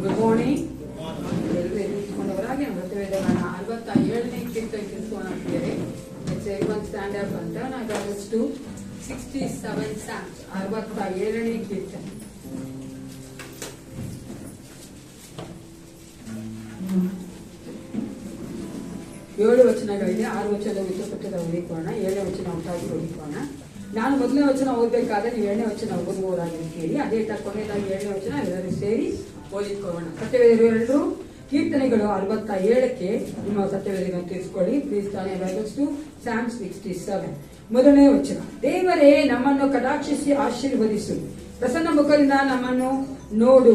Good morning. ನಿಂತ್ಕೊಂಡವರಾಗಿ ಮೃತವೇದಗಳನ್ನ 67ನೇ ಕೀರ್ತನೆ ತಿಳ್ಕೊಂಡ್ಬಿಟ್ಟಿದ್ದಾರೆ. Everyone stand up ಅಂತ ನಾವು 67 Psalms 67ನೇ ಕೀರ್ತನೆ. ಏಳು ವಚನಗಳಿದೆ. 6 ವಚನದ ವಿತ್ತಪಟ್ಟದ ಓದಿಕೋಣ, 7ನೇ ವಚನ ಉಂಟಾಗಿ ಓದಿಕೋಣ. ನಾನು ಮೊದಲನೇ ವಚನ ಓದಬೇಕಾದ್ರೆ ನೀವು 7ನೇ ವಚನ ಓದುವವರಾಗಿ ಕೇಳಿ, ಅದೇ ಕೊನೆಯದಾಗಿ 7ನೇ ವಚನ ಎಲ್ಲರೂ ಸೇರಿ ಓದಿಕೊಳ್ಳೋಣ. ಸತ್ಯವೇದರು ಕೀರ್ತನೆಗಳು 67ಕ್ಕೆ ನಿಮ್ಮ ಸತ್ಯವೇದಗಳನ್ನು ತಿಳಿಸ್ಕೊಳ್ಳಿ. Please Psalms 67. ಮೊದಲನೇ ವಚನ. ದೇವರೇ ನಮ್ಮನ್ನು ಕಟಾಕ್ಷಿಸಿ ಆಶೀರ್ವದಿಸು, ಪ್ರಸನ್ನ ಮುಖದಿಂದ ನಮ್ಮನ್ನು ನೋಡು.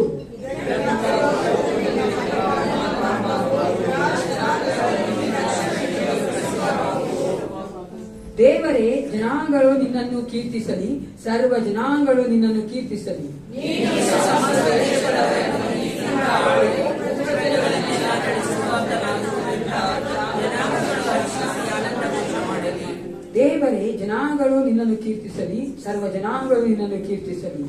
ದೇವರೇ ಜನಾಂಗಗಳು ನಿನ್ನನ್ನು ಕೀರ್ತಿಸಲಿ, ಸರ್ವ ಜನಾಂಗಗಳು ನಿನ್ನನ್ನು ಕೀರ್ತಿಸಲಿ. ದೇವರೇ ಜನಾಂಗಗಳು ನಿನ್ನನ್ನು ಕೀರ್ತಿಸಲಿ, ಸರ್ವ ಜನಾಂಗಗಳು ನಿನ್ನನ್ನು ಕೀರ್ತಿಸಲಿ.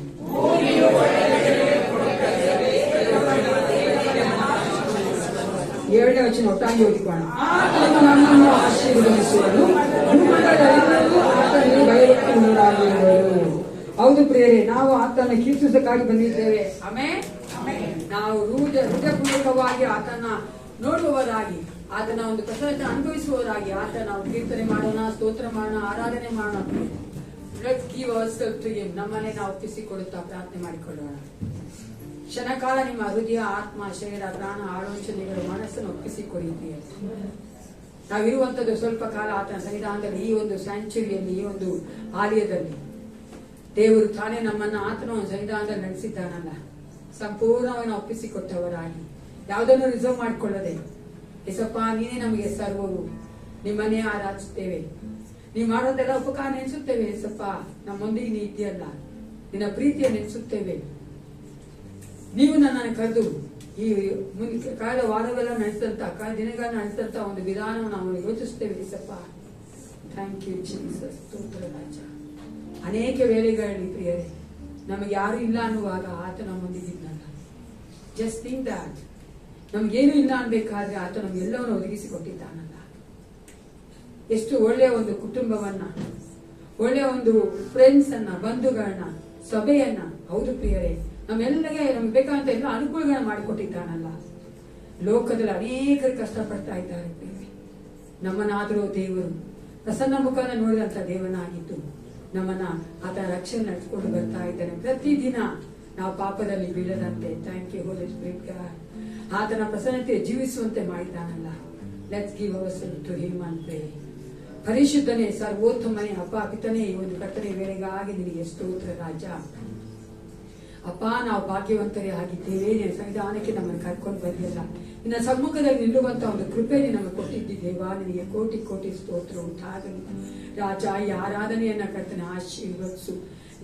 7ನೇ ವಚನ ಒಟ್ಟಾಗಿ ಓದಿಕೊಳ್ಳೋಣ. ಆತನು ನಮ್ಮನ್ನು ಆಶೀರ್ವದಿಸುವನು, ಆತನಿಗೆ ಭಯಭಕ್ತಿಯುಳ್ಳವರಾಗಿರುವರು. ಹೌದು ಪ್ರಿಯರೇ, ನಾವು ಆತನ ಕೀರ್ತಿಸಕ್ಕಾಗಿ ಬಂದಿದ್ದೇವೆ. ಆಮೆನ್. ನಾವು ಹೃದಯಪೂರ್ವಕವಾಗಿ ಆತನ ನೋಡುವವರಾಗಿ, ಆತನ ಒಂದು ಪ್ರಸನ್ನತೆ ಅನುಭವಿಸುವವರಾಗಿ ಆತ ನಾವು ಕೀರ್ತನೆ ಮಾಡೋಣ, ಸ್ತೋತ್ರ ಮಾಡೋಣ, ಆರಾಧನೆ ಮಾಡೋಣ. Let's give ourselves to him. ನಮ್ಮನ್ನೇ ನಾವು ಒಪ್ಪಿಸಿಕೊಡುತ್ತಾ ಪ್ರಾರ್ಥನೆ ಮಾಡಿಕೊಳ್ಳೋಣ. ಕ್ಷಣಕಾಲ ನಿಮ್ಮ ಹೃದಯ, ಆತ್ಮ, ಶರೀರ, ಪ್ರಾಣ, ಆಲೋಚನೆಗಳು, ಮನಸ್ಸನ್ನು ಒಪ್ಪಿಸಿಕೊಡಿದ್ದೀಯ. ನಾವಿರುವಂತದ್ದು ಸ್ವಲ್ಪ ಕಾಲ ಆತನ ಸನ್ನಿಧಾನದಲ್ಲಿ, ಈ ಒಂದು ಸ್ಯಾಂಚುರಿಯಲ್ಲಿ, ಈ ಒಂದು ಆಲಯದಲ್ಲಿ. ದೇವರು ತಾನೇ ನಮ್ಮನ್ನ ಆತನ ಸನ್ನಿಧಾನದಲ್ಲಿ ನಡೆಸಿದ್ದಾನಲ್ಲ, ಸಂಪೂರ್ಣವಾಗಿ ಒಪ್ಪಿಸಿಕೊಟ್ಟವರಾಗಿ, ಯಾವುದನ್ನು ರಿಸರ್ವ್ ಮಾಡಿಕೊಳ್ಳದೆ, ಏಸಪ್ಪ ನೀನೇ ನಮಗೆ ಸರ್ವವು, ನಿಮ್ಮನ್ನೇ ಆರಾಧಿಸುತ್ತೇವೆ, ನೀವು ಮಾಡೋದೆಲ್ಲ ಉಪಕಾರ ನೆನೆಸುತ್ತೇವೆ. ಏಸಪ್ಪ ನಮ್ಮೊಂದಿಗೆ ನೀ ಇದೆಯಲ್ಲ, ನಿನ್ನ ಪ್ರೀತಿಯ ನೆನೆಸುತ್ತೇವೆ. ನೀವು ನನ್ನನ್ನು ಕರೆದು ಈ ಕಳೆದ ವಾರವೆಲ್ಲ ನಡೆಸಿದಂತ, ಕಳೆದ ದಿನಗಳನ್ನ ನಡೆಸಿದಂತ ಒಂದು ವಿಧಾನವನ್ನು ನಾವು ಯೋಚಿಸುತ್ತೇವೆ. Yesappa thank you Jesus. ಸ್ತೋತ್ರ ರಾಜ. ಅನೇಕ ವೇಳೆಗಳಲ್ಲಿ ಪ್ರಿಯರೇ ನಮಗೆ ಯಾರು ಇಲ್ಲ ಅನ್ನುವಾಗ ಆತ ನಮ್ಮೊಂದಿಗಿದ್ದಲ್ಲ. ಜಸ್ಟ್ ಥಿಂಕ್ ದಾಟ್ ನಮಗೇನು ಇಲ್ಲ ಅನ್ಬೇಕಾದ್ರೆ ಆತ ನಮ್ಗೆಲ್ಲವನ್ನು ಒದಗಿಸಿಕೊಟ್ಟಿದ್ದಾನಲ್ಲ. ಎಷ್ಟು ಒಳ್ಳೆಯ ಒಂದು ಕುಟುಂಬವನ್ನ, ಒಳ್ಳೆಯ ಒಂದು ಫ್ರೆಂಡ್ಸ್ ಅನ್ನ, ಬಂಧುಗಳನ್ನ, ಸಭೆಯನ್ನ. ಹೌದು ಪ್ರಿಯರೇ, ನಮ್ಮೆಲ್ಲಗೆ ನಮ್ಗೆ ಬೇಕಾದಂತ ಎಲ್ಲ ಅನುಕೂಲಗಳನ್ನ ಮಾಡಿಕೊಟ್ಟಿದ್ದಾನಲ್ಲ. ಲೋಕದಲ್ಲಿ ಅನೇಕರು ಕಷ್ಟಪಡ್ತಾ ಇದ್ದಾರೆ ಪ್ರಿಯರೇ. ನಮ್ಮನ್ನಾದರೂ ದೇವರು ಪ್ರಸನ್ನ ಮುಖನ ನೋಡಿದಂತ ದೇವನಾಗಿದ್ದು ನಮ್ಮನ್ನ ಆತನ ರಕ್ಷಣೆ ನಡೆಸಿಕೊಂಡು ಬರ್ತಾ ಇದ್ದಾನೆ. ಪ್ರತಿದಿನ ನಾವು ಪಾಪದಲ್ಲಿ ಬೀಳದಂತೆ, thank you holy spirit God, ಆತನ ಪ್ರಸನ್ನತೆ ಜೀವಿಸುವಂತೆ ಮಾಡಿದ್ದಾನಲ್ಲ. Let's give ourselves to him and pray. ಪರಿಶುದ್ಧನೇ, ಸರ್ವೋತ್ತಮನೇ, ಅಪ್ಪ ಪಿತನೇ, ಈ ಒಂದು ಕರ್ತನೆ ವೇಳೆಗಾಗಿ ನಿನಗೆ ಸ್ತೋತ್ರ ರಾಜ. ಅಪ್ಪ ನಾವು ಭಾಗ್ಯವಂತರೇ ಆಗಿದ್ದೇವೆ. ನಿನ್ನ ಸಂವಿಧಾನಕ್ಕೆ ನಮ್ಮನ್ನು ಕರ್ಕೊಂಡು ಬರಲಿಲ್ಲ, ನಿನ್ನ ಸಮ್ಮುಖದಲ್ಲಿ ನಿಲ್ಲುವಂತ ಒಂದು ಕೃಪೆ ನಮಗೆ ಕೊಟ್ಟಿದ್ದೇವಾ. ನಿನಗೆ ಕೋಟಿ ಕೋಟಿ ಸ್ತೋತ್ರ ಉಂಟಾಗಲಿ ರಾಜ. ಈ ಆರಾಧನೆಯನ್ನ ಕರ್ತನೆ ಆಶೀರ್ವದಿಸು.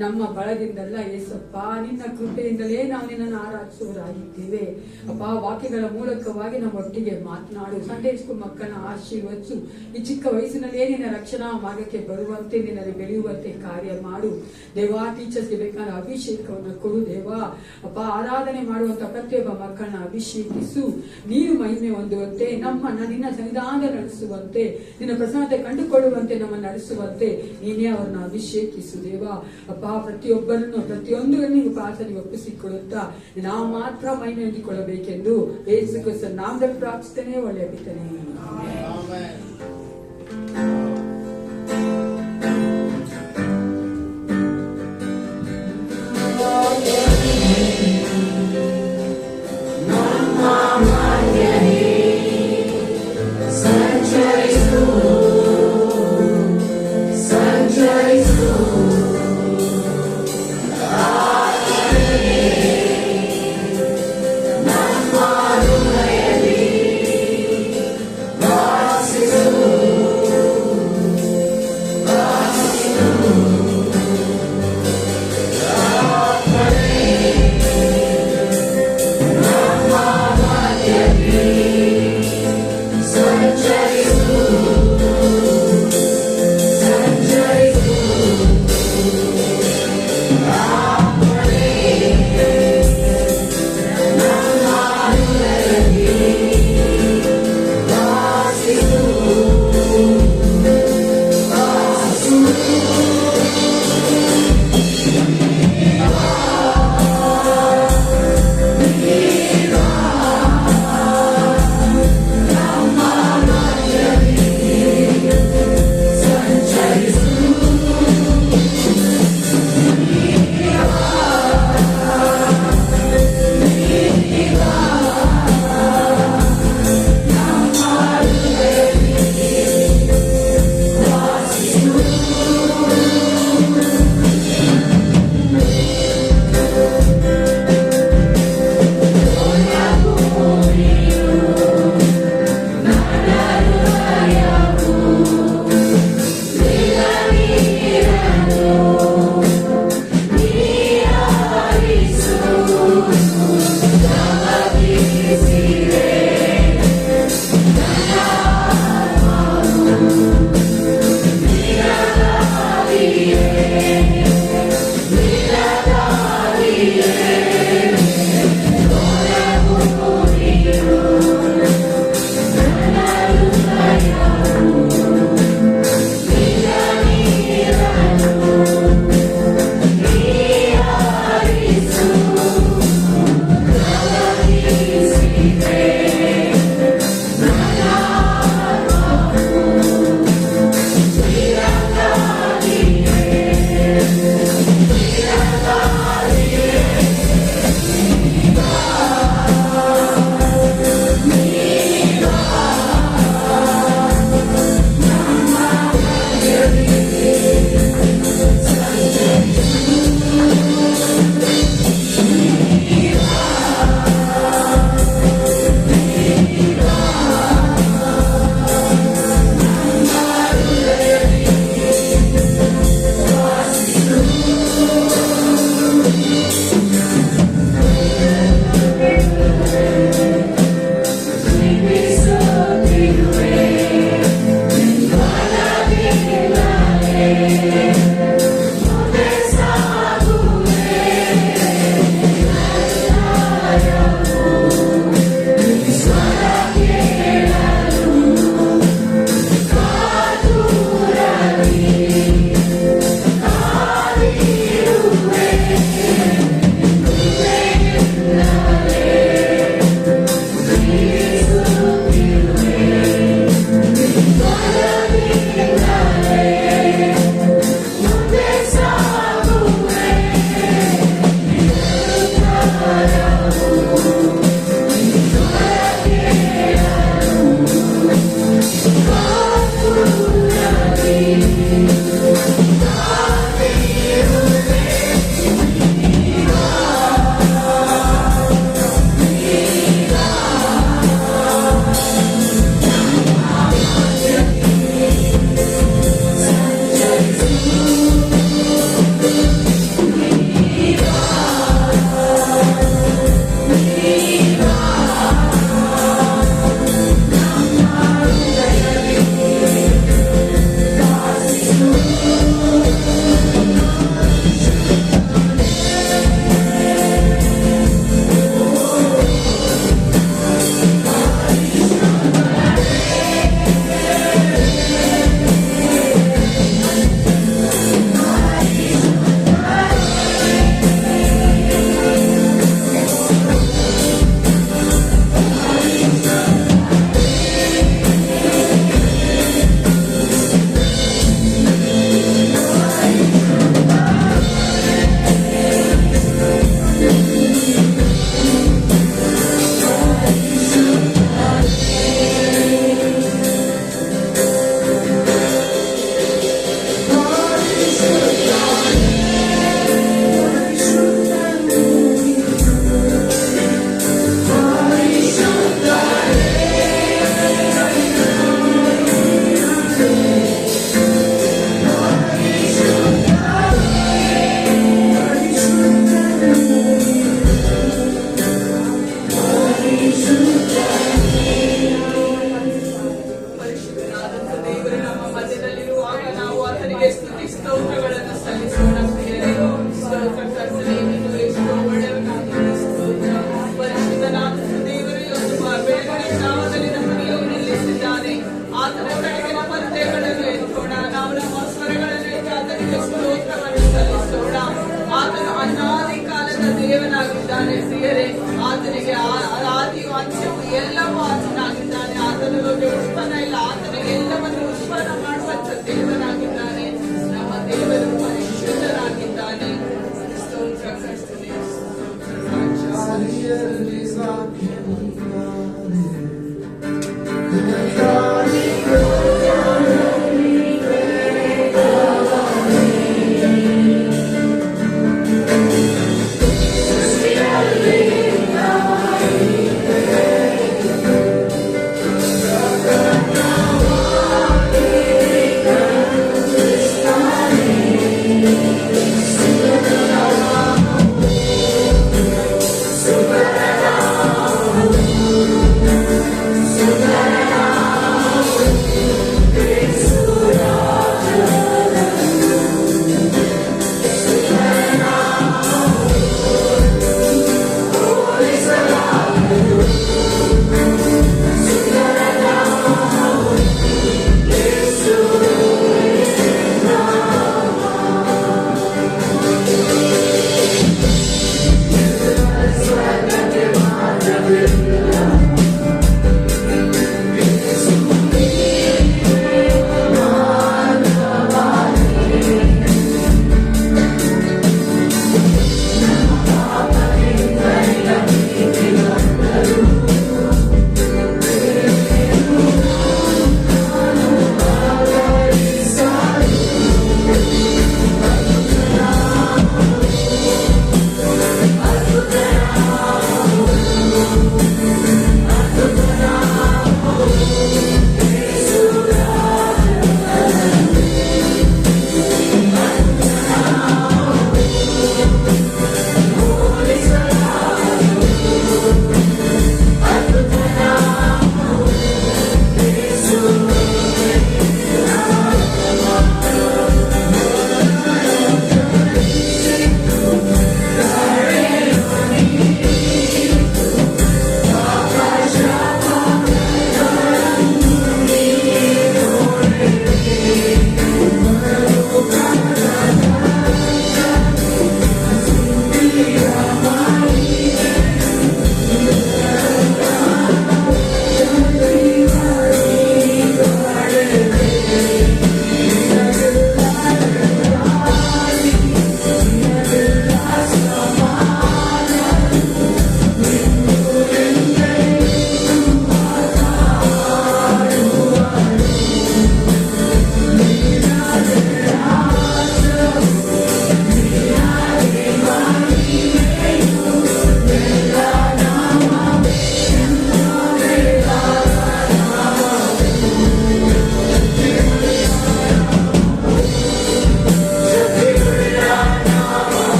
ನಮ್ಮ ಬಲದಿಂದಲ್ಲ ಏಸಪ್ಪ, ನಿನ್ನ ಕೃಪೆಯಿಂದಲೇ ನಾವು ನಿನ್ನನ್ನು ಆರಾಧಿಸುವರಾಗಿದ್ದೇವೆ. ಅಪ್ಪ ವಾಕ್ಯಗಳ ಮೂಲಕವಾಗಿ ನಮ್ಮ ಒಟ್ಟಿಗೆ ಮಾತನಾಡು. ಸಂಡೇ ಸ್ಕೂಲ್ ಮಕ್ಕಳನ್ನ ಆಶೀರ್ವದಿಸು. ಈ ಚಿಕ್ಕ ವಯಸ್ಸಿನಲ್ಲೇ ನಿನ್ನ ರಕ್ಷಣಾ ಮಾರ್ಗಕ್ಕೆ ಬರುವಂತೆ, ನಿನ್ನಲ್ಲಿ ಬೆಳೆಯುವಂತೆ ಕಾರ್ಯ ಮಾಡು ದೇವಾ. ಟೀಚರ್ಸ್ಗೆ ಬೇಕಾದ ಅಭಿಷೇಕವನ್ನು ಕೊಡು ದೇವಾ. ಅಪ್ಪ ಆರಾಧನೆ ಮಾಡುವಂತ ಪ್ರತಿಯೊಬ್ಬ ಮಕ್ಕಳನ್ನ ಅಭಿಷೇಕಿಸು. ನೀನು ಮಹಿಮೆ ಹೊಂದುವಂತೆ, ನಮ್ಮನ್ನ ನಿನ್ನ ಸನ್ನಿಧಾನ ನಡೆಸುವಂತೆ, ನಿನ್ನ ಪ್ರಸನ್ನತೆ ಕಂಡುಕೊಳ್ಳುವಂತೆ ನಮ್ಮನ್ನು ನಡೆಸುವಂತೆ ನೀನೇ ಅವರನ್ನ ಅಭಿಷೇಕಿಸು ದೇವಾ. ಅಪ್ಪ ಪ್ರತಿಯೊಬ್ಬರನ್ನು ಪ್ರತಿಯೊಂದನ್ನು ಪ್ರಾರ್ಥನೆಗೆ ಒಪ್ಪಿಸಿಕೊಳ್ಳುತ್ತಾ ನಾವು ಮಾತ್ರ ಮಹಿಮೆ ಹೊಂದಿಕೊಳ್ಳಬೇಕೆಂದು ಯೇಸು ಕ್ರಿಸ್ತನ ನಾಮದಲ್ಲಿ ಪ್ರಾರ್ಥಿಸುತ್ತೇನೆ. ಒಳ್ಳೆಯ ಪಿತನೇ, God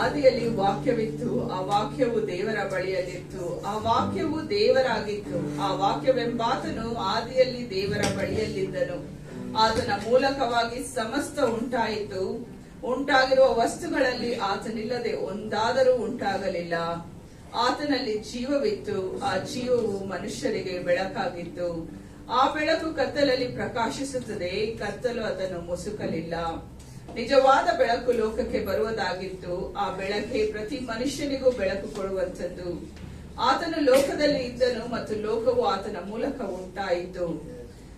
ಆದಿಯಲ್ಲಿ ವಾಕ್ಯವಿತ್ತು, ಆ ವಾಕ್ಯವು ದೇವರ ಬಳಿಯಲ್ಲಿತ್ತು, ಆ ವಾಕ್ಯವು ದೇವರಾಗಿತ್ತು. ಆ ವಾಕ್ಯವೆಂಬಾತನು ಆದಿಯಲ್ಲಿ ದೇವರ ಬಳಿಯಲ್ಲಿದ್ದನು. ಆತನ ಮೂಲಕವಾಗಿ ಸಮಸ್ತ ಉಂಟಾಯಿತು. ಉಂಟಾಗಿರುವ ವಸ್ತುಗಳಲ್ಲಿ ಆತನಿಲ್ಲದೆ ಒಂದಾದರೂ ಉಂಟಾಗಲಿಲ್ಲ. ಆತನಲ್ಲಿ ಜೀವವಿತ್ತು, ಆ ಜೀವವು ಮನುಷ್ಯರಿಗೆ ಬೆಳಕಾಗಿತ್ತು. ಆ ಬೆಳಕು ಕತ್ತಲಲ್ಲಿ ಪ್ರಕಾಶಿಸುತ್ತದೆ, ಕತ್ತಲು ಅದನ್ನು ಮುಸುಕಲಿಲ್ಲ. ನಿಜವಾದ ಬೆಳಕು ಲೋಕಕ್ಕೆ ಬರುವುದಾಗಿತ್ತು. ಆ ಬೆಳಕೆ ಪ್ರತಿ ಮನುಷ್ಯನಿಗೂ ಬೆಳಕು ಕೊಡುವಂಥದ್ದು. ಆತನು ಲೋಕದಲ್ಲಿ ಇದ್ದನು ಮತ್ತು ಲೋಕವು ಆತನ ಮೂಲಕ ಉಂಟಾಯಿತು.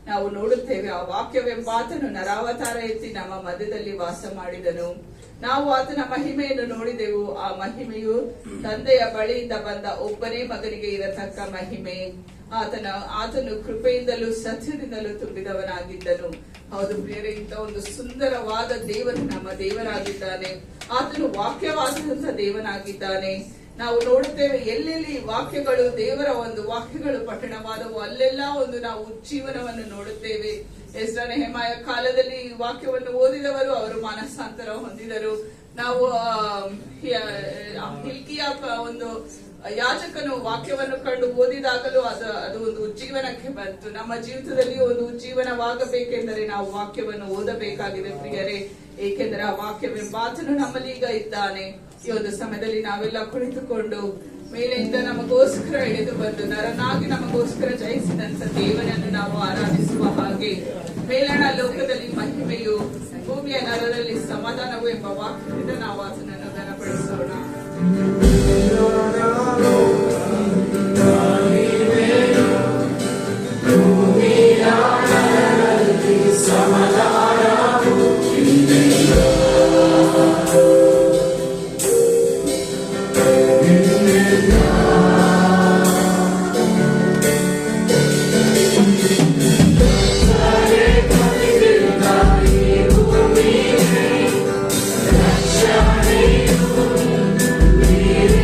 ನಾವು ನೋಡುತ್ತೇವೆ, ಆ ವಾಕ್ಯವೆಂಬಾತನು ನರಾವತಾರ ಎತ್ತಿ ನಮ್ಮ ಮಧ್ಯದಲ್ಲಿ ವಾಸ ಮಾಡಿದನು. ನಾವು ಆತನ ಮಹಿಮೆಯನ್ನು ನೋಡಿದೆವು. ಆ ಮಹಿಮೆಯು ತಂದೆಯ ಬಳಿಯಿಂದ ಬಂದ ಒಬ್ಬನೇ ಮಗನಿಗೆ ಇರತಕ್ಕ ಮಹಿಮೆ. ಆತನು ಕೃಪೆಯಿಂದಲೂ ಸತ್ಯದಿಂದಲೂ ತುಂಬಿದವನಾಗಿದ್ದನು. ಹೌದು ಪ್ರಿಯರೇ, ಇಂಥ ಒಂದು ಸುಂದರವಾದ ದೇವರು ನಮ್ಮ ದೇವರಾಗಿದ್ದಾನೆ. ಆತನು ವಾಕ್ಯವಾದಂತಹ ದೇವನಾಗಿದ್ದಾನೆ. ನಾವು ನೋಡುತ್ತೇವೆ ಎಲ್ಲೆಲ್ಲಿ ವಾಕ್ಯಗಳು, ದೇವರ ಒಂದು ವಾಕ್ಯಗಳು ಪಠಣವಾದವು, ಅಲ್ಲೆಲ್ಲ ಒಂದು ನಾವು ಉಜ್ಜೀವನವನ್ನು ನೋಡುತ್ತೇವೆ. ಎಸ್ರ ನೆಹೆಮಾಯ ಕಾಲದಲ್ಲಿ ಈ ವಾಕ್ಯವನ್ನು ಓದಿದವರು ಅವರು ಮಾನಸಾಂತರ ಹೊಂದಿದರು. ನಾವು ಹಿಲ್ಕಿಯ ಒಂದು ಯಾಜಕನು ವಾಕ್ಯವನ್ನು ಕಂಡು ಓದಿದಾಗಲೂ ಅದು ಒಂದು ಉಜ್ಜೀವನಕ್ಕೆ ಬಂತು. ನಮ್ಮ ಜೀವಿತದಲ್ಲಿ ಒಂದು ಉಜ್ಜೀವನವಾಗಬೇಕೆಂದರೆ ನಾವು ವಾಕ್ಯವನ್ನು ಓದಬೇಕಾಗಿದೆ ಪ್ರಿಯರೇ, ಏಕೆಂದರೆ ಆ ವಾಕ್ಯವೆಂಬಾತನು ನಮ್ಮಲ್ಲಿ ಈಗ ಇದ್ದಾನೆ. ಈ ಒಂದು ಸಮಯದಲ್ಲಿ ನಾವೆಲ್ಲ ಕುಳಿತುಕೊಂಡು ಮೇಲೆಯಿಂದ ನಮಗೋಸ್ಕರ ಇಳಿದು ಬಂದು ನರನಾಗಿ ನಮಗೋಸ್ಕರ ಜಯಿಸಿದಂತ ದೇವನನ್ನು ನಾವು ಆರಾಧಿಸುವ ಹಾಗೆ, ಮೇಲಣ ಲೋಕದಲ್ಲಿ ಮಹಿಮೆಯು, ಭೂಮಿಯ ನರರಲ್ಲಿ ಸಮಾಧಾನವು ಎಂಬ ವಾಕ್ಯದಿಂದ ನಾವು ಆತನನ್ನು ಘನಪಡಿಸೋಣ. Rachel,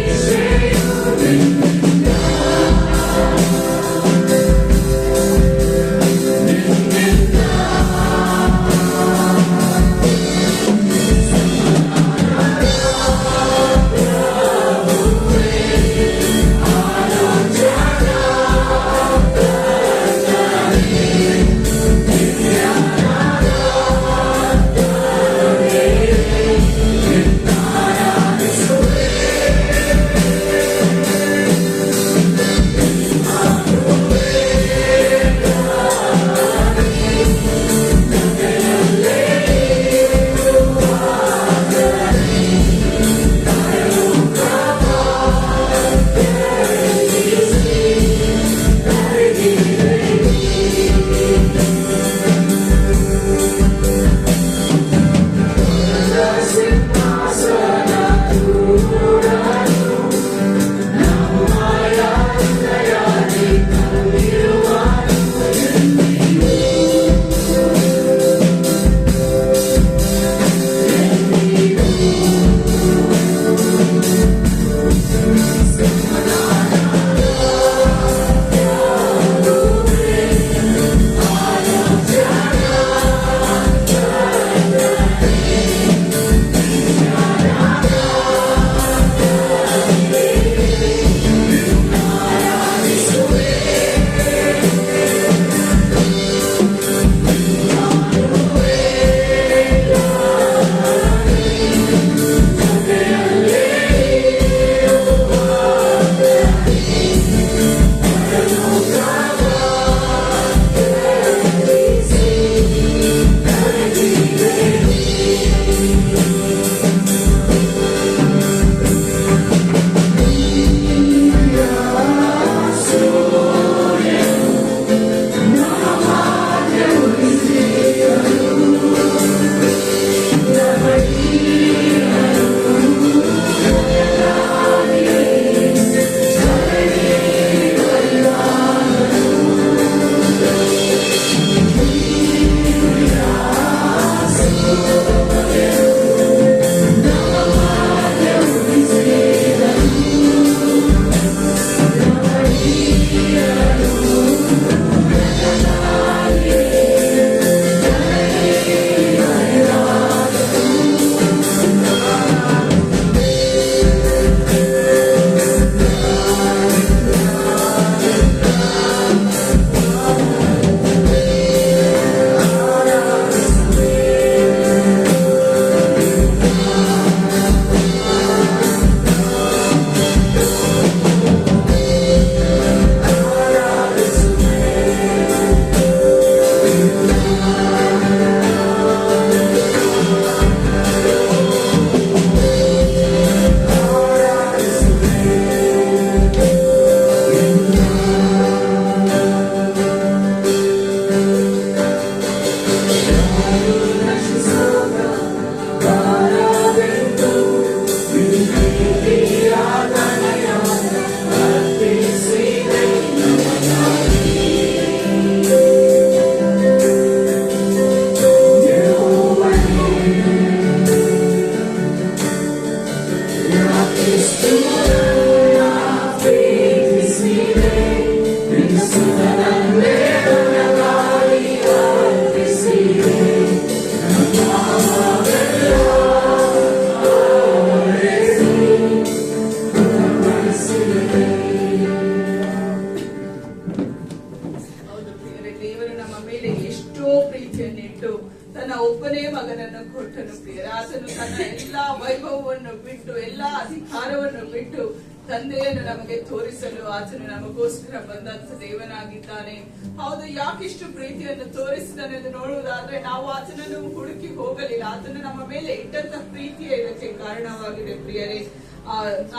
ಮೇಲೆ ಎಷ್ಟೋ ಪ್ರೀತಿಯನ್ನಿಟ್ಟು ತನ್ನ ಒಬ್ಬನೇ ಮಗನನ್ನು ಕೊಟ್ಟನು ಪ್ರಿಯರೇ. ಆತನು ತನ್ನ ಎಲ್ಲಾ ವೈಭವವನ್ನು ಬಿಟ್ಟು, ಎಲ್ಲಾ ಅಧಿಕಾರವನ್ನು ಬಿಟ್ಟು ತಂದೆಯನ್ನು ನಮಗೆ ತೋರಿಸಲು ಆತನು ನಮಗೋಸ್ಕರ ಬಂದಂತ ದೇವನಾಗಿದ್ದಾನೆ. ಹೌದು, ಯಾಕಿಷ್ಟು ಪ್ರೀತಿಯನ್ನು ತೋರಿಸಿದನು ಎಂದು ನೋಡುವುದಾದ್ರೆ, ನಾವು ಆತನನ್ನು ಹುಡುಕಿ ಹೋಗಲಿಲ್ಲ. ಆತನು ನಮ್ಮ ಮೇಲೆ ಇಟ್ಟಂತ ಪ್ರೀತಿಯೇ ಇದಕ್ಕೆ ಕಾರಣವಾಗಿದೆ ಪ್ರಿಯರೇ.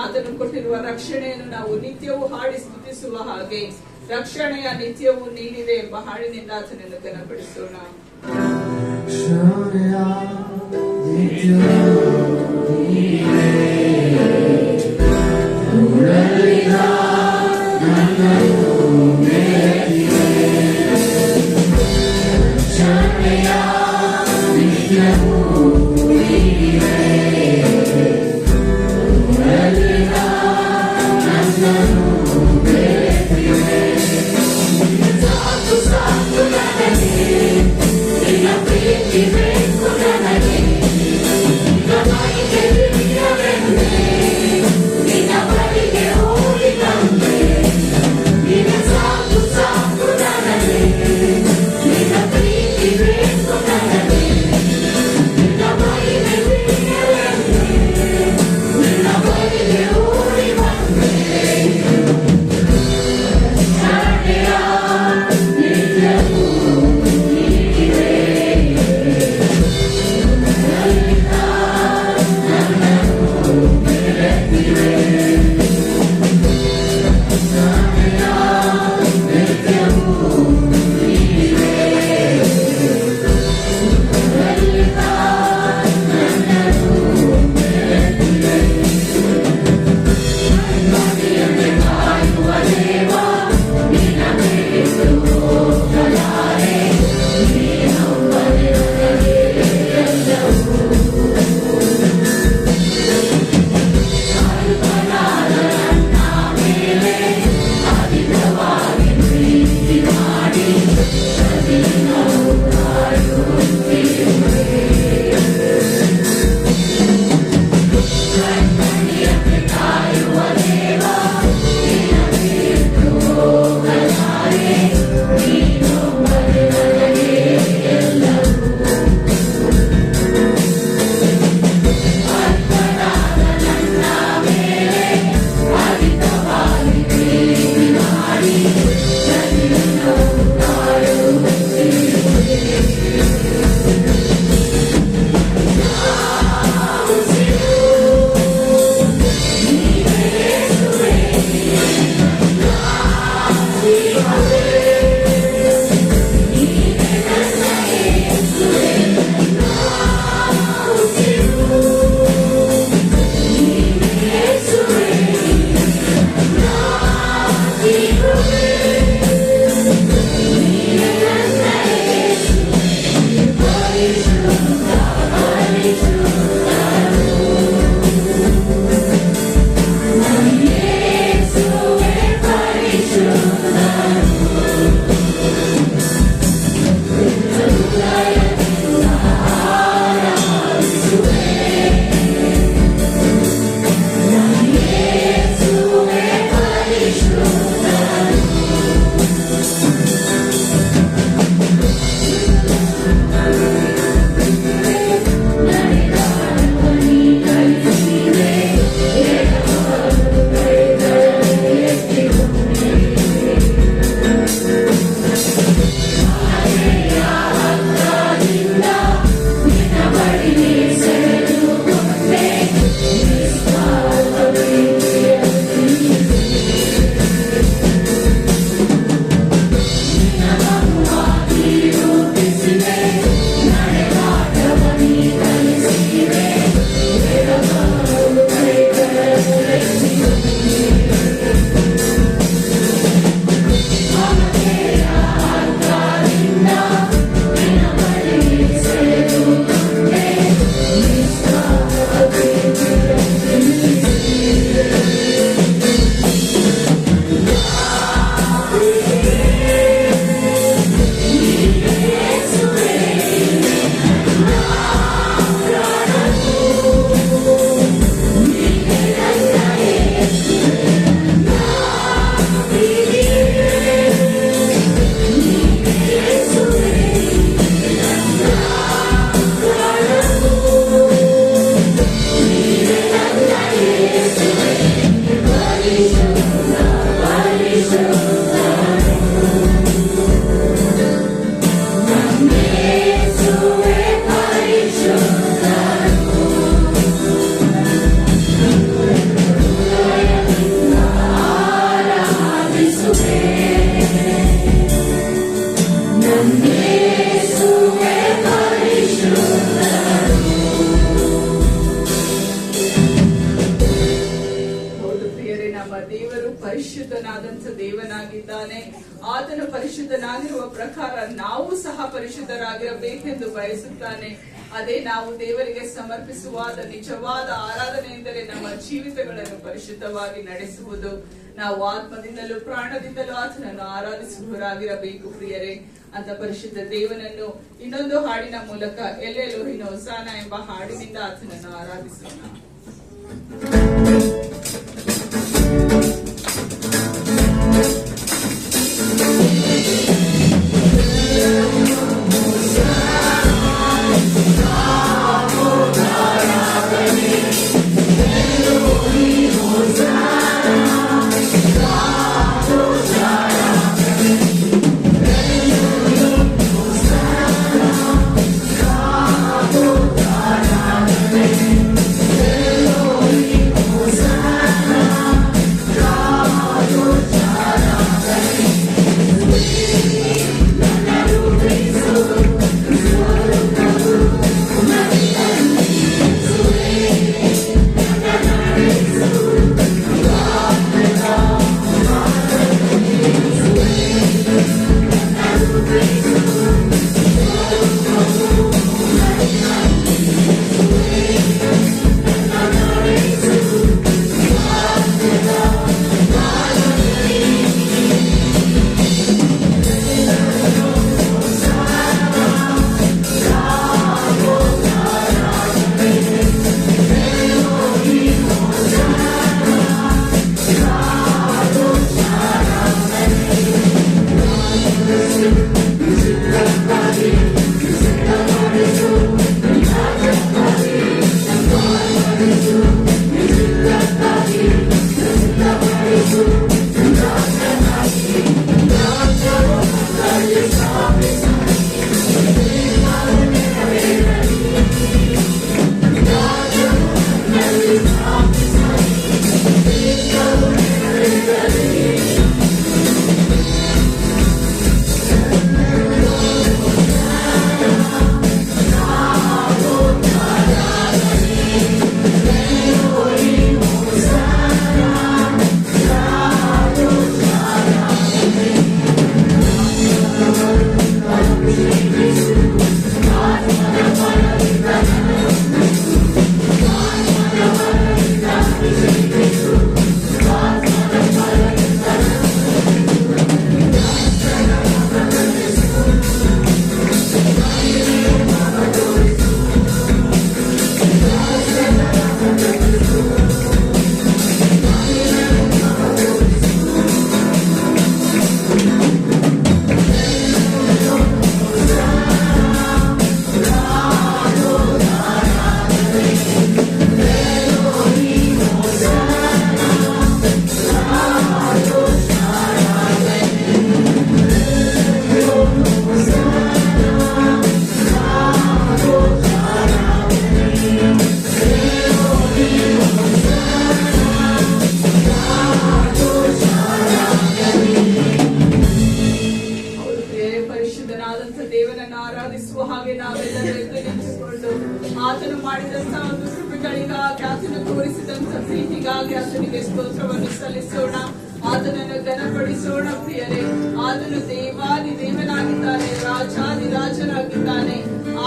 ಆತನು ಕೊಟ್ಟಿರುವ ರಕ್ಷಣೆಯನ್ನು ನಾವು ನಿತ್ಯವೂ ಹಾಡಿ ಸ್ತುತಿಸುವ ಹಾಗೆ, ರಕ್ಷಣೆಯ ನಿತ್ಯವೂ ನೀಡಿದೆ ಎಂಬ ಹಾಡಿನಿಂದ ಆತನನ್ನು ಘನಪಡಿಸೋಣ. Give it ಹೌದು ಪ್ರಿಯರೇ, ನಮ್ಮ ದೇವರು ಪರಿಶುದ್ಧನಾದಂಥ ದೇವನಾಗಿದ್ದಾನೆ. ಆತನು ಪರಿಶುದ್ಧನಾಗಿರುವ ಪ್ರಕಾರ ನಾವು ಸಹ ಪರಿಶುದ್ಧರಾಗಿರಬೇಕೆಂದು ಬಯಸುತ್ತಾನೆ. ಅದೇ ನಾವು ದೇವರಿಗೆ ಸಮರ್ಪಿಸುವಾದ ನಿಜವಾದ ಆರಾಧನೆ ಎಂದರೆ ನಮ್ಮ ಜೀವಿತಗಳನ್ನು ಪರಿಶುದ್ಧವಾಗಿ ನಡೆಸುವುದು. ನಾವು ಆತ್ಮದಿಂದಲೂ ಪ್ರಾಣದಿಂದಲೂ ಆತನನ್ನು ಆರಾಧಿಸುವವರಾಗಿರಬೇಕು ಪ್ರಿಯರೇ. ಅಂತ ಪರಿಶುದ್ಧ ದೇವನನ್ನು ಇನ್ನೊಂದು ಹಾಡಿನ ಮೂಲಕ ಎಲ್ಲೆಲೋಹಿನ ಹೊಸಾನ ಎಂಬ ಹಾಡಿನಿಂದ ಆತನನ್ನು ಆರಾಧಿಸೋಣ. ಆತನು ಮಾಡಿದಂತಹ ಒಂದು ಕೃಪೆಗಳಿಗಾಗಿ, ಆತನು ತೋರಿಸಿದಂತಹ ಪ್ರೀತಿಗಾಗಿ ಆತನಿಗೆ ಸ್ತೋತ್ರವನ್ನು ಸಲ್ಲಿಸೋಣ. ಆತನನ್ನು ಘನಪಡಿಸೋಣ ಪ್ರಿಯರೇ. ಆತನು ದೇವಾದಿ ದೇವನಾಗಿದ್ದಾನೆ, ರಾಜಾದಿ ರಾಜನಾಗಿದ್ದಾನೆ.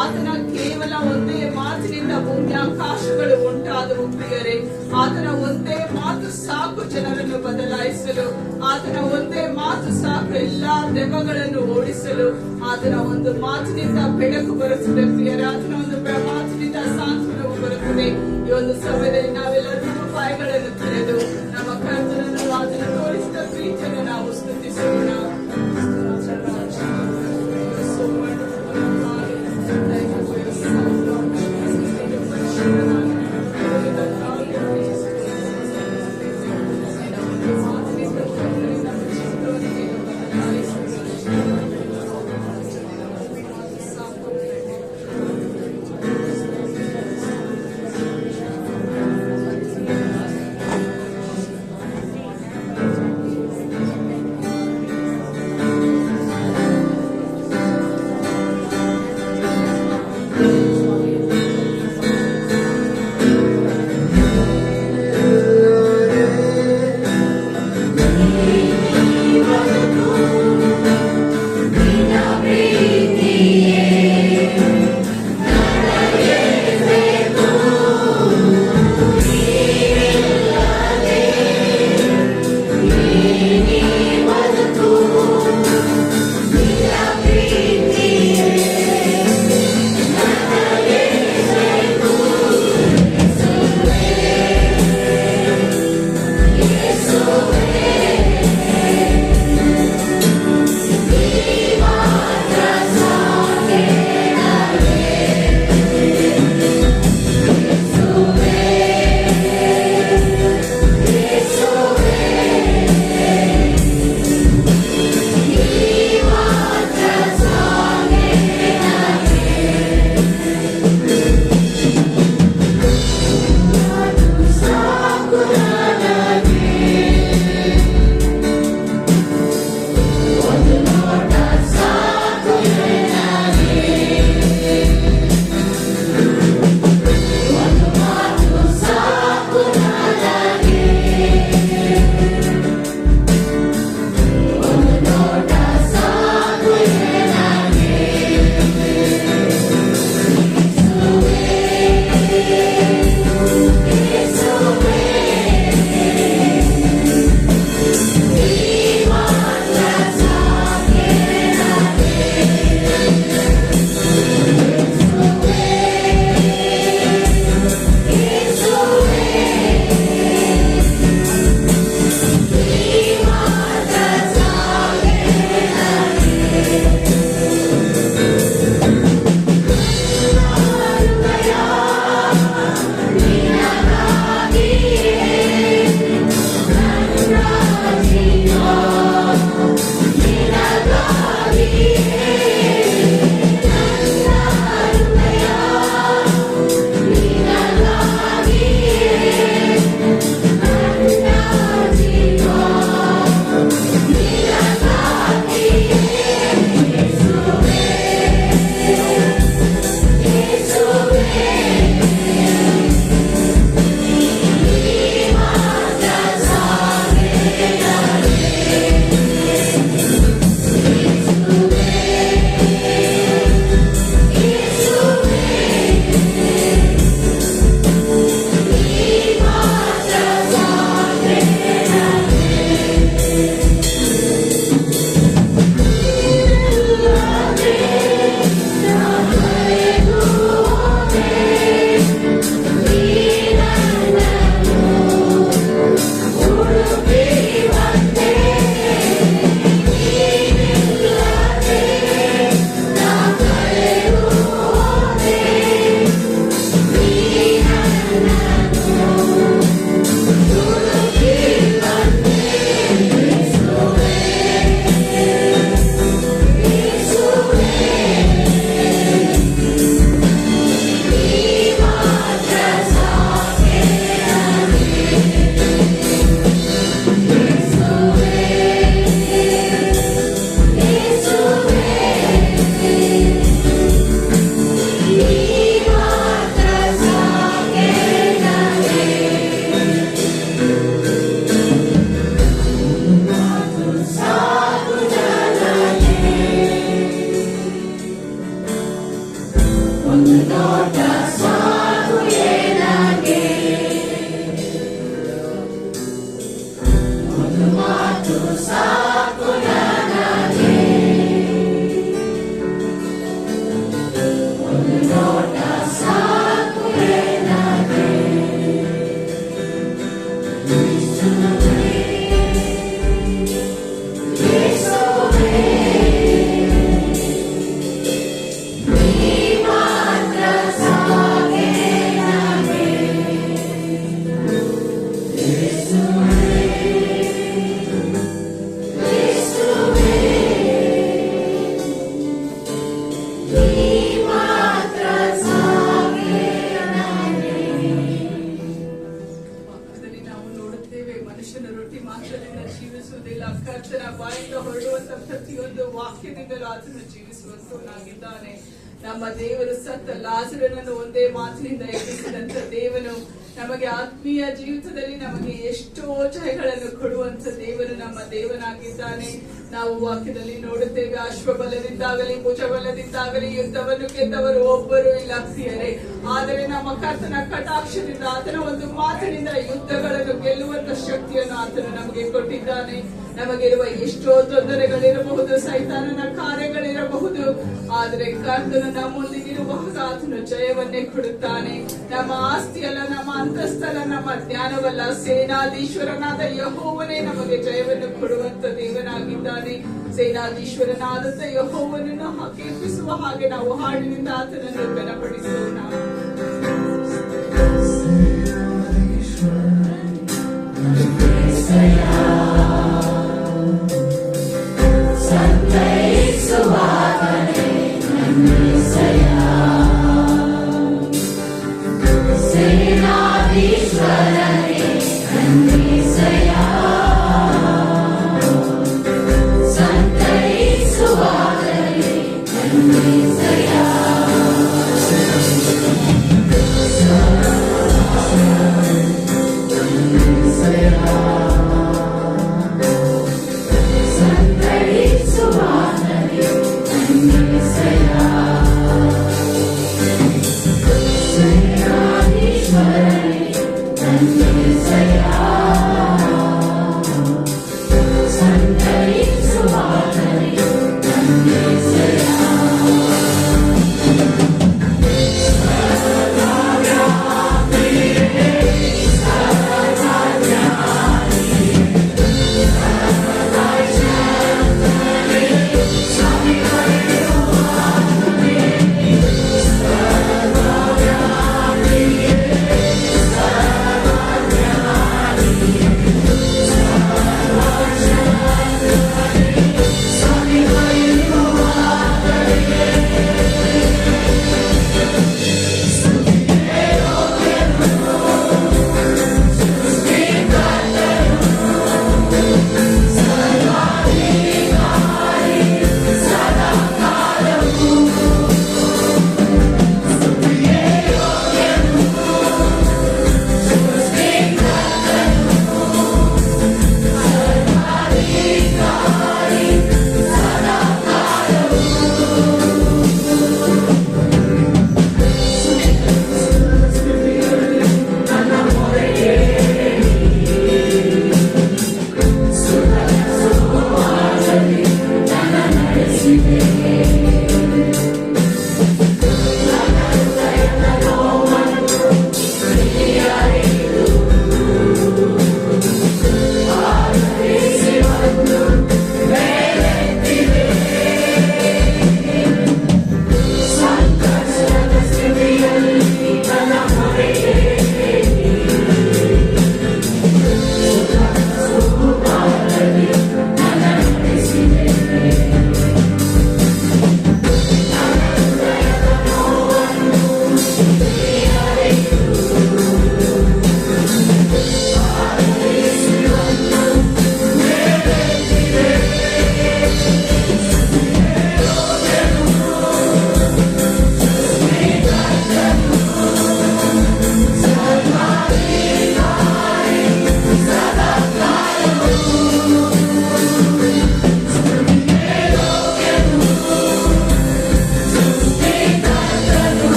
ಆತನ ಕೇವಲ ಒಂದೇ ಮಾತಿನಿಂದ ಭೂಮ್ಯಾಕಾಶಗಳು ಉಂಟಾದವು ಪ್ರಿಯರೇ. ಆತನ ಒಂದೇ ಮಾತು ಸಾಕು ಜನರನ್ನು ಬದಲಾಯಿಸಲು. ಆತನ ಒಂದೇ ಮಾತು ಸಾಕು ಎಲ್ಲಾ ದೆವ್ವಗಳನ್ನು ಓಡಿಸಲು. ಆತನ ಒಂದು ಮಾತಿನಿಂದ ಬೆಳಕು ಬರುತ್ತದೆ ಪ್ರಿಯರೇ. ಆತನ ಒಂದು ಮಾತಿನಿಂದ ಸಾಂತ್ವನವು ಬರುತ್ತದೆ. ಈ ಒಂದು ಸಮಯದಲ್ಲಿ ನಾವೆಲ್ಲರೂ ಉಪಾಯಗಳನ್ನು ತೆರೆದು ನಮ್ಮ ಕರ್ತನನ್ನು, ಆತನ ತೋರಿಸಿದ ಪ್ರೀತಿಯನ್ನು ನಾವು ಸ್ತುತಿಸೋಣ. ಕರ್ತನ ಬಾಯಿಂದ ಹೊರಡುವಂತ ಪ್ರತಿಯೊಂದು ವಾಕ್ಯದಿಂದಲೂ ಆತನು ಜೀವಿಸುವಂತವನಾಗಿದ್ದಾನೆ. ನಮ್ಮ ದೇವರು ಸತ್ತ ಲಾಜರನನ್ನು ಒಂದೇ ಮಾತಿನಿಂದ ಎಬ್ಬಿಸಿದಂತ ದೇವನು ನಮಗೆ ಆತ್ಮೀಯ ಜೀವಿತದಲ್ಲಿ ನಮಗೆ ಎಷ್ಟೋ ಜಯಗಳನ್ನು ಕೊಡುವಂತ ದೇವರು ನಮ್ಮ ದೇವನಾಗಿದ್ದಾನೆ. ನಾವು ವಾಕ್ಯದಲ್ಲಿ ನೋಡುತ್ತೇವೆ, ಅಶ್ವಬಲದಿಂದಾಗಲಿ ಭುಜಬಲದಿಂದಾಗಲಿ ಯುದ್ಧವನ್ನು ಗೆದ್ದವರು ಒಬ್ಬರು ಇಲ್ಲ ಪ್ರಿಯರೇ. ಆದರೆ ನಮ್ಮ ಕರ್ತನ ಕಟಾಕ್ಷದಿಂದ ಆತನ ಒಂದು ಮಾತಿನಿಂದ ಯುದ್ಧಗಳನ್ನು ಗೆಲ್ಲುವಂತ ಶಕ್ತಿಯನ್ನು ಆತನು ನಮಗೆ ಕೊಟ್ಟಿದ್ದಾನೆ. ನಮಗಿರುವ ಎಷ್ಟೋ ತೊಂದರೆಗಳಿರಬಹುದು, ಸೈತಾನನ ಕಾರ್ಯಗಳಿರಬಹುದು, ಆದರೆ ಕರ್ತನು ನಮ್ಮೊಂದಿಗಿರುವಾಗ ಆತನು ಜಯವನ್ನೇ ಕೊಡುತ್ತಾನೆ. ನಮ್ಮ ಆಸ್ತಿಯಲ್ಲ, ನಮ್ಮ ಅಂತಸ್ತಲ್ಲ, ನಮ್ಮ ಜ್ಞಾನವಲ್ಲ, ಸೇನಾಧೀಶ್ವರನಾದ ಯೆಹೋವನೇ ನಮಗೆ ಜಯವನ್ನು ಕೊಡುವಂತ ದೇವನಾಗಿದ್ದಾನೆ. ಸೇನಾಧೀಶ್ವರನಾದಂತ ಯೆಹೋವನನ್ನು ಕೀರ್ತಿಸುವ ಹಾಗೆ ನಾವು ಹಾಡಿನಿಂದ ಆತನನ್ನು ಘನಪಡಿಸೋಣ.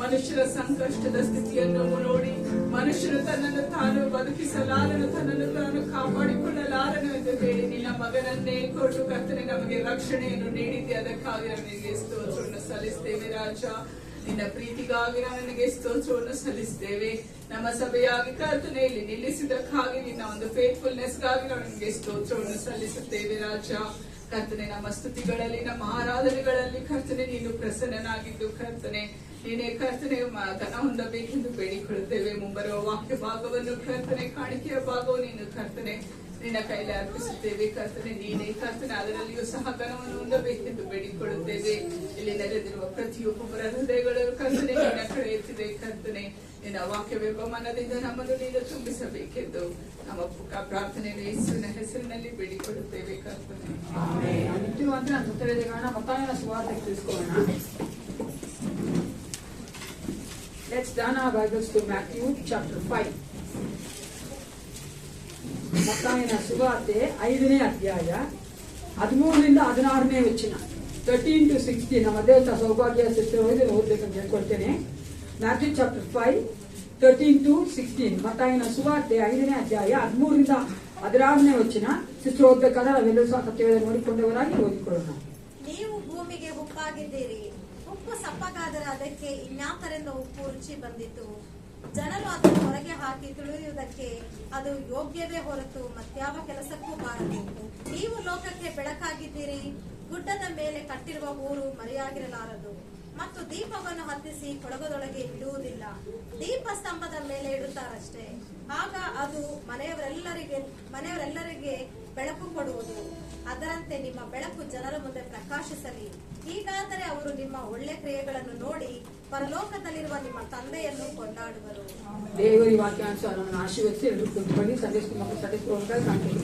ಮನುಷ್ಯರ ಸಂಕಷ್ಟದ ಸ್ಥಿತಿಯನ್ನು ನೋಡಿ ಮನುಷ್ಯನು ತನ್ನನ್ನು ತಾನು ಬದುಕಿಸಲಾರನು, ತನ್ನನ್ನು ತಾನು ಕಾಪಾಡಿಕೊಳ್ಳಲಾರನು ಎಂದು ಹೇಳಿ ನಿನ್ನ ಮಗನನ್ನೇ ಕೊಟ್ಟು ಕರ್ತನೆ ನಮಗೆ ರಕ್ಷಣೆಯನ್ನು ನೀಡಿದ್ದೆ. ಅದಕ್ಕಾಗಿ ನನಗೆ ಸ್ತೋತ್ರವನ್ನು ಸಲ್ಲಿಸ್ತೇವೆ ರಾಜ. ನಿನ್ನ ಪ್ರೀತಿಗಾಗಿ ನನಗೆ ಸ್ತೋತ್ರವನ್ನು ಸಲ್ಲಿಸ್ತೇವೆ. ನಮ್ಮ ಸಭೆಯಾಗಿ ಕರ್ತನೆಯಲ್ಲಿ ನಿಲ್ಲಿಸಿದಕ್ಕಾಗಿ ನಿನ್ನ ಒಂದು ಫೇತ್ಫುಲ್ನೆಸ್ ಗಾಗಿ ನನಗೆ ಸ್ತೋತ್ರವನ್ನು ಸಲ್ಲಿಸುತ್ತೇವೆ ರಾಜ. ಕರ್ತನೆ ನಮ್ಮ ಸ್ತುತಿಗಳಲ್ಲಿ ನಮ್ಮ ಆರಾಧನೆಗಳಲ್ಲಿ ಕರ್ತನೆ ನೀನು ಪ್ರಸನ್ನನಾಗಿದ್ದು ಕರ್ತನೆ ನೀನೇ ಕರ್ತನೆ ಘನ ಹೊಂದಬೇಕೆಂದು ಬೇಡಿಕೊಳ್ಳುತ್ತೇವೆ. ಮುಂಬರುವ ವಾಕ್ಯ ಭಾಗವನ್ನು ಕರ್ತನೆ ಕಾಣಿಕೆಯ ಭಾಗವು ನೀನು ಕರ್ತನೆ ನಿನ್ನ ಕೈಲಿ ಅರ್ಪಿಸುತ್ತೇವೆ ಕರ್ತನೆ. ನೀನೇ ಕರ್ತನೆ ಅದರಲ್ಲಿಯೂ ಸಹ ಘನವನ್ನು ಹೊಂದಬೇಕೆಂದು ಬೇಡಿಕೊಳ್ಳುತ್ತೇವೆ. ಇಲ್ಲಿ ನೆರೆದಿರುವ ಪ್ರತಿಯೊಬ್ಬರ ಹೃದಯಗಳು ಕರ್ತನೆ ನಿನ್ನ ಕಡೆ ಎತ್ತಿದೆ ಕರ್ತನೆ. ನಿನ್ನ ವಾಕ್ಯವೆಂಬ ಮನದಿಂದ ನಮ್ಮನ್ನು ನೀನು ತುಂಬಿಸಬೇಕೆಂದು ನಮ್ಮ ಪ್ರಾರ್ಥನೆಯನ್ನು ಯೇಸುವಿನ ಹೆಸರಿನಲ್ಲಿ ಬೇಡಿಕೊಳ್ಳುತ್ತೇವೆ ಕರ್ತನೆ. ಮತ್ತಾಯನ ಸುವಾರ್ತೆ ತಿಳಿಸ್ಕೊಳ್ಳೋಣ. Let's turn our Bibles to Matthew chapter 5. ಮತ್ತಾಯನ ಸುವಾರ್ತೆ 5ನೇ ಅಧ್ಯಾಯ 13ರಿಂದ 16ನೇ ವಚನ, 13 to 16. ನಮ್ಮ ದೇವರ ಸೌಭಾಗ್ಯ ಸಿಸ್ಟರ್ ಓದಬೇಕಂತ ಹೇಳ್ಕೊಳ್ತೇನೆ. Matthew chapter 5, 13 to 16. ಮತ್ತಾಯನ ಸುವಾರ್ತೆ 5ನೇ ಅಧ್ಯಾಯ 13ರಿಂದ 16ನೇ ವಚನ. ಸಿಸ್ಟರ್ ಓದಬೇಕಾದ್ರೆ ನಾವೆಲ್ಲರೂ ಸಹ ಸತ್ಯವೇದ ನೋಡಿಕೊಂಡವರಾಗಿ ಓದಿಕೊಳ್ಳೋಣ. ನೀವು ಭೂಮಿಗೆ ಉಪ್ಪಾಗಿದ್ದೀರಿ. ಉಪ್ಪು ಸಪ್ಪಗಾದರೆ ಅದಕ್ಕೆ ಇನ್ಯಾತರಿಂದ ಉಪ್ಪು ರುಚಿ ಬಂದಿತು. ಜನರು ಅದನ್ನು ಹೊರಗೆ ಹಾಕಿ ತುಳಿಯುವುದಕ್ಕೆ ಅದು ಯೋಗ್ಯವೇ ಹೊರತು ಮತ್ಯಾವ ಕೆಲಸಕ್ಕೂ ಬಾರದು. ನೀವು ಲೋಕಕ್ಕೆ ಬೆಳಕಾಗಿದ್ದೀರಿ. ಗುಡ್ಡದ ಮೇಲೆ ಕಟ್ಟಿರುವ ಊರು ಮರೆಯಾಗಿರಲಾರದು. ಮತ್ತು ದೀಪವನ್ನು ಹತ್ತಿಸಿ ಕೊಳಗದೊಳಗೆ ಇಡುವುದಿಲ್ಲ, ದೀಪ ಸ್ತಂಭದ ಮೇಲೆ ಇಡುತ್ತಾರಷ್ಟೇ. ಆಗ ಅದು ಮನೆಯವರೆಲ್ಲರಿಗೆ ಬೆಳಕು ಕೊಡುವುದು. ಅದರಂತೆ ನಿಮ್ಮ ಬೆಳಕು ಜನರ ಮುಂದೆ ಪ್ರಕಾಶಿಸಲಿ. ಹೀಗಾದರೆ ಅವರು ನಿಮ್ಮ ಒಳ್ಳೆ ಕ್ರಿಯೆಗಳನ್ನು ನೋಡಿ ಪರಲೋಕದಲ್ಲಿರುವ ನಿಮ್ಮ ತಂದೆಯನ್ನು ಕೊಂಡಾಡುವರು. ದೇವರಿ ವಾಕ್ಯಾನುಸಾರವನ್ನು ಆಶೀರ್ವದಿಸಿ ಎಲ್ಲರೂ ಕುಳಿತುಕೊಳ್ಳಿ. ಸಂದೇಶ ಮಕ್ಕಳು ಸದಸ್ಯರು ಕಾಣ್ತೀವಿ.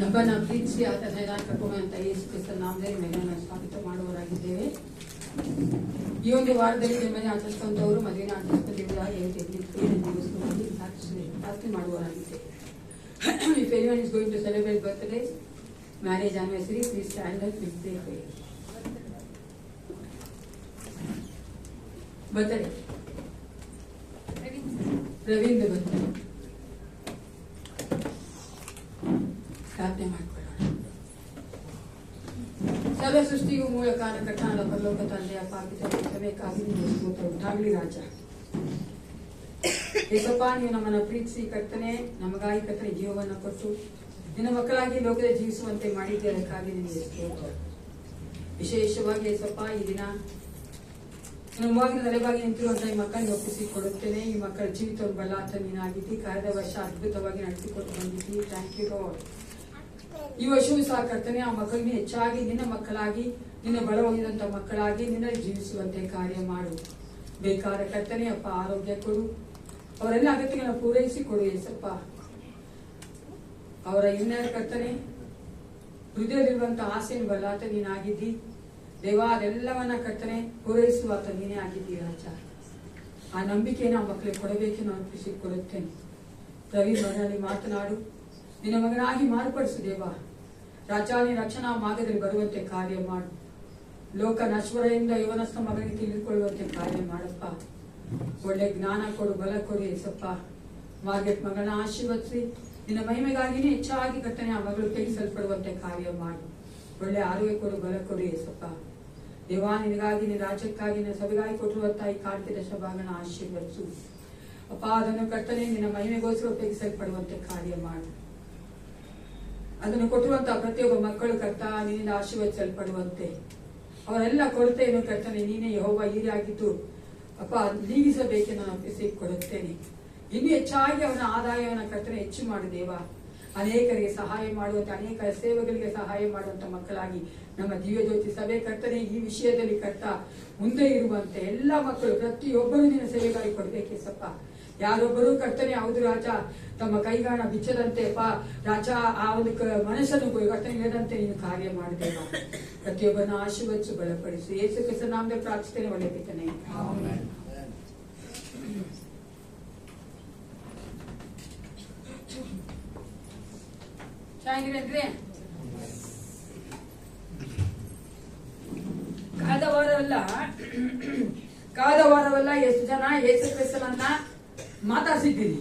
ನಮ್ಮನ್ನ ಪ್ರೀತಿಸಿ ಆತನ ಕರ್ಕೊಂಡಂತ ಯೇಸು ಕ್ರಿಸ್ತನ ನಾಮದಲ್ಲಿ ಮೇಲನ್ನು ಸ್ಥಾಪಿತ ಮಾಡುವವರಾಗಿದ್ದೇವೆ. ಈ ಒಂದು ವಾರದಲ್ಲಿ ನಿಮ್ಮನೆ ಆಚರಿಸುವಂತವರು ಮದುವೆನ ಆಚರಿಸುತ್ತಿರುವುದಾಗಿ ಪ್ರಾರ್ಥನೆ ಮಾಡುವವರಾಗಿದ್ದೇವೆ. If anyone is going to celebrate birthdays, marriage anniversary, please stand up with their prayers. Birthday. Ravindra ಬರ್ತಾರೆ. ಪ್ರಾರ್ಥನೆ ಮಾಡಿಕೊಳ್ಳೋಣ. ಸರ್ವ ಸೃಷ್ಟಿಗೂ ಮೂಲ ಕಾರಣಕರ್ತನಾದ ಪರಲೋಕ ತಂದೆಯ ಪಾಪಿತಬೇಕಾಗಿ ಉಂಟಾಗಲಿ ರಾಜ. ಯೇಸಪ್ಪ, ನೀವು ನಮ್ಮನ್ನು ಪ್ರೀತಿಸಿ ಕರ್ತನೆ, ನಮಗಾಗಿ ಕರ್ತನೆ ಜೀವವನ್ನು ಕೊಟ್ಟು ನಿನ್ನ ಮಕ್ಕಳಾಗಿ ಲೋಕದ ಜೀವಿಸುವಂತೆ ಮಾಡಿದ್ದೆ, ಅದಕ್ಕಾಗಿ ನಿನಗೆ ಸ್ತೋತ್ರ. ವಿಶೇಷವಾಗಿ ಯೇಸಪ್ಪ, ಈ ದಿನ ನಮ್ಮವಾಗಿ ತಲೆಬಾಗಿ ನಿಂತಿರುವಂತಹ ಈ ಮಕ್ಕಳನ್ನು ಒಪ್ಪಿಸಿಕೊಡುತ್ತೇನೆ. ಈ ಮಕ್ಕಳ ಜೀವಿತವನ್ನು ಬಲ್ಲಾತ ನೀನಾಗಿದ್ದಿ, ಕಳೆದ ವರ್ಷ ಅದ್ಭುತವಾಗಿ ನಡೆಸಿಕೊಟ್ಟು ಬಂದಿದ್ದಿ. Thank you Lord. ಈ ವರ್ಷವೂ ಸಹ ಕರ್ತನೆ, ಆ ಮಕ್ಕಳಿಗೆ ಹೆಚ್ಚಾಗಿ ನಿನ್ನ ಮಕ್ಕಳಾಗಿ, ನಿನ್ನ ಬಲವಾಗಿದಂತ ಮಕ್ಕಳಾಗಿ ನಿನ್ನ ಜೀವಿಸುವಂತೆ ಕಾರ್ಯ ಮಾಡು. ಬೇಕಾದ ಕರ್ತನೆ ಅಪ್ಪ ಆರೋಗ್ಯ ಕೊಡು, ಅವರೆಲ್ಲ ಅಗತ್ಯಗಳನ್ನು ಪೂರೈಸಿ ಕೊಡು ಯೇಸಪ್ಪ. ಅವರ ಇನ್ನರ ಕರ್ತನೆ ಹೃದಯದಲ್ಲಿರುವಂತಹ ಆಸೆಯನ್ನು ಬಲ್ಲಾತ ನೀನಾಗಿದ್ದಿ ದೇವ, ಅದೆಲ್ಲವನ್ನ ಕರ್ತನೆ ಪೂರೈಸುವಾತ ನೀನೇ ಆಗಿದ್ದೀ ರಾಜ. ಆ ನಂಬಿಕೆಯನ್ನು ಆ ಮಕ್ಕಳಿಗೆ ಕೊಡಬೇಕೆಂದು ಅರ್ಪಿಸಿಕೊಡುತ್ತೇನೆ. ರವಿ ಮಗನಲ್ಲಿ ಮಾತನಾಡು, ನಿನ್ನ ಮಗನಾಗಿ ಮಾರ್ಪಡಿಸು ದೇವ. ರಾಜ, ನೀ ರಕ್ಷಣಾ ಮಾರ್ಗದಲ್ಲಿ ಬರುವಂತೆ ಕಾರ್ಯ ಮಾಡು. ಲೋಕ ನಶ್ವರದಿಂದ ಯವನಸ್ಥ ಮಗನಿಗೆ ತಿಳಿದುಕೊಳ್ಳುವಂತೆ ಕಾರ್ಯ ಮಾಡಪ್ಪ. ಒಳ್ಳೆ ಜ್ಞಾನ ಕೊಡು, ಬಲ ಕೊಡು ಯೇಸಪ್ಪ. ಮಾರ್ಗೆಟ್ ಮಗಳನ್ನ ಆಶೀರ್ವದಿಸಿ ನಿನ್ನ ಮಹಿಮೆಗಾಗಿನೇ ಹೆಚ್ಚಾಗಿ ಕರ್ತನೆ ಆ ಮಗಳು ತೆಗೆಸಲ್ಪಡುವಂತೆ ಕಾರ್ಯ ಮಾಡು. ಒಳ್ಳೆ ಆರೋಗ್ಯ ಕೊಡು, ಬಲ ಕೊಡು ಯೇಸಪ್ಪ. ದೇವಾ, ನಿನಗಾಗಿ ನಿನ್ನ ರಾಜ್ಯಕ್ಕಾಗಿ ನಿನ್ನ ಸಭೆಗಾಗಿ ಕೊಟ್ಟಿರುವಂತಹ ಈ ಕಾರ್ತಿಕ ದಶಭಾಗನ ಆಶೀರ್ವದಿಸು ಅಪ್ಪ. ಅದನ್ನು ಕರ್ತನೆ ನಿನ್ನ ಮಹಿಮೆಗೋಸ್ಕರ ಉಪಯೋಗಿಸಲ್ಪಡುವಂತೆ ಕಾರ್ಯ ಮಾಡು. ಅದನ್ನು ಕೊಟ್ಟಿರುವಂತಹ ಪ್ರತಿಯೊಬ್ಬ ಮಕ್ಕಳು ಕರ್ತ ನಿನ್ನಿಂದ ಆಶೀರ್ವದಿಸಲ್ಪಡುವಂತೆ, ಅವರೆಲ್ಲ ಕೊರತೆಯನ್ನು ಕರ್ತನೆ ನೀನೇ ಯೆಹೋವ ಈರಾಗಿದ್ದು ಅಪ್ಪ ನೀಗಿಸಬೇಕೆಂದು ನಾನು ಒಪ್ಪಿಸಿಕೊಡುತ್ತೇನೆ. ಇನ್ನೂ ಹೆಚ್ಚಾಗಿ ಅವನ ಆದಾಯವನ್ನು ಕರ್ತನೆ ಹೆಚ್ಚು ಮಾಡು ದೇವ. ಅನೇಕರಿಗೆ ಸಹಾಯ ಮಾಡುವಂತೆ, ಅನೇಕ ಸೇವೆಗಳಿಗೆ ಸಹಾಯ ಮಾಡುವಂತ ಮಕ್ಕಳಾಗಿ ನಮ್ಮ ದಿವ್ಯಜ್ಯೋತಿ ಸಭೆ ಕರ್ತನೆ ಈ ವಿಷಯದಲ್ಲಿ ಕರ್ತ ಮುಂದೆ ಇರುವಂತೆ ಎಲ್ಲ ಮಕ್ಕಳು ಪ್ರತಿಯೊಬ್ಬರು ನಿನ್ನ ಸೇವೆಗಾಗಿ ಕೊಡ್ಬೇಕೇಸಪ್ಪ. ಯಾರೊಬ್ಬರು ಕರ್ತನೆ ಹೌದು ರಾಜ ತಮ್ಮ ಕೈಗಾಣ ಬಿಚ್ಚದಂತೆ ಅಪ್ಪ ರಾಜ, ಆ ಒಂದು ಮನಸ್ಸನ್ನು ಕರ್ತನೆ ಇಲ್ಲದಂತೆ ನೀನು ಕಾರ್ಯ ಮಾಡಿದೇವ. ಪ್ರತಿಯೊಬ್ಬರನ್ನು ಆಶೀರ್ವದಿಸು, ಬಲಪಡಿಸು. ಯೇಸು ಕ್ರಿಸ್ತನ ನಾಮದಲ್ಲಿ ಪ್ರಾರ್ಥಿಸ್ತೇನೆ, ಒಳ್ಳೆ ಪಿತನೇ. ಚೆನ್ನಾಗಿದ್ರೆ ಕಳೆದ ವಾರವೆಲ್ಲ ಎಷ್ಟು ಜನ ಯೇಸು ಕ್ರಿಸ್ತನನ್ನ ಮಾತಾಡ್ಸಿದ್ದೀರಿ?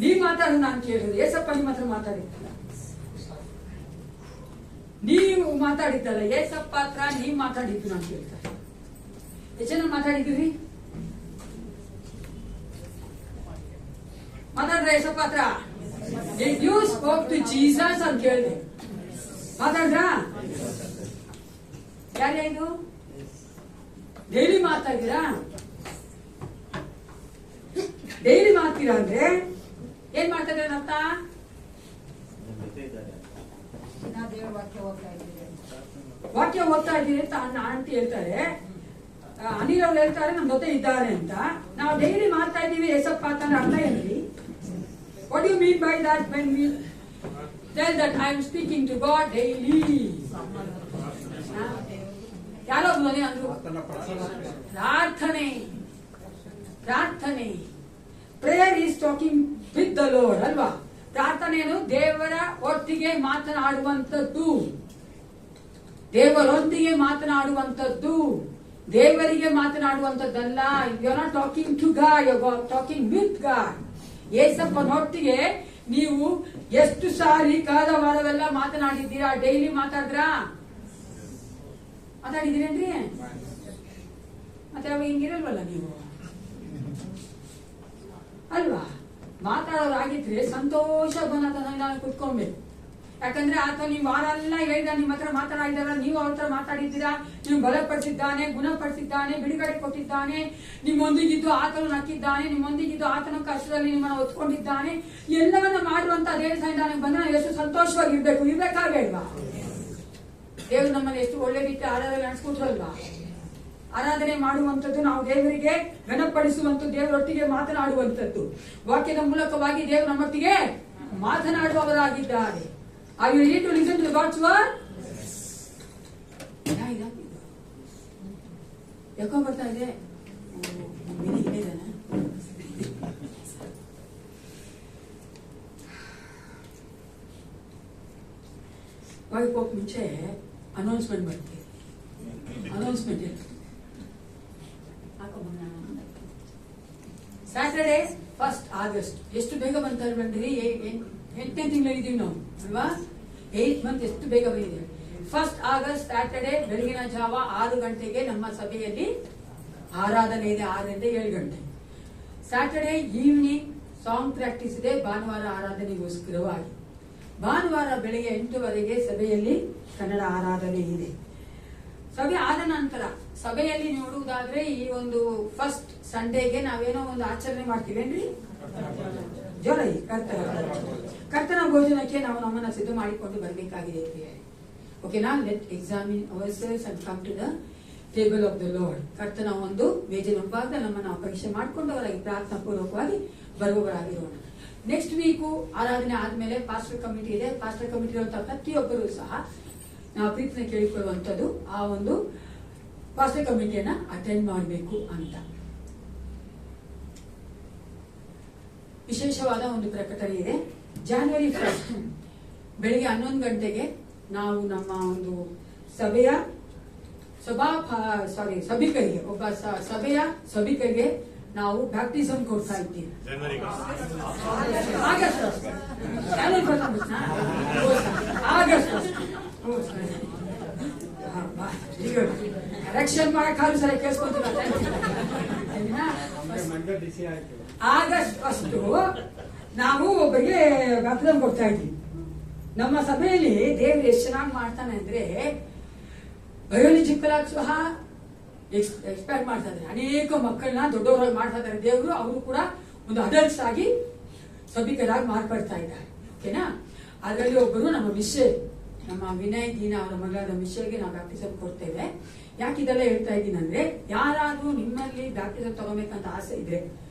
ನೀವ್ ಮಾತಾಡು, ನಾನು ಕೇಳಿದ್ರು. ಏಸಪ್ಪ ನಿಮ್ಮ ಹತ್ರ ಮಾತಾಡಿದ್ದಲ್ಲ, ನೀವು ಮಾತಾಡಿದ್ದಲ್ಲ, ಏಸಪ್ಪ ಹತ್ರ ನೀವ್ ಮಾತಾಡಿದ್ದು ನಾನು ಕೇಳ್ತಾರೆ. ಎಷ್ಟು ಜನ ಮಾತಾಡಿದ್ದೀರಿ? ಮಾತಾಡ್ರ ಏಸಪ್ಪ ಹತ್ರ? ಯು ಸ್ಪೋಕ್ ಟು ಜೀಸಸ್ ಅಂತ ಕೇಳಿದೆ. ಮಾತಾಡ್ರ? ಯಾರ್ಯಾರು ಡೈಲಿ ಮಾತಾಡ್ತೀರಾ? ಡೈಲಿ ಮಾಡ್ತೀರಾ ಅಂದ್ರೆ ಏನ್ ಮಾಡ್ತಾ ಇದ್ದಾರೆ ಅರ್ಥ? ನಾ ದೇವರ ವಾಕ್ಯ ಓದ್ತಾ ಇದ್ದೀರಿ ಅಂತ ಆಂಟಿ ಹೇಳ್ತಾರೆ, ಅನಿಲ್ ಅವ್ರು ಹೇಳ್ತಾರೆ ನಮ್ ಜೊತೆ ಇದ್ದಾರೆ ಅಂತ. ನಾವು ಡೈಲಿ ಮಾಡ್ತಾ ಇದ್ದೀವಿ ಏಸಪ್ಪ ಅಂತ ಅರ್ಥ ಏನ್ರಿ? What you mean by that when we tell that I am speaking to God daily? ಯಾರೋ ಧ್ವನಿ ಅಂದ್ರು ಪ್ರಾರ್ಥನೆ. ಪ್ರಾರ್ಥನೆ, prayer is talking with the Lord ಅಲ್ವಾ? ಪ್ರಾರ್ಥನೆಯನ್ನು ದೇವರ ಒಟ್ಟಿಗೆ ಮಾತನಾಡುವಂಥದ್ದು, ದೇವರೊಂದಿಗೆ ಮಾತನಾಡುವಂಥದ್ದು, ದೇವರಿಗೆ ಮಾತನಾಡುವಂಥದ್ದಲ್ಲ. You are not talking to God, you are talking with God. ಯೇಸಪ್ಪನೊಟ್ಟಿಗೆ ನೀವು ಎಷ್ಟು ಸಾರಿ ಕಳೆದ ವಾರವೆಲ್ಲ ಮಾತನಾಡಿದ್ದೀರಾ? ಡೈಲಿ ಮಾತಾಡ್ರಾ? ಮಾತಾಡಿದ್ದೀರೇನ್ರಿ? ಮತ್ತೆ ಅವಾಗ ಹಿಂಗಿರಲ್ವಲ್ಲ ನೀವು ಅಲ್ವಾ? ಮಾತಾಡೋರಾಗಿದ್ರೆ ಸಂತೋಷ ನಾನು ಕುತ್ಕೊಳ್ಬೇಕು. ಯಾಕಂದ್ರೆ ಆತ ನೀವು ವಾರ ಎಲ್ಲ ಹೇಳಿದ ನಿಮ್ಮ ಹತ್ರ ಮಾತಾಡಿದಾರ, ನೀವು ಅವ್ರ ಹತ್ರ ಮಾತಾಡಿದ್ದೀರಾ. ನೀವು ಬಲಪಡಿಸಿದ್ದಾನೆ, ಗುಣಪಡಿಸಿದ್ದಾನೆ, ಬಿಡುಗಡೆ ಕೊಟ್ಟಿದ್ದಾನೆ, ನಿಮ್ಮೊಂದಿಗಿದ್ದು ಆತನು ನಕ್ಕಿದ್ದಾನೆ, ನಿಮ್ಮೊಂದಿಗಿದ್ದು ಆತನ ಕಷ್ಟದಲ್ಲಿ ನಿಮ್ಮನ್ನು ಒತ್ಕೊಂಡಿದ್ದಾನೆ. ಎಲ್ಲವನ್ನ ಮಾಡುವಂತ ದೇವ ಸನ್ನಿಧಾನಕ್ಕೆ ಬಂದ್ರೆ ನಾವು ಎಷ್ಟು ಸಂತೋಷವಾಗಿರ್ಬೇಕು, ಇರ್ಬೇಕಾಗಲ್ವಾ? ದೇವರು ನಮ್ಮನ್ನು ಎಷ್ಟು ಒಳ್ಳೆ ರೀತಿ ಆರಾಧನೆ ನಡೆಸ್ಕೊಟ್ರಲ್ವಾ? ಆರಾಧನೆ ಮಾಡುವಂಥದ್ದು, ನಾವು ದೇವರಿಗೆ ಘನಪಡಿಸುವಂಥದ್ದು, ದೇವರೊಟ್ಟಿಗೆ ಮಾತನಾಡುವಂಥದ್ದು, ವಾಕ್ಯದ ಮೂಲಕವಾಗಿ ದೇವರು ನಮ್ಮೊಟ್ಟಿಗೆ ಮಾತನಾಡುವವರಾಗಿದ್ದಾರೆ. Are you ready to listen to God's word? ಯಾಕೋ ಬರ್ತಾ ಇದೆ ಇದ್ದಾನೆ. ಒಳಗೆ ಹೋಗಿ ಮುಂಚೆ ಅನೌನ್ಸ್ಮೆಂಟ್ ಬರ್ತೀವಿ. Announcement Saturday 1st August. ಎಷ್ಟು ಬೇಗ ಬಂತಾರೆ ಬಂದ್ರಿ, 8ನೇ ತಿಂಗಳಿದ್ದೀವಿ ನಾವು ಅಲ್ವಾ. 8th month ಎಷ್ಟು ಬೇಗ ಬಂದಿದೆ. 1st August ಸ್ಯಾಟರ್ಡೇ ಬೆಳಗಿನ ಜಾವ 6 ಗಂಟೆಗೆ ನಮ್ಮ ಸಭೆಯಲ್ಲಿ ಆರಾಧನೆ ಇದೆ. 6ರಿಂದ 7 ಗಂಟೆ. ಸ್ಯಾಟರ್ಡೇ ಈವ್ನಿಂಗ್ ಸಾಂಗ್ ಪ್ರಾಕ್ಟೀಸ್ ಇದೆ, ಭಾನುವಾರ ಆರಾಧನೆಗೋಸ್ಕರವಾಗಿ. ಭಾನುವಾರ ಬೆಳಗ್ಗೆ 8 ಸಭೆಯಲ್ಲಿ ಕನ್ನಡ ಆರಾಧನೆ ಇದೆ. ಸಭೆ ಆದ ನಂತರ ಸಭೆಯಲ್ಲಿ ನೋಡುವುದಾದ್ರೆ ಈ ಒಂದು 1st ಸಂಡೇಗೆ ನಾವೇನೋ ಒಂದು ಆಚರಣೆ ಮಾಡ್ತೀವೇನ್ರಿ, ಜೋರೈ ಕರ್ತನ ಭೋಜನಕ್ಕೆ ನಾವು ನಮ್ಮನ್ನ ಸಿದ್ಧ ಮಾಡಿಕೊಂಡು ಬರಬೇಕಾಗಿದೆ. ಓಕೆನಾ. Let examine ourselves and come to the table of the Lord. ಕರ್ತನ ಒಂದು ಮೇಜಿನ ಮುಂಭಾಗದಲ್ಲಿ ನಮ್ಮನ್ನು ನಾವು ಪರೀಕ್ಷೆ ಮಾಡಿಕೊಂಡು ಅವರಾಗಿ ಪ್ರಾರ್ಥನಾ ಪೂರ್ವಕವಾಗಿ ಬರುವವರಾಗಿರೋಣ. ನೆಕ್ಸ್ಟ್ ವೀಕು ಆರಾಧನೆ ಆದ್ಮೇಲೆ ಪಾಸ್ಟರ್ ಕಮಿಟಿ ಇದೆ. ಪಾಸ್ಟರ್ ಕಮಿಟಿ ಇರುವಂತಹ ಪ್ರತಿಯೊಬ್ಬರು ಸಹ ನಾವು ಪ್ರೀತಿನ ಕೇಳಿಕೊಳ್ಳುವಂಥದ್ದು ಆ ಒಂದು ಪಾಸ್ಟರ್ ಕಮಿಟಿಯನ್ನ ಅಟೆಂಡ್ ಮಾಡಬೇಕು ಅಂತ. ವಿಶೇಷವಾದ ಒಂದು ಪ್ರಕಟಣೆ ಇದೆ. January 1st ಬೆಳಿಗ್ಗೆ 11 ಗಂಟೆಗೆ ನಾವು ನಮ್ಮ ಒಂದು ಸಭೆಯ ಸಭಿಕರಿಗೆ ಸಭೆಯ ಸಭಿಕರಿಗೆ ನಾವು ಬ್ಯಾಪ್ಟಿಸಮ್ ಕೊಡ್ತಾ ಇದ್ದೀವಿ. ಕರೆಕ್ಷನ್ ಮಾಡಕ್ಕಾದ್ರೂ ಸರಿ ಕೇಳಿಸ್ಕೊಂತೀವಿ. ಆಗಸ್ಟ್ 1 ನಾವು ಒಬ್ಬರಿಗೆ ಬ್ಯಾಪ್ಟಿಸಮ್ ಕೊಡ್ತಾ ಇದ್ದೀವಿ. ನಮ್ಮ ಸಭೆಯಲ್ಲಿ ದೇವರು ಎಷ್ಟು ಚೆನ್ನಾಗಿ ಮಾಡ್ತಾನೆ ಅಂದ್ರೆ ಬಯೋಲಜಿಕಲ್ ಆಗಿ ಸಹ ಎಕ್ಸ್ಪೆಕ್ಟ್ ಮಾಡ್ತಾ ಇದ್ದಾರೆ. ಅನೇಕ ಮಕ್ಕಳನ್ನ ದೊಡ್ಡವರಾಗಿ ಮಾಡ್ತಾ ಇದ್ದಾರೆ ದೇವರು. ಅವರು ಕೂಡ ಒಂದು ಅಡಲ್ಟ್ಸ್ ಆಗಿ ಸಭಿಕರಾಗಿ ಮಾರ್ಪಡ್ತಾ ಇದ್ದಾರೆ. ಓಕೆನಾ. ಅದರಲ್ಲಿ ಒಬ್ಬರು ನಮ್ಮ ಮಿಶೆಲ್, ನಮ್ಮ ವಿನಯ್ ದೀನಾ ಅವರ ಮಗಳಾದ ಮಿಶೆಲ್ಗೆ ನಾವು ಬ್ಯಾಪ್ಟಿಸಮ್ ಕೊಡ್ತೇವೆ. ಯಾಕೆ ಇದೆಲ್ಲ ಹೇಳ್ತಾ ಇದ್ದೀನಿ ಅಂದ್ರೆ, ಯಾರಾದ್ರೂ ನಿಮ್ಮಲ್ಲಿ ಬ್ಯಾಪ್ಟಿಸಮ್ ತಗೋಬೇಕಂತ ಆಸೆ ಇದ್ರೆ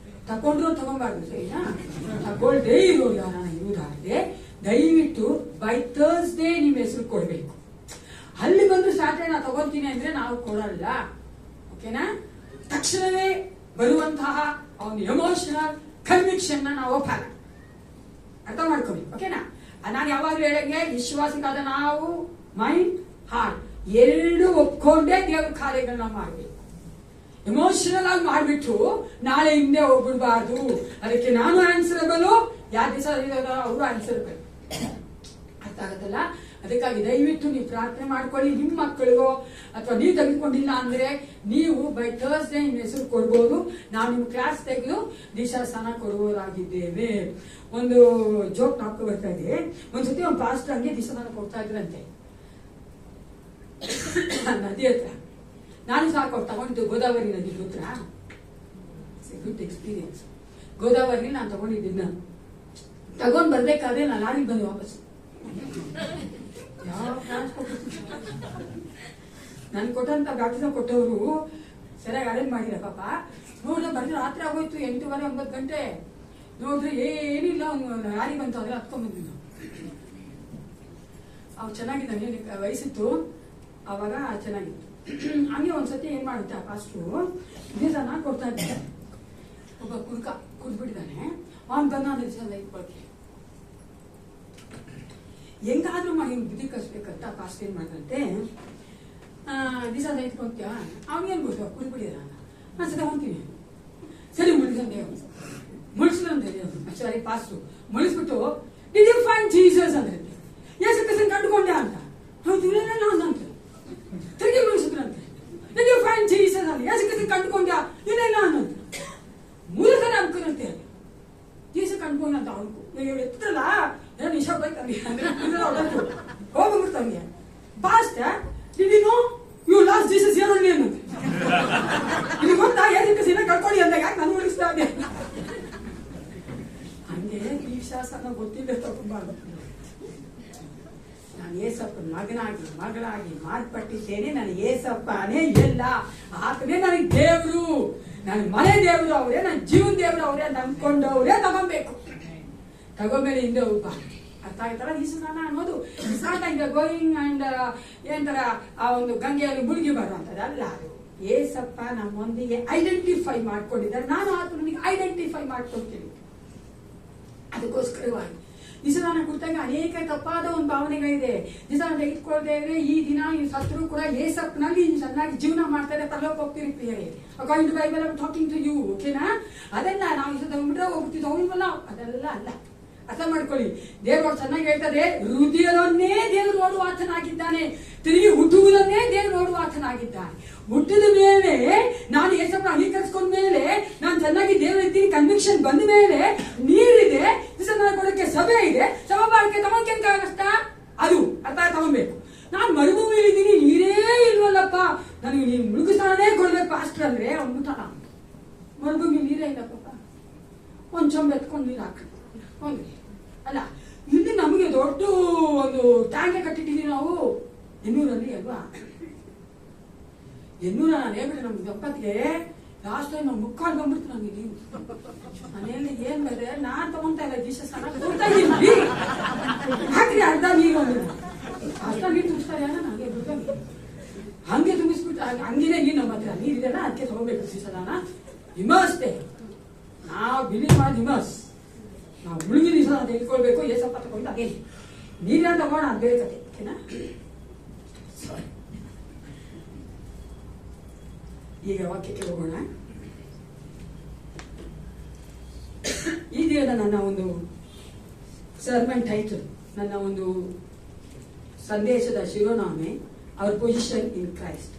ತಗೊಂಡ್ರು ತಗೊಂಬಾರ್ದು, ಸರಿನಾ. ತಗೊಳ್ದೇ ಇರುವುದಾದ್ರೆ ದಯವಿಟ್ಟು ಬೈ ಥರ್ಸ್ಡೇ ನಿಮ್ಮ ಹೆಸರು ಕೊಡ್ಬೇಕು. ಅಲ್ಲಿ ಬಂದು ಸ್ಯಾಟರ್ಡೇ ನಾ ತಗೊಂತೀನಿ ಅಂದ್ರೆ ನಾವು ಕೊಡಲ್ಲ. ಓಕೆನಾ. ತಕ್ಷಣವೇ ಬರುವಂತಹ ಒಂದು ಎಮೋಷನಲ್ ಕನ್ವಿಕ್ಷನ್ ನಾವು ಒಪ್ಪಲ್ಲ. ಅರ್ಥ ಮಾಡ್ಕೊಳ್ಳಿ. ಓಕೆನಾ. ನಾನು ಯಾವಾಗ್ಲೂ ಹೇಳಂಗೆ, ವಿಶ್ವಾಸಿಗಾದ ನಾವು ಮೈಂಡ್ ಹಾರ್ಟ್ ಎರಡು ಒಪ್ಕೊಂಡೇ ದೇವ್ರ ಕಾರ್ಯಗಳನ್ನ ಮಾಡ್ಬೇಕು. ಎಮೋಷನಲ್ ಆಗಿ ಮಾಡ್ಬಿಟ್ಟು ನಾಳೆ ಹಿಂದೆ ಹೋಗ್ಬಿಡ್ಬಾರ್ದು. ಅದಕ್ಕೆ ನಾನು ಆನ್ಸರಬಲ್, ಯಾವ ದಿವಸ ಅವರು ಆನ್ಸರಬಲ್. ಅರ್ಥ ಆಗತ್ತಲ್ಲ. ಅದಕ್ಕಾಗಿ ದಯವಿಟ್ಟು ನೀವು ಪ್ರಾರ್ಥನೆ ಮಾಡ್ಕೊಳ್ಳಿ. ನಿಮ್ಮ ಮಕ್ಕಳಿಗೋ ಅಥವಾ ನೀವು ತೆಗೆದುಕೊಂಡಿಲ್ಲ ಅಂದ್ರೆ ನೀವು ಬೈ ಥರ್ಸ್ಡೇ ನಿಮ್ಮ ಹೆಸರು ಕೊಡ್ಬೋದು. ನಾವು ನಿಮ್ ಕ್ಲಾಸ್ ತೆಗೆದು ದೀಕ್ಷಾಸ್ಥಾನ ಕೊಡುವವರಾಗಿದ್ದೇವೆ. ಒಂದು ಜೋಕ್ ನಾಲ್ಕು ಬರ್ತಾ ಇದೆ. ಒಂದ್ಸತಿ ಒಂದು ಪಾಸ್ಟರ್ ಹಂಗೆ ದೀಕ್ಷಾಸ್ಥಾನ ಕೊಡ್ತಾ ಇದ್ರಂತೆ ನದಿ ಹತ್ರ. ನಾನು ಸಾಕು ತಗೊಂಡಿದ್ದು ಗೋದಾವರಿ ನದಿ ಹತ್ರ. Good experience. ಗೋದಾವರಿ ನಾನು ತಗೊಂಡಿದ್ದೀನಿ. ತಗೊಂಡ್ ಬರ್ಬೇಕಾದ್ರೆ ನಾನು ಲಾರಿಗೆ ಬಂದೆ ವಾಪಸ್. ಯಾವ ನನ್ ಕೊಟ್ಟಂತ ಬ್ಯಾಪ್ಟಿಸಮ್ ಕೊಟ್ಟವರು ಸರಿಯಾಗಿ ಅರೇಂಜ್ ಮಾಡಿರ ಪಾಪ. ನೋಡ್ದೆ ಬರ್ದ್ರೆ ರಾತ್ರಿ ಆಗೋಯ್ತು, 8:30 9 ಗಂಟೆ. ನೋಡ್ರಿ ಏನಿಲ್ಲ, ಒಂದು ಲಾರಿ ಬಂತು, ಅದ್ರ ಹತ್ಕೊಂಡ್ ಬಂದ್ವಿ ನಾವು. ಅವ್ ಚೆನ್ನಾಗಿದ್ದಾನೆ, ವಯಸ್ಸಿತ್ತು ಅವಾಗ ಚೆನ್ನಾಗಿತ್ತು. ಹಂಗೆ ಒಂದ್ಸತಿ ಏನ್ ಮಾಡುತ್ತೆ ಆ ಪಾಸ್ಟ್ರು, ದಿವಸ ನಾನು ಕೊಡ್ತಾ ಇದ್ದೆ. ಒಬ್ಬ ಕುಡ್ಬಿಟ್ಟಿದ್ದಾನೆ. ಅವ್ನ್ ಬಂದ ದಿವಸ ಇಟ್ಕೊಳಕ್ಕೆ ಹೆಂಗಾದ್ರೂ ಮಾಡಿ ಬುದ್ಧಿ ಕಲಿಸ್ಬೇಕಂತ ಪಾಸ್ಟ್ ಏನ್ ಮಾಡ್ದಂತೆ, ದಿವಸ ಇಟ್ಕೊಂತೀಯ ಅವನೇನ್ ಗೊತ್ತು ಕುಡ್ಬಿಟ್ಟಿದ. ನಾನು ಸದ ಹೊಂತೀನಿ. ಸರಿ ಮುಳಿಸ್ಲಂದೆ ಸರಿ ಪಾಸ್ಟು ಮುಳಿಸ್ಬಿಟ್ಟು ಡಿಡ್ ಯು ಫೈಂಡ್ ಜೀಸಸ್ ಅಂದ್ರೆ ಯೇಸು ಕ್ರಿಸ್ತನ ಕಂಡುಕೊಂಡೆ ಅಂತ. ಹೌದು ಇಲ್ಲ ಅಂದಂತೆ. ತಿರುಗಿ ಮುಳಿಸಿದ್ರಂತೆ. ಡಿಡ್ ಯು ಫೈಂಡ್ ಜೀಸಸ್ ಅಂದ್ರೆ ಯೇಸು ಕ್ರಿಸ್ತನ ಕಂಡುಕೊಂಡ್ಯಾ? ಇಲ್ಲ ಅನ್ನಂತೆ. ಮೂಲಕನ ಅನ್ಕೊಂಡಂತೆ ಯೇಸು ಕಂಡುಕೊಂಡಂತ ಅವನು ಎತ್ತಲ್ಲ ಏನು ಇಷ್ಟ ಬೈತಂಗೆ ಅಂದ್ರೆ ಹೋಗ್ಬಿಡ್ತಂಗೆ. Past did you know you lost Jesus here only ಅನ್ನಂತೆ. ಇದು ಗೊತ್ತಾ ಯೇಸು ಕ್ರಿಸ್ತನ ಕಳ್ಕೊಳ್ಳಿ ಅಂತ ಯಾಕೆ ನಾನು ಉಳಿಸ್ತಾ ಇದ್ದೆ. ಹಂಗೆ ಈ ಶಾಸನ ಗೊತ್ತಿಲ್ಲ ತಗೊಂಬಾರ್ದು. ನಾನು ಏಸಪ್ಪ ಮಗಳಾಗಿ ಮಾರ್ಪಟ್ಟಿದ್ದೇನೆ. ನಾನು ಏಸಪ್ಪನೇ ಎಲ್ಲ, ಆತನೇ ನನಗೆ ದೇವ್ರು, ನನ್ನ ಮನೆ ದೇವ್ರು ಅವರೇ, ನನ್ನ ಜೀವನ ದೇವ್ರು ಅವರೇ ಅಂತ ಅನ್ಕೊಂಡವ್ರೇ ತಗೊಬೇಕು. ತಗೊಂಡ್ಮೇಲೆ ಹಿಂದೆ ಹೋಗ್ಬಾರ್ದು. ಅರ್ಥ ಆಯ್ತಲ್ಲ? ಈ ಸ್ನಾನ ಅನ್ನೋದು ಗೋಯಿಂಗ್ ಅಂಡ್ ಏನಂತಾರ ಆ ಒಂದು ಗಂಗೆಯಲ್ಲಿ ಮುಳುಗಿ ಬರುವಂತದ್ದು ಅಲ್ಲ. ಅದು ಏಸಪ್ಪ ನಮ್ಮೊಂದಿಗೆ ಐಡೆಂಟಿಫೈ ಮಾಡ್ಕೊಂಡಿದ್ದಾರೆ, ನಾನು ಆತನಿಗೆ ಐಡೆಂಟಿಫೈ ಮಾಡ್ಕೊಳ್ತೀನಿ. ಅದಕ್ಕೋಸ್ಕರವಾಗಿ ದಿವಸದಾನ ಕುರಿತಾಗ ಅನೇಕ ತಪ್ಪಾದ ಒಂದು ಭಾವನೆಗಳಿದೆ. ದಿವಸದಾನ ತೆಗೆದುಕೊಳ್ಳದೆ ಇದ್ರೆ ಈ ದಿನ ನೀವು ಸತ್ರು ಕೂಡ ಏಸಪ್ನಲ್ಲಿ ಚೆನ್ನಾಗಿ ಜೀವನ ಮಾಡ್ತಾರೆ, ಪರಲೋಕ ಹೋಗ್ತೀರಿ ಪ್ರಿಯರೇ. According to Bible I talking to you, ಓಕೆನಾ? ಅದೆಲ್ಲ ನಾವು ಈ ತಗೊಂಡ್ಬಿಟ್ರೆ ಹೋಗ್ತಿದ್ವಿ, ಅವನಿವಲ್ಲ, ಅದೆಲ್ಲ ಅಲ್ಲ. ಅರ್ಥ ಮಾಡ್ಕೊಳ್ಳಿ. ದೇವರು ಚೆನ್ನಾಗಿ ಹೇಳ್ತಾರೆ, ಹೃದಯದನ್ನೇ ದೇವರು ನೋಡುವ ಆತನಾಗಿದ್ದಾನೆ, ತಿರುಗಿ ಹುಟ್ಟುವುದನ್ನೇ ದೇವರು ನೋಡುವ ಆತನಾಗಿದ್ದಾನೆ. ಹುಟ್ಟಿದ ಮೇಲೆ ನಾನು ಏಸಪ್ಪ ಅಂಗೀಕರಿಸ್ಕೊಂಡ ಮೇಲೆ ನಾನು ಚೆನ್ನಾಗಿ ದೇವರ ಇದ್ದೀನಿ ಕನ್ವಿಕ್ಷನ್ ಬಂದ ಮೇಲೆ ನೀರಿದೆ, ದಿವಸ ಕೊಡಕ್ಕೆ ಸಭೆ ಇದೆ, ಸಭೆ ಬಾಳಕ್ಕೆ ತಗೊಂಡ್ಕೆ ಕಷ್ಟ ಅದು ಅರ್ಥ ತಗೊಬೇಕು. ನಾನು ಮರುಭೂಮಿಯಲ್ಲಿ ಇದ್ದೀನಿ, ನೀರೇ ಇಲ್ವಲ್ಲಪ್ಪ, ನನಗೆ ನೀನು ಮುಳುಗಿಸ್ತಾನೇ ಕೊಡ್ಬೇಕು ಪಾಸ್ಟರ್ ಅಂದ್ರೆ ಅವ್ನು ಮರುಭೂಮಿ ನೀರೇ ಇಲ್ಲ ಪಾಪ, ಒಂದ್ ಚೊಂಬೆ ಎತ್ಕೊಂಡು ನೀರು ಹಾಕ ಅಲ್ಲ. ಇಲ್ಲಿ ನಮಗೆ ದೊಡ್ಡ ಒಂದು ಟ್ಯಾಂಕ್ ಕಟ್ಟಿಟ್ಟಿದೀವಿ ನಾವು ಎನ್ನೂರಲ್ಲಿ ಅಲ್ವಾ. ಎನ್ನೂರ ನಾನು ಹೇಳ್ಬಿಟ್ಟೆ ನಮ್ಗೆ ದಂಪತಿಗೆ ಲಾಸ್ಟ್ ಟೈಮ್ ನಾವು ಮುಕ್ಕಾಲು ಬಂದ್ಬಿಡ್ತು ನಮಗೆ ನೀವು. ಮನೆಯಲ್ಲಿ ಏನ್ ಬೇರೆ ನಾನ್ ತಗೊಂತಾ ಇಲ್ಲ ಜೀಸಸ್ ಹಾಕ್ರಿ ಅರ್ಧ ನೀರು ಅರ್ಧ ನೀರು ತುಂಬಿಸ್ತಾರೆ ನನಗೆ ಹಂಗೆ ತುಂಬಿಸ್ಬಿಟ್ಟು ಹಂಗಿನೇ ನೀರು ನಮ್ಮ ಹತ್ರ ನೀರಿದೆಲ್ಲ ಅದಕ್ಕೆ ತಗೋಬೇಕು ಜೀಸದಾನ ಹಿಮಸ್ತೆ. ನಾವು ಬಿಲಿ ಮಾಡಿ ಹಿಮಸ್ ನಾವು ಮುಳುಗಿ ದಿವಸ ತೆಗೆದುಕೊಳ್ಬೇಕು. ಏಸಪ್ಪ ತಗೊಂಡು ಅದೇ ನೀರಿನ ತಗೋಣ, ಅದು ಬೇರೆ ಕತೆ, ಓಕೆನಾ? ಈಗ ವಾಕ್ಯಕ್ಕೆ ಹೋಗೋಣ. ಈ ದಿನದ ನನ್ನ ಒಂದು ಸರ್ಮನ್ ಟೈಟಲ್, ನನ್ನ ಒಂದು ಸಂದೇಶದ ಶಿರೋನಾಮೆ ಅವರ್ ಪೊಸಿಷನ್ ಇನ್ ಕ್ರೈಸ್ಟ್.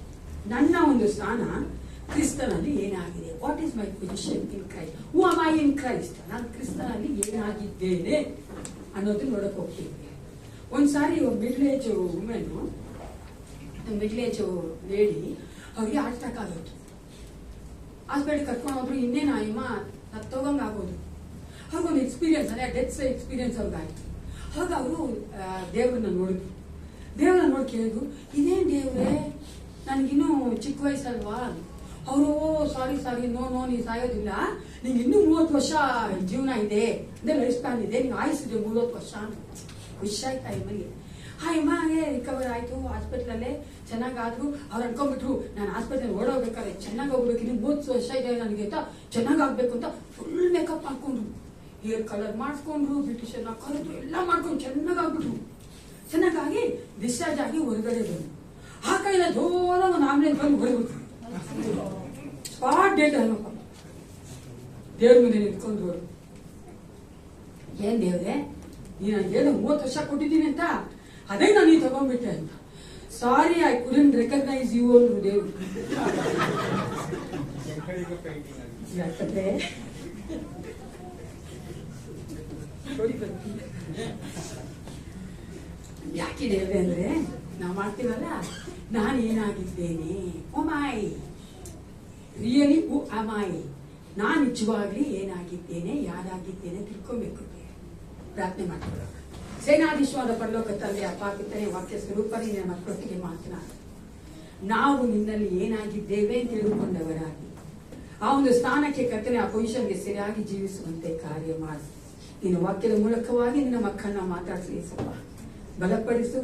ನನ್ನ ಒಂದು ಸ್ಥಾನ ಕ್ರಿಸ್ತನಲ್ಲಿ ಏನಾಗಿದೆ, what is my position in Christ, who am I in Christ, ನಾನು ಕ್ರಿಸ್ತನಲ್ಲಿ ಏನಾಗಿದ್ದೇನೆ ಅನ್ನೋದನ್ನ ನೋಡಕ್ ಹೋಗ್ತೀನಿ. ಒಂದ್ಸಾರಿ middle age women, middle age lady, ಅವ್ರಿಗೆ ಹಾರ್ಟ್ ಅಟ್ಯಾಕ್ ಆಗೋದು. ಹಾಸ್ಪಿಟಲ್ ಕರ್ಕೊಂಡು ಹೋದ್ರು, ಇನ್ನೇನು ಅಯ್ಯಮ್ಮ ತಗೋಂಗ್ ಆಗೋದು. ಹಾಗೊಂದು ಎಕ್ಸ್ಪೀರಿಯನ್ಸ್ ಅಂದ್ರೆ ಡೆತ್ ಎಕ್ಸ್ಪೀರಿಯನ್ಸ್ ಅವ್ರಿಗಾಯ್ತು. ಆಗ ಅವರು ದೇವ್ರನ್ನ ನೋಡಿದ್ರು. ದೇವ್ರನ್ನ ನೋಡಿ ಕೇಳಿದ್ರು, ಇದೇನ್ ದೇವ್ರೆ ನನ್ಗಿನ್ನೂ ಚಿಕ್ಕ ವಯಸ್ಸಲ್ವಾ? ಅವರು ಸಾರಿ ನೋ ನೀ ಸಾಯೋದಿಲ್ಲ, ನಿಂಗೆ ಇನ್ನೂ 30 ವರ್ಷ ಜೀವನ ಇದೆ, ಅಂದ್ರೆ ಲೈಫ್ ಸ್ಪ್ಯಾನ್ ಇದೆ, ನಿಂಗೆ ಆಯುಸ್ಸಿದೆ 30 ವರ್ಷ ಅಂತ. ಖುಷಿ ಆಯ್ತು ಅಮ್ಮನಿಗೆ. ಆ ಅಮ್ಮಗೆ ರಿಕವರ್ ಆಯ್ತು, ಹಾಸ್ಪಿಟ್ಲಲ್ಲೇ ಚೆನ್ನಾಗಾದ್ರು. ಅವ್ರು ಅನ್ಕೊಂಡ್ಬಿಟ್ರು, ನಾನು ಹಾಸ್ಪಿಟಲ್ ಓಡೋಗ್ಬೇಕಾದ್ರೆ ಚೆನ್ನಾಗಿ ಹೋಗ್ಬೇಕು, ಇನ್ನು 30 ವರ್ಷ ಇದೆ ನನಗೆ ಅಂತ, ಚೆನ್ನಾಗ್ ಆಗ್ಬೇಕು ಅಂತ ಫುಲ್ ಮೇಕಪ್ ಮಾಡ್ಕೊಂಡ್ರು, ಹೇರ್ ಕಲರ್ ಮಾಡಿಸ್ಕೊಂಡ್ರು, ಬ್ಯೂಟಿಷಿಯನ್ ಕರೆದ್ರು, ಎಲ್ಲ ಮಾಡ್ಕೊಂಡು ಚೆನ್ನಾಗಾಗ್ಬಿಟ್ರು. ಚೆನ್ನಾಗಾಗಿ ಡಿಸ್ಚಾರ್ಜ್ ಆಗಿ ಹೊರಗಡೆ ಬಂದ್ರು. ಆ ಕೈಲ ಜೋರ ಒಂದು ಆಂಬುಲೆನ್ಸ್ ಬಂದು ಹೊರಬಿಟ್ರು. ಸ್ಪಾಟ್ ಡೇಟ್ ಅಲ್ಲಪ್ಪ. ದೇವ್ರ ಮುಂದೆ ನಿಂತ್ಕೊಂಡು, ಏನ್ ದೇವ್ರೆ ನೀನು ನನಗೇನು 30 ವರ್ಷ ಕೊಟ್ಟಿದ್ದೀನಿ ಅಂತ, ಅದೇ ನಾನು ನೀನು ತಗೊಂಡ್ಬಿಟ್ಟೆ ಅಂತ. ಸಾರಿ, ಐ ಕುಡಂಟ್ ರೆಕಗ್ನೈಸ್ ಯು ಅಂದ್ರು ದೇವ್ರು. ಯಾಕಂದ್ರೆ ಯಾಕೆ ದೇವ್ರೆ ಅಂದ್ರೆ ನಾವು ಮಾಡ್ತೀವಲ್ಲ, ನಾನು ಏನಾಗಿದ್ದೇನೆ, ಓಮಾಯಿ ರಿಯಲಿ ಹೂ ಅಮಾಯಿ, ನಾನು ನಿಜವಾಗ್ಲಿ ಏನಾಗಿದ್ದೇನೆ, ಯಾರಾಗಿದ್ದೇನೆ ತಿಳ್ಕೊಬೇಕು. ಪ್ರಾರ್ಥನೆ ಮಾಡ್ಕೊಳ್ಳೋಣ. ಸೇನಾಧೀಶವಾದ ಪರಲೋಕ ತಂದೆ, ಅಪ್ಪ ಪಿತನೇ, ವಾಕ್ಯ ಸ್ವರೂಪನೇ ನಿನ್ನ ಮಕ್ಕಳೊಟ್ಟಿಗೆ ಮಾತನಾಡ. ನಾವು ನಿನ್ನಲ್ಲಿ ಏನಾಗಿದ್ದೇವೆ ಅಂತ ತಿಳ್ಕೊಂಡವರಾಗಿ ಆ ಒಂದು ಸ್ಥಾನಕ್ಕೆ ಕರ್ತನೆ, ಆ ಪೊಸಿಷನ್ಗೆ ಸರಿಯಾಗಿ ಜೀವಿಸುವಂತೆ ಕಾರ್ಯ ಮಾಡಿ. ನಿನ್ನ ವಾಕ್ಯದ ಮೂಲಕವಾಗಿ ನಿನ್ನ ಮಕ್ಕಳನ್ನ ಮಾತಾಡಿಸಪ್ಪ, ಬಲಪಡಿಸು.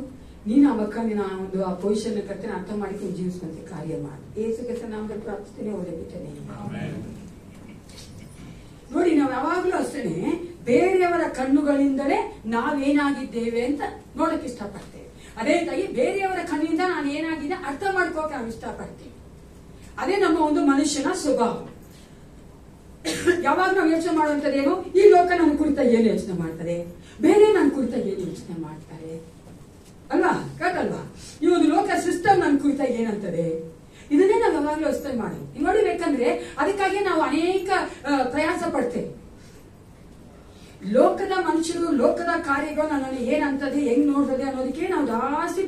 ನೀನು ಆ ಮಕ್ಕಳಿನ ಒಂದು ಆ ಪೊಸಿಷನ್ ಕರ್ತನೆ ಅರ್ಥ ಮಾಡಿಕೊಂಡು ಜೀವಿಸುವಂತೆ ಕಾರ್ಯ ಮಾಡಿ. ಯೇಸು ಕ್ರಿಸ್ತನ ನಾಮದಲ್ಲಿ ಪ್ರಾರ್ಥಿಸ್ತೇನೆ, ಓದೇ ಬಿಟ್ಟನೆ. ನೋಡಿ, ನಾವು ಯಾವಾಗ್ಲೂ ಅಷ್ಟೇನೆ ಬೇರೆಯವರ ಕಣ್ಣುಗಳಿಂದಲೇ ನಾವೇನಾಗಿದ್ದೇವೆ ಅಂತ ನೋಡಕ್ ಇಷ್ಟಪಡ್ತೇವೆ. ಅದೇ ತಾಯಿ ಬೇರೆಯವರ ಕಣ್ಣಿಂದ ನಾನು ಏನಾಗಿದೆ ಅರ್ಥ ಮಾಡ್ಕೋಕೆ ನಾವು ಇಷ್ಟಪಡ್ತೀವಿ. ಅದೇ ನಮ್ಮ ಒಂದು ಮನುಷ್ಯನ ಸ್ವಭಾವ. ಯಾವಾಗ ನಾವು ಯೋಚನೆ ಮಾಡುವಂತದ್ದೇನು, ಈ ಲೋಕ ನನ್ನ ಕುರಿತ ಏನು ಯೋಚನೆ ಮಾಡ್ತಾರೆ, ಬೇರೆ ನನ್ನ ಕುರಿತ ಏನು ಯೋಚನೆ ಮಾಡ್ತಾರೆ ಅಲ್ವಾ, ಕರೆಕ್ಟಲ್ವಾ? ಈ ಒಂದು ಲೋಕ ಸಿಸ್ಟಮ್ ನನ್ನ ಕುರಿತ ಏನಂತದೆ, ಇದನ್ನೇ ನಾವು ಯಾವಾಗಲೂ ಯೋಚನೆ ಮಾಡಿ ನೋಡಿಬೇಕಂದ್ರೆ ಅದಕ್ಕಾಗಿ ನಾವು ಅನೇಕ ಪ್ರಯಾಸ ಪಡ್ತೇವೆ. ಲೋಕದ ಮನುಷ್ಯರು, ಲೋಕದ ಕಾರ್ಯಗಳು ನನ್ನನ್ನು ಏನಂತದೆ, ಹೆಂಗ್ ನೋಡ್ತದೆ ಅನ್ನೋದಕ್ಕೆ ನಾವು ಜಾಸ್ತಿ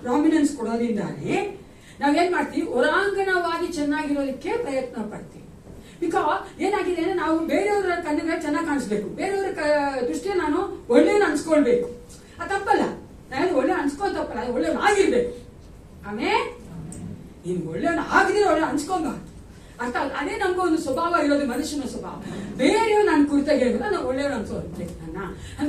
ಪ್ರಾಮಿನೆನ್ಸ್ ಕೊಡೋದ್ರಿಂದಾನೆ ನಾವೇನ್ ಮಾಡ್ತೀವಿ, ಹೊರಾಂಗಣವಾಗಿ ಚೆನ್ನಾಗಿರೋದಕ್ಕೆ ಪ್ರಯತ್ನ ಪಡ್ತೀವಿ. ಬಿಕಾಸ್ ಏನಾಗಿದೆ ಅಂದ್ರೆ ನಾವು ಬೇರೆಯವರ ಕಣ್ಣಿಗೆ ಚೆನ್ನಾಗಿ ಕಾಣಿಸ್ಬೇಕು, ಬೇರೆಯವರ ದೃಷ್ಟಿಯ ನಾನು ಒಳ್ಳೆಯವ್ರು ಅನ್ಸ್ಕೊಳ್ಬೇಕು. ಅದು ತಪ್ಪಲ್ಲ, ನಾನು ಒಳ್ಳೆ ಅನ್ಸ್ಕೊ ತಪ್ಪಲ್ಲ, ಒಳ್ಳೆಯವ್ರು ಆಗಿರ್ಬೇಕು. ಆಮೇಲೆ ನೀನು ಒಳ್ಳೆಯವ್ರು ಆಗಿದ್ರೆ ಒಳ್ಳೆ ಅನ್ಸ್ಕೊಂಬ. ಅರ್ಥ ಆಯ್ತಾ? ಅದೇ ನಮ್ಗೆ ಒಂದು ಸ್ವಭಾವ ಇರೋದು, ಮನುಷ್ಯನ ಸ್ವಭಾವ. ಬೇರೆಯವ್ರು ನಾನು ಕುರಿತಾಗಿ ಹೇಳ್ಬೇಕು, ನಾನು ಒಳ್ಳೆಯವ್ರು ಅನ್ಸೋದು ನನ್ನ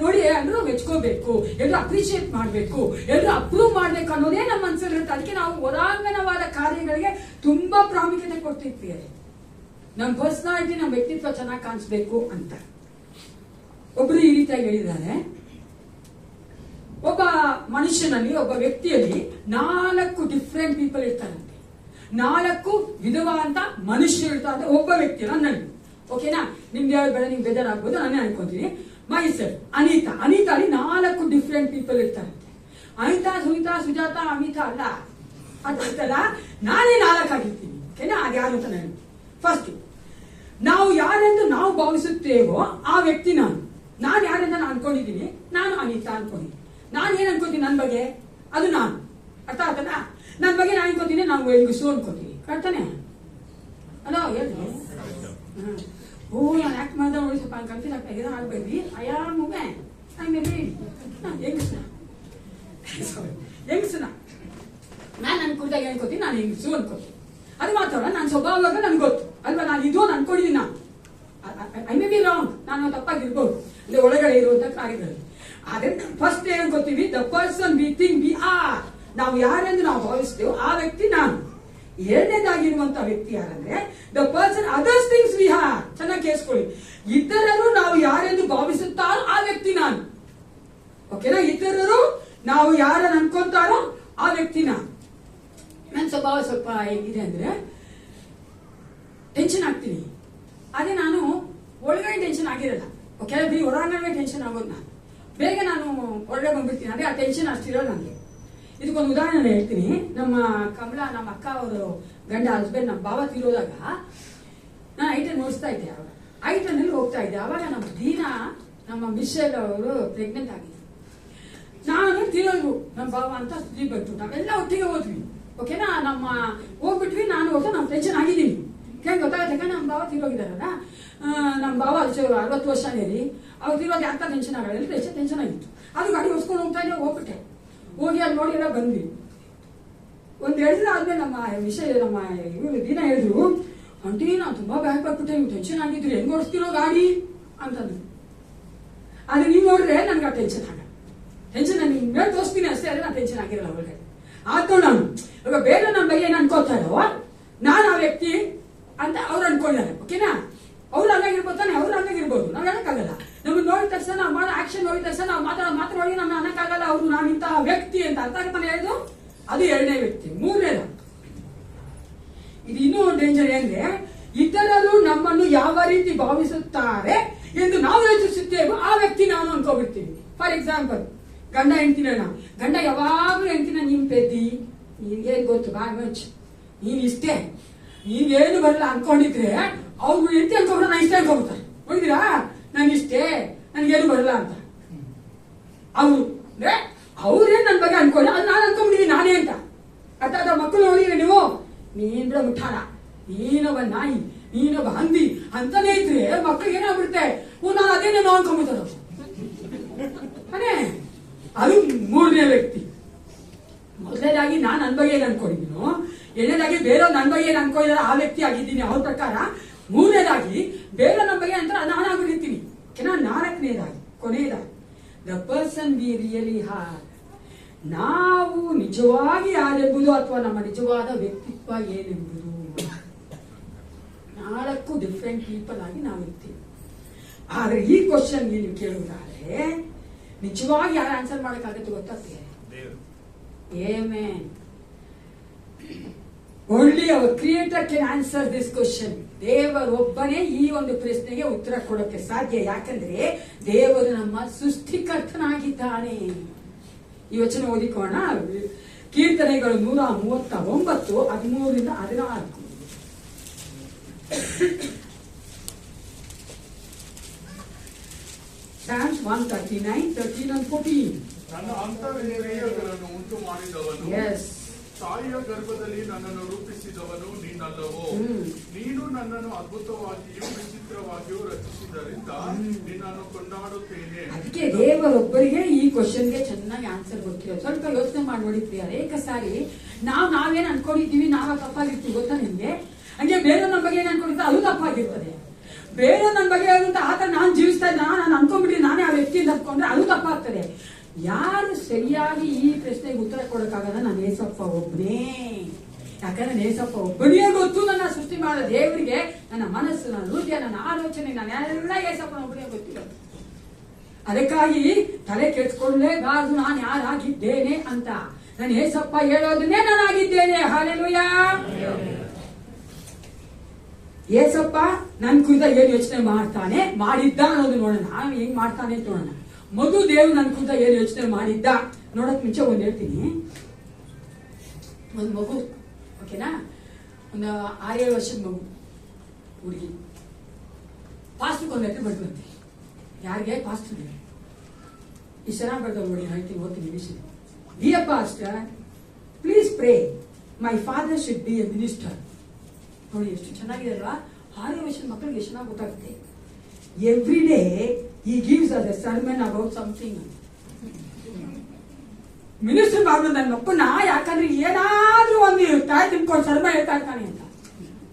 ನೋಡಿ ಎಲ್ಲರೂ ಮೆಚ್ಕೋಬೇಕು, ಎಲ್ಲರೂ ಅಪ್ರಿಶಿಯೇಟ್ ಮಾಡ್ಬೇಕು, ಎಲ್ಲರೂ ಅಪ್ರೂವ್ ಮಾಡ್ಬೇಕು ಅನ್ನೋದೇ ನಮ್ಮ ಮನಸ್ಸಲ್ಲಿ ಇರುತ್ತೆ. ಅದಕ್ಕೆ ನಾವು ಹೊರಾಂಗಣವಾದ ಕಾರ್ಯಗಳಿಗೆ ತುಂಬಾ ಪ್ರಾಮುಖ್ಯತೆ ಕೊಡ್ತಿರ್ತೀವಿ. ನಮ್ಮ ಪರ್ಸನಾಲಿಟಿ, ನಮ್ಮ ವ್ಯಕ್ತಿತ್ವ ಚೆನ್ನಾಗಿ ಕಾಣಿಸ್ಬೇಕು ಅಂತ. ಒಬ್ರು ಈ ರೀತಿಯಾಗಿ ಹೇಳಿದ್ದಾರೆ, ಒಬ್ಬ ಮನುಷ್ಯನಲ್ಲಿ, ಒಬ್ಬ ವ್ಯಕ್ತಿಯಲ್ಲಿ 4 ಡಿಫ್ರೆಂಟ್ ಪೀಪಲ್ ಇರ್ತಾರಂತೆ. 4 ವಿಧವಾದಂತ ಮನುಷ್ಯರು ಇರ್ತಾರೆ ಒಬ್ಬ ವ್ಯಕ್ತಿ ನನ್ನಲ್ಲಿ. ಓಕೆನಾ? ನಿಮ್ಗೆ ಬೇಡ, ನಿಮ್ಗೆ ಬೇಜಾರಾಗ್ಬೋದು, ನಾನೇ ಅನ್ಕೊಂತೀನಿ. ಮೈಸೆಲ್ ಅನಿತಾ ಅಲ್ಲಿ 4 ಡಿಫ್ರೆಂಟ್ ಪೀಪಲ್ ಇರ್ತಾರಂತೆ. ಅನಿತಾ, ಸುನಿತಾ, ಸುಜಾತ, ಅಮಿತಾ ಅಲ್ಲ, ಅದಲ್ಲ, ನಾನೇ 4 ಆಗಿರ್ತೀನಿ. ಓಕೆನಾ? ಅದ್ಯಾರು ಅಂತ ನಾನು ಫಸ್ಟ್, ನಾವು ಯಾರೆಂದು ನಾವು ಭಾವಿಸುತ್ತೇವೋ ಆ ವ್ಯಕ್ತಿ ನಾನು. ನಾನು ಯಾರೆಂದ ನಾನು ಅನ್ಕೊಂಡಿದ್ದೀನಿ, ನಾನು ಅನಿತಾ ಅನ್ಕೊಂಡಿದ್ದೀನಿ. ನಾನು ಏನ್ ಅನ್ಕೋತೀನಿ ನನ್ನ ಬಗ್ಗೆ, ಅದು ನಾನು. ಅರ್ಥ ಆಯ್ತದ? ನನ್ನ ಬಗ್ಗೆ ನಾನು ಅನ್ಕೋತೀನಿ, ನಾವು ಹೆಂಗಸು ಅನ್ಕೋತೀನಿ. ಕರೆಕ್ಟಾನೆ? ಅಲೋ ಹೇಳಿ. ಓ, ನಾನು ಯಾಕೆ ಮಾಡಿದ ನೋಡಿ ಸ್ವಲ್ಪ ಕನ್ಫ್ಯೂಸ್ ಆಗ್ತಾ ಇದೆ. ಆಗ್ಬೇಡಿ, ಅಯ್ಯ ಮುಗೆ ಹೆಂಗಸನ ನಾನು ನನ್ ಕುರಿತಾಗ ಅನ್ಕೋತೀನಿ, ನಾನು ಹೆಂಗಸು ಅನ್ಕೋತೀನಿ. ಅದು ಮಾತ್ರ ನನ್ನ ಸ್ವಭಾವವಾಗ ನನ್ಗೆ ಗೊತ್ತು ಅಲ್ವಾ, ನಾನು ಇದು ಅನ್ಕೊಂಡಿದ್ದೀನಿ. ನಾನು ಐ ಮೇ ಬಿ ರಾಂಗ್, ನಾನು ತಪ್ಪಾಗಿರ್ಬೋದು ಅಂದ್ರೆ ಒಳಗಡೆ ಇರುವಂತ ಕಾರ್ಯಗಳು. ಆದ್ರೆ ಫಸ್ಟ್ ಏನ್ ಅನ್ಕೋತೀವಿ, the person we think we are. ನಾವು ಯಾರೆಂದು ನಾವು ಭಾವಿಸ್ತೇವೆ ಆ ವ್ಯಕ್ತಿ ನಾನು. ಎರಡನೇದಾಗಿರುವಂತ ವ್ಯಕ್ತಿ ಯಾರಂದ್ರೆ the person others things we have. ಚೆನ್ನಾಗಿ ಕೇಳಿಸ್ಕೊಳ್ಳಿ, ಇತರರು ನಾವು ಯಾರೆಂದು ಭಾವಿಸುತ್ತಾರೋ ಆ ವ್ಯಕ್ತಿ ನಾನು. ಓಕೆನಾ? ಇತರರು ನಾವು ಯಾರನ್ನು ಅನ್ಕೊಂತಾರೋ ಆ ವ್ಯಕ್ತಿ ನಾನು. ನನ್ನ ಸ್ವಭಾವ ಸ್ವಲ್ಪ ಹೇಗಿದೆ ಅಂದ್ರೆ ಟೆನ್ಷನ್ ಆಗ್ತೀನಿ. ಅದೇ ನಾನು ಒಳಗಡೆ ಟೆನ್ಷನ್ ಆಗಿರಲ್ಲ. ಓಕೆ, ಹೊರಾಂಗಣವೇ ಟೆನ್ಷನ್ ಆಗೋದು ನಾನು. ಬೇಗ ನಾನು ಒಳಗೆ ಬಂದ್ಬಿಡ್ತೀನಿ. ಅದೇ ಆ ಟೆನ್ಷನ್ ಅಷ್ಟಿರೋದು ನನಗೆ. ಇದಕ್ಕೊಂದು ಉದಾಹರಣೆ ಹೇಳ್ತೀನಿ. ನಮ್ಮ ಕಮಲಾ, ನಮ್ಮ ಅಕ್ಕ ಅವರು ಗಂಡ ಹಸ್ಬೆಂಡ್, ನಮ್ಮ ಭಾವ ತೀರೋದಾಗ ನಾನು ಐಟನ್ ನೋಡಿಸ್ತಾ ಇದ್ದೆ. ಅವಾಗ ಐಟನ್ನಲ್ಲಿ ಹೋಗ್ತಾ ಇದ್ದೆ. ಅವಾಗ ನಮ್ಮ ದೀನಾ, ನಮ್ಮ ಮಿಶೆಲ್ ಅವರು ಪ್ರೆಗ್ನೆಂಟ್ ಆಗಿದ್ರು. ನಾನು ತೀರೋದು ನಮ್ಮ ಭಾವ ಅಂತ ಸುದ್ದಿ ಬಂತು. ನಾವೆಲ್ಲ ಒಟ್ಟಿಗೆ ಹೋದ್ವಿ. ಓಕೆನಾ? ನಮ್ಮ ಹೋಗ್ಬಿಟ್ವಿ. ನಾನು ಹೋಗ್ತಾ ನಾವು ಟೆನ್ಷನ್ ಆಗಿದ್ದೀನಿ. ಹೆಂಗ್ ಗೊತ್ತಾಗುತ್ತೆ, ನಮ್ಮ ಭಾವ ತೀರೋಗಿದಾರಲ್ಲ. ನಮ್ಮ ಭಾವ 60 ವರ್ಷನೇ ರೀ. ಅವ್ರು ತೀರೋದು ಯಾಕೆ ಟೆನ್ಷನ್ ಆಗಲ್ಲ, ಟೆನ್ಷನ್ ಆಗಿತ್ತು. ಅದು ಗಾಡಿ ಹೊಸ್ಕೊಂಡು ಹೋಗ್ತಾ ಇದ್ದೆ. ಹೋಗ್ಬಿಟ್ಟೆ. ಹೋಗಿ ಅಲ್ಲಿ ನೋಡಿ ಎಲ್ಲ ಬಂದ್ವಿ. ಒಂದ್ 2 ದಿನ ಆದ್ಮೇಲೆ ನಮ್ಮ ವಿಷಯ ನಮ್ಮ ಇವರು ದಿನ ಹೇಳಿದ್ರು, ಆಂಟಿ ನಾನು ತುಂಬಾ ಬ್ಯಾಗ್ ಬರ್ಬಿಟ್ಟೆ, ನೀವು ಟೆನ್ಷನ್ ಆಗಿದ್ರಿ, ಹೆಂಗ್ ಓಡಿಸ್ತಿರೋ ಗಾಡಿ ಅಂತಂದ್ರು. ಆದ್ರೆ ನೀವು ನೋಡ್ರೆ ನನ್ಗೆ ಆ ಟೆನ್ಷನ್ ಆಗಲ್ಲ. ಟೆನ್ಷನ್ ನಾನು ನಿಮ್ ಮೇಲೆ ತೋರಿಸ್ತೀನಿ ಅಷ್ಟೇ, ಅದೇ ನಾನು ಟೆನ್ಷನ್ ಆಗಿರಲ್ಲ ಒಳಗಡೆ. ಆದ್ರೂ ನಾನು ಇವಾಗ ಬೇರೆ ನನ್ನ ಬಗ್ಗೆ ಏನ್ ಅನ್ಕೋತಾರೋ ನಾನು ಆ ವ್ಯಕ್ತಿ ಅಂತ ಅವ್ರು ಅನ್ಕೊಂಡಿದ್ದಾರೆ. ಓಕೆನಾ? ಅವ್ರು ಹಂಗಾಗಿರ್ಬೋದು ತಾನೆ, ಅವ್ರು ಹಂಗಾಗಿರ್ಬೋದು, ನಾವ್ ಹೇಳಕ್ಕಾಗಲ್ಲ. ನಮ್ಗೆ ನೋಡಿದ ತಕ್ಷಣ ನಾವು ಮಾಡೋ ಆಕ್ಷನ್ ನೋಡಿದ ತಕ್ಷಣ ನಾವು ಮಾತ್ರ ನೋಡಿ ನಮ್ಮ ಅನ್ನಕ್ಕಾಗಲ್ಲ ಅವ್ರು ನಾನು ಇಂತಹ ವ್ಯಕ್ತಿ ಅಂತ. ಅರ್ಥ ಆಗತ್ತಾನೆ ಹೇಳಿದ್ರು? ಅದು 2ನೇ ವ್ಯಕ್ತಿ. 3ನೇದು ಇದು ಇನ್ನೂ ಡೇಂಜರ್ ಅಂದ್ರೆ, ಇತರರು ನಮ್ಮನ್ನು ಯಾವ ರೀತಿ ಭಾವಿಸುತ್ತಾರೆ ಎಂದು ನಾವು ಯೋಚಿಸುತ್ತೇವೆ ಆ ವ್ಯಕ್ತಿ ನಾನು ಅನ್ಕೋಬಿಡ್ತೀವಿ. ಫಾರ್ ಎಕ್ಸಾಂಪಲ್, ಗಂಡ ಹೆಂಡ್ತಿನ, ಗಂಡ ಯಾವಾಗ್ಲೂ ಹೆಂಡ್ತಿನ ನಿಮ್ ಪೆದ್ದಿ, ನಿನ್ಗೇನ್ ಗೊತ್ತು ಬಾ ಮಚ್, ನೀನ್ ಇಷ್ಟೇ, ನೀವೇನು ಬರಲ್ಲ ಅನ್ಕೊಂಡಿದ್ರೆ ಅವ್ರು ಹೆಂಡತಿ ಅನ್ಕೊಂಡ್ರೆ ನಾನು ಇಷ್ಟೇ ಅನ್ಕೊಂಡ್ಬಿಡ್ತಾರೆ. ನೋಡಿದಿರಾ, ನಾನು ಇಷ್ಟೇ, ನನ್ಗೇನು ಬರಲ್ಲ ಅಂತ. ಅವ್ರೇನ್ ನನ್ ಬಗ್ಗೆ ಅನ್ಕೊಂಡ, ಅದು ನಾನು ಅನ್ಕೊಂಡ್ಬಿಟ್ಟಿದ್ದೀನಿ ನಾನೇ ಅಂತ. ಅರ್ಥ ಮಕ್ಕಳು ನೋಡಿದ್ರೆ ನೀವು, ನೀನ್ ಬಿಡ ಮುಟ್ಟಾಳ, ನೀನೊಬ್ಬ ನಾಯಿ, ನೀನೊಬ್ಬ ಹಂದಿ ಅಂತಾನೆ ಇದ್ರೆ ಮಕ್ಕಳಿಗೆ ಏನಾಗ್ಬಿಡುತ್ತೆ, ನಾನು ಅದೇನೇನೋ ಅನ್ಕೊಂಡ್ಬಿಡ್ತಾರ. ಅದೇ ಅದು 3ನೇ ವ್ಯಕ್ತಿ. ಮೊದಲನೇದಾಗಿ ನಾನು ನನ್ನ ಬಗ್ಗೆ ಏನ್ ಅನ್ಕೊಂಡಿದ್ದೀನೋ, 2ನೇದಾಗಿ ಬೇರೆ ನನ್ನ ಬಗ್ಗೆ ಏನ್ ಅನ್ಕೊಂಡಿದಾರ ಆ ವ್ಯಕ್ತಿ ಆಗಿದ್ದೀನಿ ಅವ್ರ ಪ್ರಕಾರ. 3ನೇದಾಗಿ ಬೇರೆ ನಮ್ಮ ಬಗ್ಗೆ ಅಂತ ನಾನಾಗಿರ್ತೀನಿ. 4ನೇದಾಗಿ ಕೊನೆಯದಾಗಿ the person we really have. ನಾವು ನಿಜವಾಗಿ ಯಾರೆಂಬುದು ಅಥವಾ ನಮ್ಮ ನಿಜವಾದ ವ್ಯಕ್ತಿತ್ವ ಏನೆಂಬುದು. 4 ಡಿಫ್ರೆಂಟ್ ಪೀಪಲ್ ಆಗಿ ನಾವಿರ್ತೀವಿ. ಆದ್ರೆ ಈ ಕ್ವಶನ್ ನೀವು ಕೇಳುವುದಾದ್ರೆ ನಿಜವಾಗಿ ಯಾರು ಆನ್ಸರ್ ಮಾಡಕ್ಕಾಗತ್ತೆ ಗೊತ್ತಾಗ್ತದೆ? Amen. Only our Creator can answer this question. ದೇವರೊಬ್ಬನೇ ಈ ಒಂದು ಪ್ರಶ್ನೆಗೆ ಉತ್ತರ ಕೊಡಕ್ಕೆ ಸಾಧ್ಯ. ಯಾಕಂದ್ರೆ ದೇವರು ನಮ್ಮ ಸೃಷ್ಟಿಕರ್ತನಾಗಿದ್ದಾನೆ. ಈ ವಚನ ಓದಿಕೋಣ. ಕೀರ್ತನೆಗಳು 139, 13-14. Psalms 139, 13 and 14. ನನ್ನ ಅಂತರೇಂದ್ರಿಯಗಳನ್ನು ಉಂಟು ಮಾಡಿದವನು, ತಾಯಿಯ ಗರ್ಭದಲ್ಲಿ ನನ್ನನ್ನು ರೂಪಿಸಿದವನು ನೀನಲ್ಲವೋ. ನೀನು ನನ್ನನ್ನು ಅದ್ಭುತವಾಗಿಯೂ ವಿಚಿತ್ರವಾಗಿಯೂ ರಚಿಸಿದ್ದರಿಂದ ನಿನ್ನನ್ನು ಕೊಂಡಾಡುತ್ತೇನೆ. ಅದಕ್ಕೆ ದೇವರೊಬ್ಬರಿಗೆ ಈ ಕ್ವಶನ್ಗೆ ಚೆನ್ನಾಗಿ ಆನ್ಸರ್ ಗೊತ್ತಿರೋದು. ಸ್ವಲ್ಪ ಯೋಚನೆ ಮಾಡಿ ನೋಡಿ ಪ್ರಿಯ. ಅನೇಕ ಸಾರಿ ನಾವೇನ್ ಅನ್ಕೊಂಡಿದ್ದೀವಿ, ನಾವ ತಪ್ಪಾಗಿರ್ತೀವಿ ಗೊತ್ತಾ ನಿಮ್ಗೆ. ಹಂಗೆ ಬೇರೆ ನನ್ನ ಬಗ್ಗೆ ಏನ್ ಅನ್ಕೊಂಡಿರ್ತಾರೆ ಅದು ತಪ್ಪಾಗಿರ್ತದೆ. ಬೇರೆ ನನ್ನ ಬಗ್ಗೆ ಅಂತ ಆತರ ನಾನು ಜೀವಿಸ್ತಾ ಇದ್ದ ನಾನು ಅನ್ಕೊಂಡ್ಬಿಟ್ಟು ನಾನೇ ಆ ವ್ಯಕ್ತಿಯಿಂದ ಅನ್ಕೊಂಡ್ರೆ ಅದು ತಪ್ಪಾಗ್ತದೆ. ಯಾರು ಸರಿಯಾಗಿ ಈ ಪ್ರಶ್ನೆಗೆ ಉತ್ತರ ಕೊಡಕ್ಕಾಗಲ್ಲ? ನಾನು ಏಸಪ್ಪ ಒಬ್ಬನೇ. ಯಾಕಂದ್ರೆ ಏಸಪ್ಪ ಒಬ್ಬನೇ ಗೊತ್ತು. ನನ್ನ ಸೃಷ್ಟಿ ಮಾಡೋ ದೇವರಿಗೆ ನನ್ನ ಮನಸ್ಸು, ನನ್ನ ಹೃದಯ, ನನ್ನ ಆಲೋಚನೆ, ನಾನೆಲ್ಲ ಏಸಪ್ಪನ ಒಬ್ಬನೇ ಗೊತ್ತಿಲ್ಲ. ಅದಕ್ಕಾಗಿ ತಲೆ ಕೆಡಿಸ್ಕೊಳ್ಳೇಬಾರದು ನಾನು ಯಾರಾಗಿದ್ದೇನೆ ಅಂತ. ನಾನು ಏಸಪ್ಪ ಹೇಳೋದನ್ನೇ ನಾನಾಗಿದ್ದೇನೆ. ಹಲ್ಲೆಲೂಯಾ. ಏಸಪ್ಪ ನನ್ ಕುರಿತ ಏನ್ ಯೋಚನೆ ಮಾಡ್ತಾನೆ ಮಾಡಿದ್ದ ಅನ್ನೋದು ನೋಡೋಣ. ನಾನು ಹೆಂಗ್ ಮಾಡ್ತಾನೆ ಅಂತ ನೋಡೋಣ. ಮಗು ದೇವ್ ನನ್ ಕುರಿತ ಏನ್ ಯೋಚನೆ ಮಾಡಿದ್ದ ನೋಡಕ್ ಮುಂಚೆ ಒಂದ್ ಹೇಳ್ತೀನಿ. ಒಂದ್ ಮಗು, ಓಕೆನಾ, ಒಂದು 6-7 ವರ್ಷದ ಮಗು ಹುಡುಗಿ ಪಾಸ್ಟರ್ ಒಂದ್ ಲೆಟರ್ ಬರ್ದಂತೆ. ಯಾರಿಗೆ? ಪಾಸ್ಟರ್. ಇಷ್ಟು ಚೆನ್ನಾಗಿ ಬರ್ತಾವ ನೋಡಿ, ಹೇಳ್ತೀನಿ, ಓದ್ತೀನಿ ವಿಷಯ. Dear pastor, please pray. My father should be a minister. ನೋಡಿ ಎಷ್ಟು ಚೆನ್ನಾಗಿದೆ ಅಲ್ವಾ? 6 ವರ್ಷದ ಮಕ್ಕಳಿಗೆ ಎಷ್ಟು ಚೆನ್ನಾಗಿ ಗೊತ್ತಾಗುತ್ತೆ. Every day he gives us a sermon about something. Minister ಮಾಡ್ಬೋದು ನನ್ನ ಮಕ್ಕಳನ್ನ. ಯಾಕಂದ್ರೆ ಏನಾದ್ರೂ ಒಂದು ತಾಯಿ ತಿನ್ಕೊಂಡು ಸರ್ಮ ಹೇಳ್ತಾ ಇರ್ತಾನೆ ಅಂತ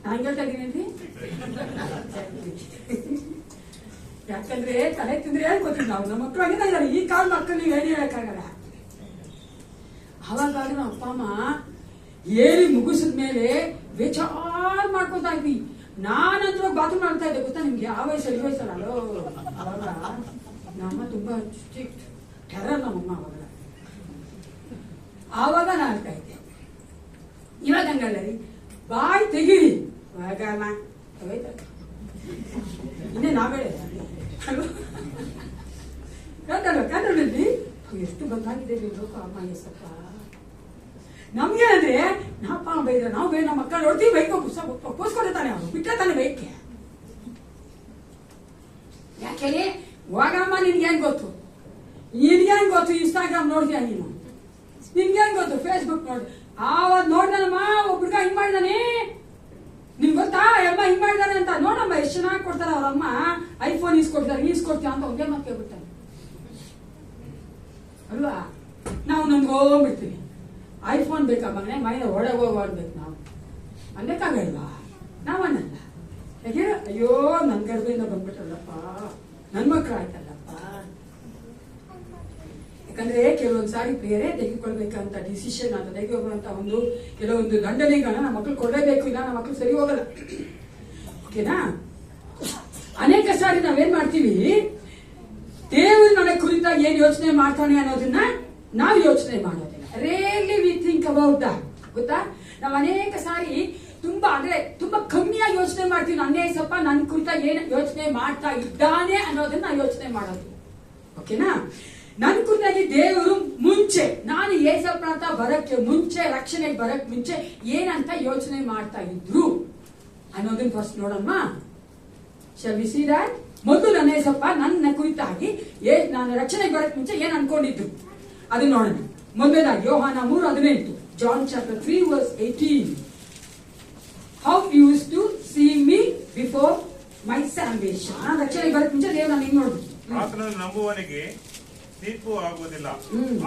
ನಾನು ಹೇಳ್ತಾ ಇದ್ದೀನಿ. ಯಾಕಂದ್ರೆ ತಲೆ ತಿಂದ್ರೆ ಏನ್ ಗೊತ್ತಿಲ್ಲ ನಾವು. ನಮ್ಮ ಮಕ್ಕಳು ಆಗಿಲ್ಲ ಇದ್ದಾರೆ. ಈ ಕಾಲ ಮಕ್ಕಳು ನೀವು ಏನು ಹೇಳಕ್ಕಾಗಲ್ಲ. ಅವಾಗ ನಮ್ಮ ಅಪ್ಪ ಅಮ್ಮ ಹೇಳಿ ಮುಗಿಸಿದ ಮೇಲೆ ಬೇಜಾರ್ ಮಾಡ್ಕೊತಾ ಇದ್ವಿ. ನಾನಂತ್ರ ಬಾತ್ರೂಮ್ ಮಾಡ್ತಾ ಇದ್ದೆ ಗೊತ್ತಾ ನಿಮ್ಗೆ? ಆ ವಯಸ್ಸಲ್ಲಿ ಈ ವಯಸ್ಸಲ್ಲ. ಅವಾಗ ನಮ್ಮ ತುಂಬಾ ಸ್ಟ್ರಿಕ್ಟ್ ಟೆರರ್ ನಮ್ಮಮ್ಮ. ಆವಾಗ ನಾನು ಹೇಳ್ತಾ ಇದ್ದೆ. ಇವಾಗ ಹಂಗಲ್ಲ ರೀ, ಬಾಯ್ ತೆಗೀರಿ. ಇನ್ನೇ ನಾವೇ ಕನ್ನಡದಲ್ಲಿ ಎಷ್ಟು ಬಂದಾಗಿದೆ ಲೋಕ. ಅಮ್ಮ ಎಸಪ್ಪ ನಮ್ಗೆ ಅಂದ್ರೆ ನಾಪ್ಪ ಬೈದ್ರೆ ನಾವು ಬೈ ನಮ್ಮ ಮಕ್ಕಳು ನೋಡ್ತೀವಿ. ಬೈಕ್ ಪೋಸ್ಕೊಳ್ತಾನೆ ಅವನು ಬಿಟ್ಟರೆ ತಾನೆ ಬೈಕ್ಗೆ. ಯಾಕೆ ಹೋಗಮ್ಮ, ನಿನ್ಗೇನ್ ಗೊತ್ತು? ನಿನ್ಗೇನ್ ಗೊತ್ತು? ಇನ್ಸ್ಟಾಗ್ರಾಮ್ ನೋಡ್ತೀಯ ನೀನು? ನಿನ್ಗೇನ್ ಗೊತ್ತು? ಫೇಸ್ಬುಕ್ ನೋಡಿ. ಆವತ್ ನೋಡ್ದನಮ್ಮ ಒಬ್ಬ ಹುಡ್ಗ ಹಿಂಗ್ ಮಾಡಿದಾನೆ, ನಿಮ್ಗೆ ಗೊತ್ತಾ ಅಮ್ಮ ಹಿಂಗ್ ಮಾಡಿದಾನೆ ಅಂತ. ನೋಡಮ್ಮ ಎಷ್ಟು ಚೆನ್ನಾಗಿ ಕೊಡ್ತಾರ ಅವ್ರಮ್ಮ. ಐಫೋನ್ ಈಸ್ಕೊಡ್ತೀಯ ಅಂತ ಒಂದೇ ಮಾತು ಕೇಳ್ಬಿಡ್ತಾನೆ ಅಲ್ವಾ? ನಾವು ನಮ್ಗೋಗ್ಬಿಡ್ತೀವಿ. ಐಫೋನ್ ಬೇಕಾ ಮನೆ ಮನೆ ಒಳಗೆ ಹೋಗ್ಬೇಕು ನಾವು ಅನ್ನಕ್ಕಾಗಲ್ವಾ? ನಾವನ್ನಲ್ಲ. ಯಾಕೆ? ಅಯ್ಯೋ ನನ್ ಗರ್ಭದಿಂದ ಬಂದ್ಬಿಟ್ಟಲ್ಲಪ್ಪ, ನನ್ ಮಕ್ಳು ಆಯ್ತಲ್ಲಪ್ಪ. ಯಾಕಂದ್ರೆ ಕೆಲವೊಂದ್ಸಾರಿ ಬೇರೆ ತೆಗೆದುಕೊಳ್ಬೇಕಂತ ಡಿಸಿಷನ್ ಅಂತ ತೆಗೆದುಕೊಳ್ಳುವಂತ ಕೆಲವೊಂದು ದಂಡನೆಗಳನ್ನ ನಮ್ಮ ಮಕ್ಳು ಕೊಡಲೇಬೇಕು. ಇಲ್ಲ ನಮ್ಮ ಮಕ್ಳು ಸರಿ ಹೋಗಲ್ಲ. ಓಕೆನಾ? ಅನೇಕ ಸಾರಿ ನಾವೇನ್ ಮಾಡ್ತೀವಿ, ದೇವರು ನನ್ನ ಕುರಿತ ಏನ್ ಯೋಚನೆ ಮಾಡ್ತಾನೆ ಅನ್ನೋದನ್ನ ನಾವು ಯೋಚನೆ ಮಾಡೋದಿಲ್ಲ. Rarely we think about that. ಗೊತ್ತಾ? ನಾವು ಅನೇಕ ಸಾರಿ ತುಂಬಾ ಕಮ್ಮಿಯಾಗಿ ಯೋಚನೆ ಮಾಡ್ತೀವಿ. ನನ್ನ ಏಸಪ್ಪ ನನ್ನ ಕುರಿತ ಏನ್ ಯೋಚನೆ ಮಾಡ್ತಾ ಇದ್ದಾನೆ ಅನ್ನೋದನ್ನ ಯೋಚನೆ ಮಾಡೋದು. ಓಕೆನಾ? ನನ್ನ ಕುರಿತಾಗಿ ದೇವರು ಮುಂಚೆ, ನಾನು ಏಸಪ್ಪ ಅಂತ ಬರಕ್ಕೆ ಮುಂಚೆ, ರಕ್ಷಣೆಗೆ ಬರಕ್ ಮುಂಚೆ ಏನಂತ ಯೋಚನೆ ಮಾಡ್ತಾ ಇದ್ರು ಅನ್ನೋದನ್ನ ಫಸ್ಟ್ ನೋಡಮ್ಮ. Shall we see that? ಮೊದಲು ನನ್ನ ಏಸಪ್ಪ ನನ್ನ ಕುರಿತಾಗಿ ನಾನು ರಕ್ಷಣೆಗೆ ಬರಕ್ ಮುಂಚೆ ಏನ್ ಅನ್ಕೊಂಡಿದ್ದು ಅದನ್ನ ನೋಡೋಣ. ಮೊದಲನೇದಾಗಿ ಯೋಹಾನ 3:18, John chapter 3 verse 18. How you used to see me before my salvation. ನಾನು ರಕ್ಷಣೆಗೆ ಬರಕ್ ಮುಂಚೆ ದೇವ್ರು ನಾನು ಹಿಂಗ್ ನೋಡ್ಬಿಟ್ಟು. ಆತನನ್ನು ನಂಬುವವನಿಗೆ ತೀರ್ಪು ಆಗುವುದಿಲ್ಲ,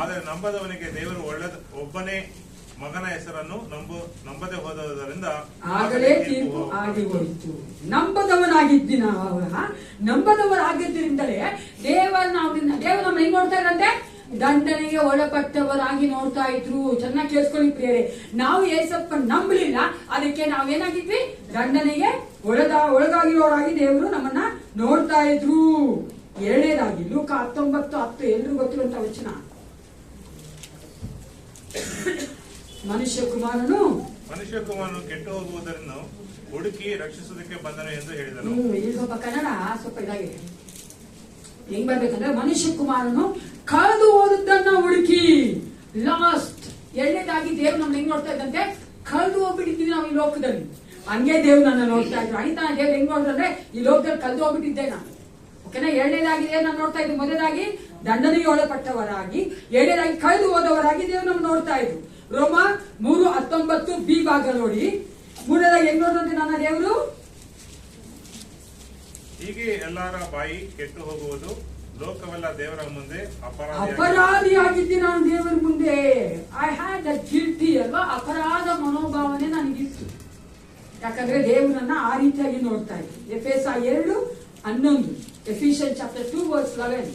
ಆದರೆ ನಂಬದವನಿಗೆ ದೇವರು ಒಬ್ಬನೇ ಮಗನ ಹೆಸರನ್ನು ನಂಬದೆ ಹೋದದರಿಂದ ಆಗಲೇ ತೀರ್ಪು ಆಗಿ ಹೋಯಿತು. ನಂಬದವನಾಗಿದ್ದಿ ನಂಬದವರಾಗಿದ್ದರಿಂದಲೇ ದೇವರು ನಮ್ಮ ಹೆಂಗ್ ನೋಡ್ತಾ ಇರಂತೆ? ದಂಡನೆಗೆ ಒಳಪಟ್ಟವರಾಗಿ ನೋಡ್ತಾ ಇದ್ರು. ಚೆನ್ನಾಗಿ ಕೇಳಿಸ್ಕೊಳ್ಳಿ ಪ್ರಿಯರೇ, ನಾವು ಏಸಪ್ಪ ನಂಬಲಿಲ್ಲ, ಅದಕ್ಕೆ ನಾವೇನಾಗಿದ್ವಿ? ದಂಡನೆಗೆ ಒಳಗಾಗಿರೋರಾಗಿ ದೇವರು ನಮ್ಮನ್ನ ನೋಡ್ತಾ ಇದ್ರು. ಎರಡನೇದಾಗಿ ಲೂಕ 19:10 ಎಲ್ರಿಗೂ ಗೊತ್ತಿರುವಂತ ವಚನ. ಮನುಷ್ಯ ಕುಮಾರನು ಕೆಟ್ಟು ಹೋಗುವುದನ್ನು ಹುಡುಕಿ ರಕ್ಷಿಸುವುದಕ್ಕೆ ಬಂದನು ಎಂದು ಹೇಳಿದನು. ಇಲ್ಲಿ ಸ್ವಲ್ಪ ಕನ್ನಡ ಸ್ವಲ್ಪ ಇದಾಗಿದೆ. ಹೆಂಗ್ ಬರ್ಬೇಕಂದ್ರೆ, ಮನುಷ್ಯ ಕುಮಾರನು ಕಳೆದು ಹೋದದ್ದನ್ನ ಹುಡುಕಿ. ಲಾಸ್ಟ್. ಎರಡನೇದಾಗಿ ದೇವ್ರು ನಮ್ನ ಹೆಂಗ್ ನೋಡ್ತಾ ಇದ್ದಂತೆ? ಕಳೆದು ಹೋಗ್ಬಿಟ್ಟಿದ್ವಿ ನಾವು ಈ ಲೋಕದಲ್ಲಿ. ಹಂಗೆ ದೇವ್ರು ನನ್ನ ನೋಡ್ತಾ ಇದ್ರು. ಅಣಿತಾನ ದೇವ್ರು ಹೆಂಗ್ ನೋಡಿದ್ರೆ ಈ ಲೋಕದಲ್ಲಿ ಕಳೆದು ಹೋಗ್ಬಿಟ್ಟಿದ್ದೆ ನಾನು. ಓಕೆನಾ? ಎರಡನೇದಾಗಿ ದೇವ್ರು ನಾನು ನೋಡ್ತಾ ಇದ್ರು. ಮೊದಲಾಗಿ ದಂಡನೆಗೆ ಒಳಪಟ್ಟವರಾಗಿ, ಎರಡನೇದಾಗಿ ಕಳೆದು ಹೋದವರಾಗಿ ದೇವ್ರು ನಮ್ಗೆ ನೋಡ್ತಾ ಇದ್ರು. ರೋಮ 3:19 ಬಿ ಭಾಗ ನೋಡಿ. ಮೂರನೇದಾಗಿ ಹೆಂಗ್ ನೋಡಿದ್ರೆ ನನ್ನ ದೇವರು? ಹೀಗೆ ಎಲ್ಲರ ಬಾಯಿ ಕೆಟ್ಟು ಹೋಗುವುದು, ಲೋಕವೆಲ್ಲ ದೇವರ ಮುಂದೆ ಅಪರಾಧಿಯಾಗಿದ್ದೆ ನಾನು ದೇವರ ಮುಂದೆ. ಐ ಹ್ಯಾಡ್ ಅ ಗಿಲ್ಟಿ ಅಲ್ವಾ? ಅಪರಾಧ ಮನೋಭಾವನೆ ನನಗಿತ್ತು. ಯಾಕಂದ್ರೆ ಯಾಕಂದ್ರೆ ದೇವರನ್ನ ಆ ರೀತಿಯಾಗಿ ನೋಡ್ತಾ ಇದ್ವಿ. ಎಫೆಸ 2:11, ಎಫಿಷಿಯನ್ಸ್ ಚಾಪ್ಟರ್ 2 ವರ್ಸ್ 11.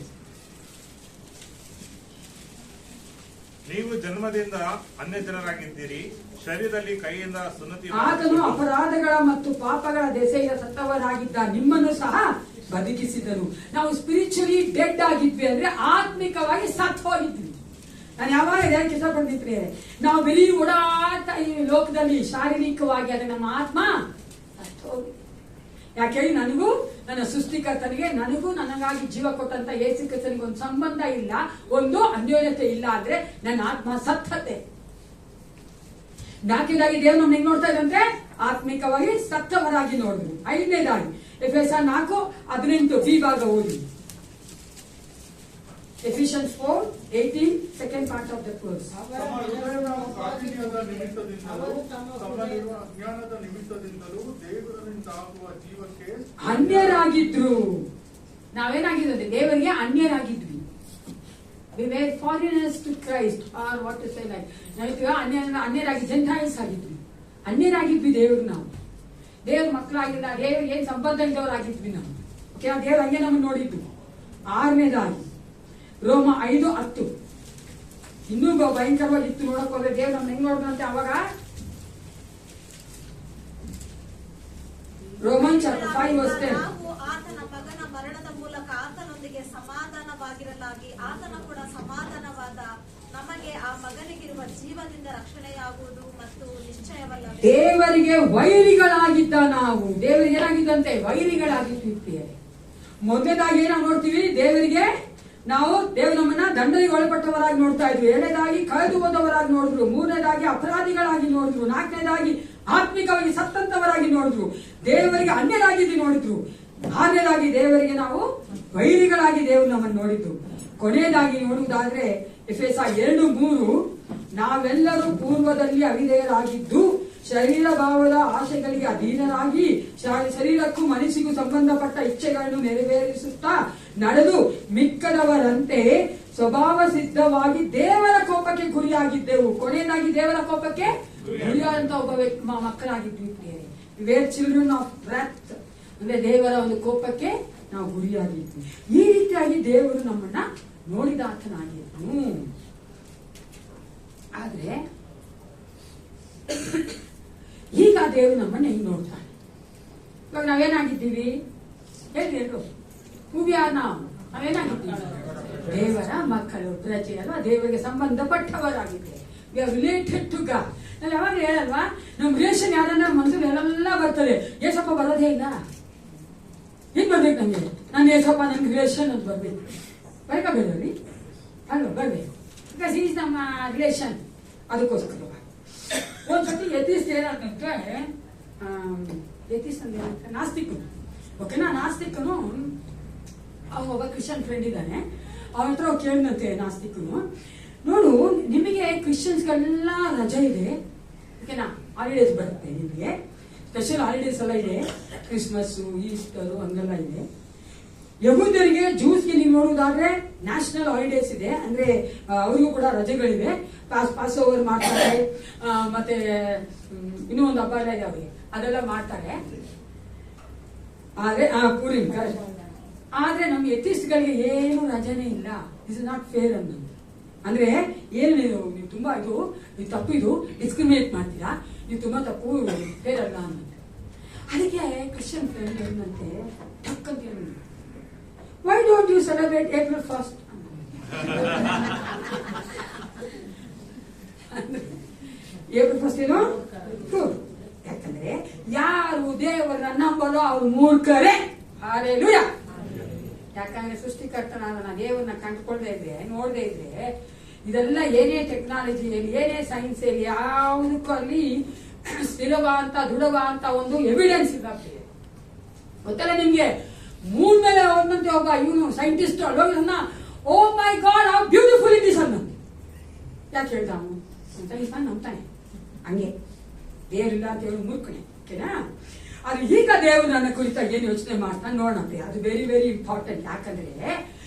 ನೀವು ಜನ್ಮದಿಂದ ಅನ್ಯ ಜನರಾಗಿದ್ದೀರಿ, ಶರೀರದಲ್ಲಿ ಕೈಯಿಂದ ಸುನ್ನತಿ ಆತನು ಅಪರಾಧಗಳ ಮತ್ತು ಪಾಪಗಳ ದೆಸೆಯ ಸತ್ತವರಾಗಿದ್ದ ನಿಮ್ಮನ್ನು ಸಹ ಬದುಕಿಸಿದನು. ನಾವು ಸ್ಪಿರಿಚುಲಿ ಡೆಡ್ ಆಗಿದ್ವಿ ಅಂದ್ರೆ ಆತ್ಮಿಕವಾಗಿ ಸತ್ತು ಹೋಗಿದ್ವಿ. ನಾನು ಯಾವಾಗ ಹೇಳಕ್ಕೆ ಇಷ್ಟಪಡ್ತಿದ್ರಿ, ನಾವು ಬರೀ ಓಡಾಡ್ತಾ ಈ ಲೋಕದಲ್ಲಿ ಶಾರೀರಿಕವಾಗಿ, ಅದೇ ನಮ್ಮ ಆತ್ಮ ಸತ್ತು ಹೋಗಿ. ಯಾಕೆ ನನಗೂ ನನ್ನ ಸೃಷ್ಟಿಕರ್ತನಿಗೆ, ನನಗೂ ನನಗಾಗಿ ಜೀವ ಕೊಟ್ಟಂತ ಯೇಸು ಕ್ರಿಸ್ತನಿಗೆ ಒಂದು ಸಂಬಂಧ ಇಲ್ಲ, ಒಂದು ಅನ್ಯೋನ್ಯತೆ ಇಲ್ಲ ಅಂದ್ರೆ ನನ್ನ ಆತ್ಮ ಸತ್ತತೆ. ನಾಲ್ಕನೇದಾಗಿ ದೇವರು ನಮ್ಗೆ ಹೆಂಗ್ ನೋಡ್ತಾ ಇದ್ದಂತೆ, ಆತ್ಮಿಕವಾಗಿ ಸತ್ತವರಾಗಿ ನೋಡಿದ್ರು. ಐದನೇದಾಗಿ ಎಫೆಸ 4:18 ಬಿ ಭಾಗ ಓದಿ. Ephesians 4:18 second part of the course. ತಮ್ಮ ಹೃದಯದ ಕಾಠಿಣ್ಯದ ನಿಮಿತ್ತದಿಂದಲೂ ತಮ್ಮಲ್ಲಿರುವ ಅಜ್ಞಾನದ ನಿಮಿತ್ತದಿಂದಲೂ ದೇವರಿಂದಾಗುವ ಜೀವಕ್ಕೆ ಅನ್ಯರಾಗಿದ್ರು. ನಾವೇನಾಗಿದ್ದಂತೆ, ದೇವರಿಗೆ ಅನ್ಯರಾಗಿದ್ವಿ. We were foreigners to Christ, or what to say like. ನಾವು ಅನ್ಯರಾಗಿ ಜೆಂಟೈಲ್ಸ್ ಆಗಿದ್ವಿ, ಅನ್ಯರಾಗಿದ್ವಿ ದೇವರು. ನಾವು ದೇವ್ರ ಮಕ್ಕಳಾಗಿಲ್ಲ, ದೇವ್ರಿಗೆ ಏನ್ ಸಂಬಂಧ ಇದ್ದವರಾಗಿದ್ವಿ ನಾವು. ಓಕೆ, ದೇವ್ರ ಹಂಗೆ ನಮ್ಮನ್ನು ನೋಡಿದ್ದು. ಆರನೇದಾಗಿ ರೋಮ 5:10 ಇನ್ನೂ ಭಯಂಕರವಾಗಿತ್ತು. ನೋಡಕ್ ಹೋದ್ರೆ ದೇವ್ರು ನಮ್ನ ಹೆಂಗ್ ನೋಡಿದಂತೆ ಅವಾಗ. Roman chapter 5:10. ನಾವು ಆತನ ಮಗನ ಮರಣದ ಮೂಲಕ ಆತನೊಂದಿಗೆ ಸಮಾಧಾನವಾಗಿರಲಾಗಿ ಆತನ ಕೂಡ ಸಮಾಧಾನವಾದ ನಮಗೆ ಆ ಮಗನಿಗಿರುವ ಜೀವದಿಂದ ರಕ್ಷಣೆಯಾಗುವುದು ಮತ್ತು ನಿಶ್ಚಯವಲ್ಲ. ದೇವರಿಗೆ ವೈರಿಗಳಾಗಿದ್ದ ನಾವು, ದೇವರಿಗೆ ಏನಾಗಿದ್ದಂತೆ, ವೈರಿಗಳಾಗಿದ್ವಿ. ಮೊದಲನೇದಾಗಿ ನಾವು ನೋಡ್ತೀವಿ, ದೇವರಿಗೆ ನಾವು ದೇವರು ನಮ್ಮನ್ನ ದಂಡನೆಗೆ ಒಳಪಟ್ಟವರಾಗಿ ನೋಡ್ತಾ ಇದ್ವಿ. ಎರಡನೇದಾಗಿ ಕಳೆದು ಹೋದವರಾಗಿ ನೋಡಿದ್ರು. ಮೂರನೇದಾಗಿ ಅಪರಾಧಿಗಳಾಗಿ ನೋಡಿದ್ರು. ನಾಲ್ಕನೇದಾಗಿ ಆತ್ಮಿಕವಾಗಿ ಸತ್ತಂತವರಾಗಿ ನೋಡಿದ್ರು. ದೇವರಿಗೆ ಅನ್ಯರಾಗಿದ್ದು ನೋಡಿದ್ರು. ಆರನೇದಾಗಿ ದೇವರಿಗೆ ನಾವು ವೈರಿಗಳಾಗಿ ದೇವರು ನಮ್ಮನ್ನು ನೋಡಿದ್ರು. ಕೊನೆಯದಾಗಿ ನೋಡುವುದಾದ್ರೆ ಎಫೆಸ 2:3, ನಾವೆಲ್ಲರೂ ಪೂರ್ವದಲ್ಲಿ ಅವಿಧೇಯರಾಗಿದ್ದು ಶರೀರ ಭಾವದ ಆಶೆಗಳಿಗೆ ಅಧೀನರಾಗಿ ಶರೀರಕ್ಕೂ ಮನಸ್ಸಿಗೂ ಸಂಬಂಧಪಟ್ಟ ಇಚ್ಛೆಗಳನ್ನು ನೆರವೇರಿಸುತ್ತಾ ನಡೆದು ಮಿಕ್ಕದವರಂತೆ ಸ್ವಭಾವ ಸಿದ್ಧವಾಗಿ ದೇವರ ಕೋಪಕ್ಕೆ ಗುರಿಯಾಗಿದ್ದೆವು. ಕೊನೆಯದಾಗಿ ದೇವರ ಕೋಪಕ್ಕೆ ಗುರಿಯಾದಂತ ಒಬ್ಬ ಮಕ್ಕಳಾಗಿದ್ವಿ. ವೇರ್ ಚಿಲ್ಡ್ರನ್ ಆಫ್ ವ್ರಾತ್, ಅಂದ್ರೆ ದೇವರ ಒಂದು ಕೋಪಕ್ಕೆ ನಾವು ಗುರಿಯಾಗಿದ್ವಿ. ಈ ರೀತಿಯಾಗಿ ದೇವರು ನಮ್ಮನ್ನ ನೋಡಿದಾತನಾಗಿದ್ನು. ಆದ್ರೆ ಈಗ ದೇವರು ನಮ್ಮನ್ನ ಹೆಂಗ್ ನೋಡ್ತಾನೆ? ಇವಾಗ ನಾವೇನಾಗಿದ್ದೀವಿ ಹೇಳಿ, ನಾವೇನಾಗಿದ್ದೀವಿ? ದೇವರ ಮಕ್ಕಳು, ಪ್ರಜೆ ಅಲ್ವಾ, ದೇವರಿಗೆ ಸಂಬಂಧಪಟ್ಟವರಾಗಿದ್ದೇವೆ. We are related to God. ನಾವು ಯಾವಾಗ ಹೇಳಲ್ವಾ, ನಮ್ ರಿಲೇಷನ್ ಯಾರನ್ನ ಮನಸ್ಸಲ್ಲಿ ಎಲ್ಲ ಬರ್ತದೆ. ಏಸಪ್ಪ ಬರೋದೇ ಇಲ್ಲ, ಏನ್ ಬರ್ಬೇಕು ನಮ್ಗೆ? ನಾನು ಏಸಪ್ಪ ನನ್ಗೆ ರಿಲೇಷನ್ ಅಂತ ಬರ್ಬೇಕು, ಬರ್ಕೋಬೇಡ್ರಿ ಅಲ್ವಾ, ಬರ್ಬೇಕು. ಬಿಕಾಸ್ ಈಸ್ ನಮ್ಮ ರಿಲೇಷನ್. ಅದಕ್ಕೋಸ್ಕರ ಒಂದ್ಸತಿ ಯತೀಶ್ ಏನಂತಂದ್ರೆ, ಯತೀಶ್ ಅಂದ್ರೆ ನಾಸ್ತಿಕನು. ಓಕೆನಾ, ನಾಸ್ತಿಕನು ಅವನು ಒಬ್ಬ ಕ್ರಿಶ್ಚಿಯನ್ ಫ್ರೆಂಡ್ ಇದ್ದಾನೆ. ಅವನ ಹತ್ರ ಕೇಳಿದಂತೆ ನಾಸ್ತಿಕನು, ನೋಡು ನಿಮಗೆ ಕ್ರಿಶ್ಚಿಯನ್ಸ್ಗೆಲ್ಲ ರಜೆ ಇದೆ, ಓಕೆನಾ, ಹಾಲಿಡೇಸ್ ಬರುತ್ತೆ ನಿಮಗೆ, ಸ್ಪೆಷಲ್ ಹಾಲಿಡೇಸ್ ಎಲ್ಲ ಇದೆ, ಕ್ರಿಸ್ಮಸ್, ಈಸ್ಟರ್ ಹಂಗೆಲ್ಲ ಇದೆ. ಯಹೂದ್ಯರಿಗೆ, ಜೂಸ್ಗೆ ನೀವು ನೋಡುವುದಾದ್ರೆ ನ್ಯಾಷನಲ್ ಹಾಲಿಡೇಸ್ ಇದೆ, ಅಂದ್ರೆ ಅವ್ರಿಗೂ ಕೂಡ ರಜೆಗಳಿವೆ. ಪಾಸ್ ಓವರ್ ಮಾಡ್ತಾರೆ, ಮತ್ತೆ ಇನ್ನೂ ಒಂದು ಹಬ್ಬ ಎಲ್ಲ ಇದಾವೆ, ಅದೆಲ್ಲ ಮಾಡ್ತಾರೆ. ಆದ್ರೆ ಪೂರಿಂ, ಆದ್ರೆ ನಮ್ಮ ಯಥಿಸ್ಟ್ಗಳಿಗೆ ಏನು ರಜನೆ ಇಲ್ಲ. ಇಸ್ ನಾಟ್ ಫೇರ್ ಅನ್ನೋದು. ಅಂದ್ರೆ ಏನು ನೀವು ತುಂಬಾ ಇದು ತಪ್ಪು, ಇದು ಡಿಸ್ಕ್ರಿಮಿನೇಟ್ ಮಾಡ್ತೀರಾ, ನೀವು ತುಂಬಾ ತಪ್ಪು, ಫೇರ್ ಅಲ್ಲ ಅನ್ನೋದು. ಅದಕ್ಕೆ ಕ್ರಿಶ್ಚಿಯನ್ ಫ್ರೆಂಡ್ ಏನಂತೆ ತಕ್ಕಂತ ಹೇಳಿದ್ರು, why don't you celebrate April 1st? April 1st ಏನು? ಯಾಕಂದ್ರೆ ಯಾರು ದೇವರನ್ನ ನಂಬಲು ಅವ್ರು ಮೂರ್ಖರೇ. ಹಲ್ಲೆಲೂಯಾ. ಯಾಕಂದ್ರೆ ಸೃಷ್ಟಿಕರ್ತನಾದ ದೇವರನ್ನ ಕಂಡುಕೊಳ್ಳದೆ ಇದ್ರೆ, ನೋಡದೆ ಇದ್ರೆ, ಇದೆಲ್ಲ ಏನೇ ಟೆಕ್ನಾಲಜಿಯಲ್ಲಿ, ಏನೇ ಸೈನ್ಸ್ ಅಲ್ಲಿ, ಯಾವುದಕ್ಕೂ ಅಲ್ಲಿ ಸ್ಥಿರವಾದಂತ ದೃಢವಾದಂತ ಒಂದು ಎವಿಡೆನ್ಸ್ ಇರುತ್ತೆ. ಗೊತ್ತಲ್ಲ ನಿಮ್ಗೆ, ಮೂನ್ ಮೇಲೆ ಹೋದಂತೆ ಒಬ್ಬ ಇವನು ಸೈಂಟಿಸ್ಟ್ ಅಲ್ಲೋಗಿದನ್ನ, oh my God how beautiful it is ಅನ್ನ. ಯಾಕೆ ಹೇಳ್ದ ಅವನು? ಸೈನ್ಸ್ ನಂಬ್ತಾನೆ, ಹಂಗೆ ದೇವರಿಲ್ಲ ಅಂತ ಹೇಳಿ ಮೂರ್ಖನೆ. ಓಕೆನಾ? ಆದ್ರೆ ಈಗ ದೇವರು ನನ್ನ ಕುರಿತಾಗಿ ಏನು ಯೋಚನೆ ಮಾಡ್ತಾನೆ ನೋಡೋಣ. ಅದು ವೆರಿ ವೆರಿ ಇಂಪಾರ್ಟೆಂಟ್. ಯಾಕಂದ್ರೆ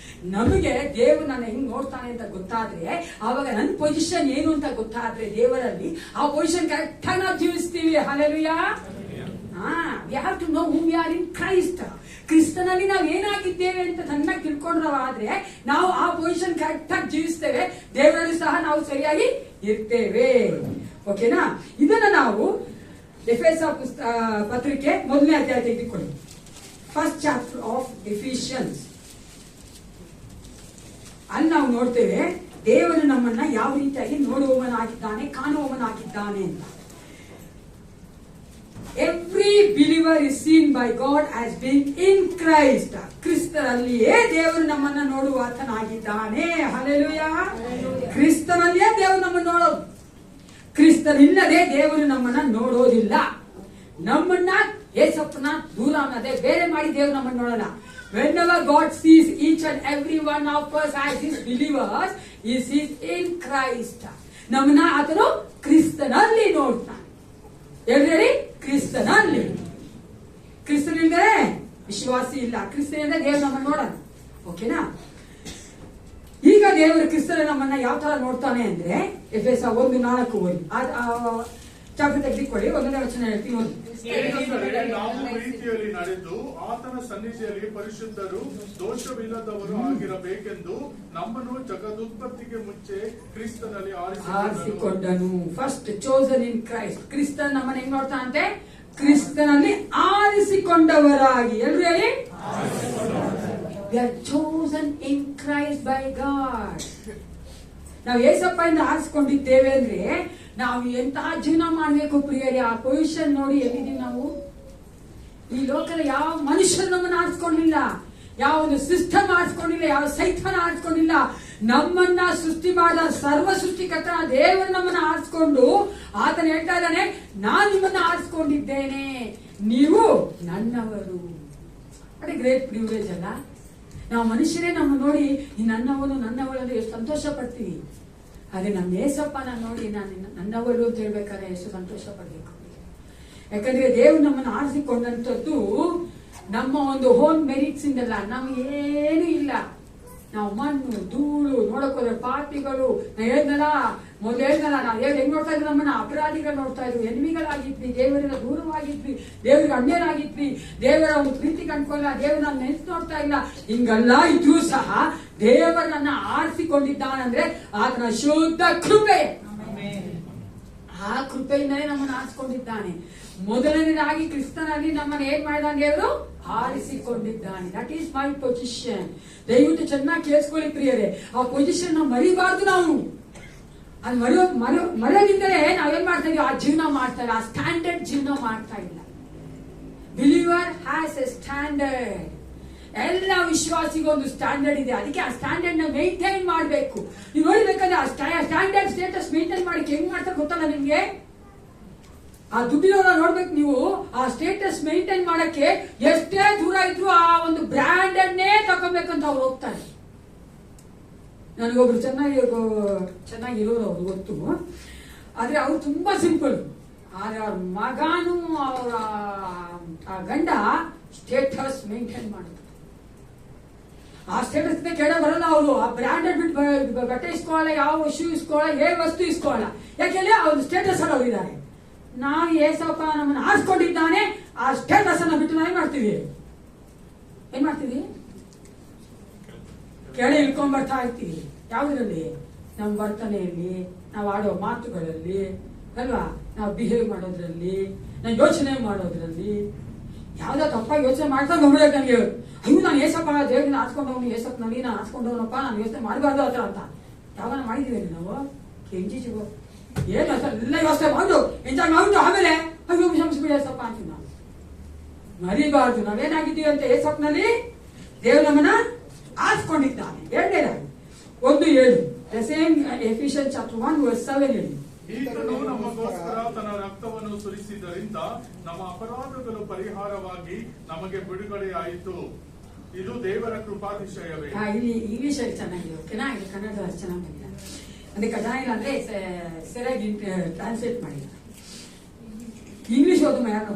ನಮಗೆ ದೇವರು ನನ್ನ ಹೆಂಗ್ ನೋಡ್ತಾನೆ ಅಂತ ಗೊತ್ತಾದ್ರೆ, ಆವಾಗ ನನ್ನ ಪೊಸಿಷನ್ ಏನು ಅಂತ ಗೊತ್ತಾದ್ರೆ ದೇವರಲ್ಲಿ, ಆ ಪೊಸಿಷನ್ ಕರೆಕ್ಟ್ ಆಗಿ ನಾವು ಜೀವಿಸ್ತೀವಿ. Hallelujah. We have to know who we are in Christ. ಕ್ರಿಸ್ತನಲ್ಲಿ ನಾವು ಏನಾಗಿದ್ದೇವೆ ಅಂತ ಚೆನ್ನಾಗಿ ತಿಳ್ಕೊಂಡ್ರಾದ್ರೆ ನಾವು ಆ ಪೊಸಿಷನ್ ಕರೆಕ್ಟ್ ಆಗಿ ಜೀವಿಸ್ತೇವೆ, ದೇವರಲ್ಲಿ ಸಹ ನಾವು ಸರಿಯಾಗಿ ಇರ್ತೇವೆ. ಓಕೆನಾ? ಇದನ್ನ ನಾವು ಎಫೆಸ ಪತ್ರಿಕೆ 1ನೇ ಅಧ್ಯಾಯ ತೆಗೆದುಕೊಳ್ಳಿ. First chapter of Ephesians. ಅಲ್ಲಿ ನಾವು ನೋಡ್ತೇವೆ ದೇವರು ನಮ್ಮನ್ನ ಯಾವ ರೀತಿಯಾಗಿ ನೋಡುವವನಾಗಿದ್ದಾನೆ, ಕಾಣುವವನಾಗಿದ್ದಾನೆ ಅಂತ. Every believer is seen by God as being in Christ. ಕ್ರಿಸ್ತನಲ್ಲಿಯೇ ದೇವರು ನಮ್ಮನ್ನ ನೋಡುವಾತನಾಗಿದ್ದಾನೆ. ಹಲ್ಲೆಲೂಯಾ. ಕ್ರಿಸ್ತನಲ್ಲಿಯೇ ದೇವರು ನಮ್ಮನ್ನು ನೋಡೋದು. ಕ್ರಿಸ್ತನಿಲ್ಲದೆ ದೇವರು ನಮ್ಮನ್ನ ನೋಡೋದಿಲ್ಲ. ನಮ್ಮನ್ನ ಏಸಪ್ಪನ ದೂರ ಅನ್ನದೆ ಬೇರೆ ಮಾಡಿ ದೇವರು ನಮ್ಮನ್ನು ನೋಡಲ್ಲ. Whenever God sees each and every one of us as his believers, he sees in Christ. ನಮ್ಮನ್ನ ಆತನು ಕ್ರಿಸ್ತನಲ್ಲಿ ನೋಡ್ತಾನೆ. ಹೇಳಿ, ಕ್ರಿಸ್ತನಲ್ಲಿ. ಕ್ರಿಸ್ತನಿಲ್ಲದೆ ವಿಶ್ವಾಸಿ ಇಲ್ಲ. ಕ್ರಿಸ್ತನಿಂದ ದೇವರು ನಮ್ಮನ್ನು ನೋಡಲ್ಲ. ಓಕೆನಾ? ಈಗ ದೇವರು ಕ್ರಿಸ್ತನ ನಮ್ಮನ್ನ ಯಾವ ತರ ನೋಡ್ತಾನೆ ಅಂದ್ರೆ ಎಫೆಸ 1:4 ಓದಿ. ಚಾಪೆ ತೆಗೆದುಕೊಳ್ಳಿ. 1ನೇ ವಚನ ಹೇಳ್ತೀನಿ ಓದಿ. ಏಕೆಂದರೆ ನಾವು ಪ್ರೀತಿಯಲ್ಲಿ ನಡೆದು ಆತನ ಸನ್ನಿಧಿಯಲ್ಲಿ ಪರಿಶುದ್ಧರು ದೋಷವಿಲ್ಲದವರು ಆಗಿರಬೇಕೆಂದು ನಮ್ಮನ್ನು ಜಗದುತ್ಪತ್ತಿಗೆ ಮುಂಚೆ ಕ್ರಿಸ್ತನಲ್ಲಿ ಆರಿಸಿಕೊಂಡನು. First chosen in Christ. ಕ್ರಿಸ್ತನ್ ನಮ್ಮನ್ನ ಹೆಂಗ್ ನೋಡ್ತಾನಂತೆ? ಕ್ರಿಸ್ತನಲ್ಲಿ ಆರಿಸಿಕೊಂಡವರಾಗಿ. ಎಲ್ರು ಹೇಳಿ, we are chosen in Christ by God. ನಾವು ಏಸಪ್ಪಯಿಂದ ಆರಿಸಿಕೊಂಡಿದ್ದೇವೆ ಅಂದ್ರೆ ನಾವು ಎಂತಹ ಜೀವನ ಮಾಡಬೇಕು ಪ್ರಿಯರೇ. ಆ ಪೊಸಿಷನ್ ನೋಡಿ ಎಲ್ಲಿದ್ದೀವಿ ನಾವು. ಈ ಲೋಕದ ಯಾವ ಮನುಷ್ಯರು ನಮ್ಮನ್ನು ಆರಿಸ್ಕೊಂಡಿಲ್ಲ, ಯಾವ ಒಂದು ಸಿಸ್ಟಮ್ ಆರಿಸ್ಕೊಂಡಿಲ್ಲ, ಯಾವ ಸೈತಾನ ಆರಿಸ್ಕೊಂಡಿಲ್ಲ. ನಮ್ಮನ್ನ ಸೃಷ್ಟಿ ಮಾಡಿದ ಸರ್ವ ಸೃಷ್ಟಿಕರ್ತ ದೇವರು ನಮ್ಮನ್ನ ಆರಿಸ್ಕೊಂಡು ಆತನ ಹೇಳ್ತಾ ಇದ್ದಾನೆ, ನಾನು ನಿಮ್ಮನ್ನ ಆರಿಸ್ಕೊಂಡಿದ್ದೇನೆ, ನೀವು ನನ್ನವರು. ಅದೇ ಗ್ರೇಟ್ ಪ್ರಿವಿಲೇಜ್ ಅಲ್ಲ? ನಾವು ಮನುಷ್ಯರೇ ನಮ್ಮ ನೋಡಿ ನನ್ನವನು ನನ್ನವಳು ಎಷ್ಟು ಸಂತೋಷ ಪಡ್ತೀವಿ. ಹಾಗೆ ನಮ್ಮ ಏಸಪ್ಪನ ನೋಡಿ ನಾನು ನನ್ನವಳು ಅಂತ ಹೇಳ್ಬೇಕಾದ್ರೆ ಎಷ್ಟು ಸಂತೋಷ ಪಡ್ಬೇಕು. ಯಾಕಂದ್ರೆ ದೇವರು ನಮ್ಮನ್ನು ಆರಿಸಿಕೊಂಡಂಥದ್ದು ನಮ್ಮ ಒಂದು ಹೋಮ್ ಮೆರಿಟ್ಸ್ ಇಂದಲ್ಲ. ನಮ್ಗೇನು ಇಲ್ಲ. ನಾವು ಮಣ್ಣು ಧೂಳು ನೋಡಕ್ ಹೋದ್ರೆ ಪಾಪಿಗಳು. ನಾ ಹೇಳ್ದಲ್ಲ, ಮೊದಲು ಹೇಳ್ದಲ್ಲ, ನಾವು ಹೆಂಗ್ ನೋಡ್ತಾ ಇದ್ವಿ? ನಮ್ಮನ್ನ ಅಪರಾಧಿಗಳು ನೋಡ್ತಾ ಇದ್ವಿ, ಎನಿಮಿಗಳಾಗಿದ್ವಿ, ದೇವರಿಂದ ದೂರವಾಗಿದ್ವಿ, ದೇವರಿಗೆ ಅನ್ಯರಾಗಿದ್ವಿ, ದೇವರ ಒಂದು ಪ್ರೀತಿ ಕಂಡ್ಕೊಳ್ಳ, ದೇವರನ್ನ ನೆನ್ಸ್ ನೋಡ್ತಾ ಇಲ್ಲ. ಹಿಂಗೆಲ್ಲ ಇದ್ರೂ ಸಹ ದೇವರನ್ನ ಆರಿಸಿಕೊಂಡಿದ್ದಾನಂದ್ರೆ ಆತನ ಶುದ್ಧ ಕೃಪೆ. ಆ ಕೃಪೆಯಿಂದಲೇ ನಮ್ಮನ್ನು ಆರಿಸಿಕೊಂಡಿದ್ದಾನೆ. ಮೊದಲನೇದಾಗಿ ಕ್ರಿಸ್ತನಲ್ಲಿ ನಮ್ಮನ್ನು ಏನ್ ಮಾಡಿದಾನೆ? ದೇವರು ಆರಿಸಿಕೊಂಡಿದ್ದಾನೆ. That is my position. ದಯವಿಟ್ಟು ಚೆನ್ನಾಗಿ ಕೇಳಿಸ್ಕೊಳ್ಳಿ ಪ್ರಿಯರೇ. ಆ ಪೊಸಿಷನ್ ನಾವು ಮರಿಬಾರ್ದು. ನಾವು ಅದು ಮರೆಯೋದಿಂದಲೇ ನಾವೇನ್ ಮಾಡ್ತಾ ಇದೀವಿ? ಆ ಜೀವನ ಮಾಡ್ತಾ ಇಲ್ಲ, ಆ ಸ್ಟ್ಯಾಂಡರ್ಡ್ ಜೀವನ ಮಾಡ್ತಾ ಇಲ್ಲ. Believer has A standard. ಎಲ್ಲ ವಿಶ್ವಾಸಿಗೂ ಒಂದು ಸ್ಟ್ಯಾಂಡರ್ಡ್ ಇದೆ. ಅದಕ್ಕೆ ಆ ಸ್ಟ್ಯಾಂಡರ್ಡ್ ನ ಮೇಂಟೈನ್ ಮಾಡಬೇಕು. ನೀವು ನೋಡ್ಬೇಕಂದ್ರೆ ಆ ಸ್ಟ್ಯಾಂಡರ್ಡ್ ಸ್ಟೇಟಸ್ ಮೇಂಟೈನ್ ಮಾಡಿ ಹೆಂಗ್ ಮಾಡ್ತಾರೆ ಗೊತ್ತಲ್ಲ ನಿಮ್ಗೆ? ಆ ದುಡ್ಡಿನವರ ನೋಡ್ಬೇಕು ನೀವು. ಆ ಸ್ಟೇಟಸ್ ಮೇಂಟೈನ್ ಮಾಡಕ್ಕೆ ಎಷ್ಟೇ ದೂರ ಇದ್ರು ಆ ಒಂದು ಬ್ರ್ಯಾಂಡನ್ನೇ ತಗೋಬೇಕಂತ ಅವ್ರು ಹೋಗ್ತಾರೆ. ನನಗೊಬ್ರು ಚೆನ್ನಾಗಿರೋರು ಅವ್ರು ಗೊತ್ತು. ಆದ್ರೆ ಅವ್ರು ತುಂಬಾ ಸಿಂಪಲ್. ಆದ್ರೆ ಅವ್ರ ಮಗನೂ ಅವರ ಆ ಗಂಡ ಸ್ಟೇಟಸ್ ಮೇಂಟೈನ್ ಮಾಡಿದ್ರು. ಆ ಸ್ಟೇಟಸ್ ಕೆಳ ಬರಲ್ಲ ಅವರು. ಆ ಬ್ರ್ಯಾಂಡೆಡ್ ಬಿಟ್ಟು ಬಟ್ಟೆ ಇಸ್ಕೊಳ್ಳಲ್ಲ, ಯಾವ ಶೂ ಇಸ್ಕೊಳ್ಳಲ್ಲ, ಏ ವಸ್ತು ಇಸ್ಕೊಳ್ಳಲ್ಲ. ಯಾಕೆಂದ್ರೆ ಆ ಒಂದು ಸ್ಟೇಟಸ್ ಅಲ್ಲಿ ಅವರಿದ್ದಾರೆ. ನಾವು ಏಸಪ್ಪ ನಮ್ಮನ್ನು ಆರಿಸ್ಕೊಂಡಿದ್ದಾನೆ, ಆ ಸ್ಟೇಟಸ್ ಅನ್ನ ಬಿಟ್ಟು ನಾವು ಏನ್ ಮಾಡ್ತೀವಿ? ಕೆಳಗೆ ಇಳ್ಕೊಂಡ್ ಬರ್ತಾ ಇರ್ತೀವಿ. ಯಾವ್ದ್ರಲ್ಲಿ? ನಮ್ಮ ವರ್ತನೆಯಲ್ಲಿ, ನಾವು ಆಡೋ ಮಾತುಗಳಲ್ಲಿ ಅಲ್ವಾ, ನಾವು ಬಿಹೇವ್ ಮಾಡೋದ್ರಲ್ಲಿ, ನಾವು ಯೋಚನೆ ಮಾಡೋದ್ರಲ್ಲಿ. ಯಾವ್ದೋ ತಪ್ಪಾಗಿ ಯೋಚನೆ ಮಾಡ್ತಾ ಹೋಗ್ಬಿಡಕ್ಕೆ ನನಗೆ, ಅಯ್ಯೋ ನಾನು ಏಸಪ್ಪ ದೇವರನ್ನ ಆರಿಸ್ಕೊಂಡವನು, ಏಸಪ್ಪನಲ್ಲಿ ನಾನು ಆರಿಸ್ಕೊಂಡವನಪ್ಪ, ನಾನು ಯೋಚನೆ ಮಾಡಬಾರ್ದು ಆ ಥರ ಅಂತ ಯಾವಾಗ ಮಾಡಿದೀವಿ ನಾವು? ಕೆಂಚಿಗೂ ಏನು ಎಲ್ಲ ವ್ಯವಸ್ಥೆ ಮಾಡು, ಎಂಜಾಯ್ ಮಾಡ್ಬಿಟ್ಟು ಆಮೇಲೆ ಅಯ್ಯೋ ಕ್ಷಮಿಸ್ಬಿಡಿ ಏಸಪ್ಪ ಅಂತೀವಿ ನಾವು. ಮರಿಬಾರ್ದು ನಾವೇನಾಗಿದ್ದೀವಿ ಅಂತ. ಏಸಪ್ಪನಲ್ಲಿ ದೇವರು ನಮ್ಮನ್ನ ಆರಿಸ್ಕೊಂಡಿದ್ದಾನೆ. ಎರಡನೇದಾಗಿ 1:7 ಎಫಿಷಿಯನ್ಸ್ ಚಾಪ್ಟರ್ 1:7 ಹೇಳಿ. ಈತನು ನಮಗೋಸ್ಕರ ತನ್ನ ರಕ್ತವನ್ನು ಸುರಿಸಿದ್ದರಿಂದ ನಮ್ಮ ಅಪರಾಧಗಳು ಪರಿಹಾರವಾಗಿ ನಮಗೆ ಬಿಡುಗಡೆಯಾಯಿತು. ಇದು ದೇವರ ಕೃಪಾತಿಶಯವೇ. ಇಲ್ಲಿ ಇಂಗ್ಲಿಷ್ ಅಲ್ಲಿ ಚೆನ್ನಾಗಿದೆ, ಓಕೆನಾ? ಇದು ಕನ್ನಡ ಚೆನ್ನಾಗಿಲ್ಲ. ಅದಕ್ಕೆ ಚೆನ್ನಾಗಿಲ್ಲ ಅಂದ್ರೆ ಸರಿಯಾಗಿ ಟ್ರಾನ್ಸ್ಲೇಟ್ ಮಾಡಿಲ್ಲ. ಇಂಗ್ಲಿಷ್ ಓದು ಯಾರು?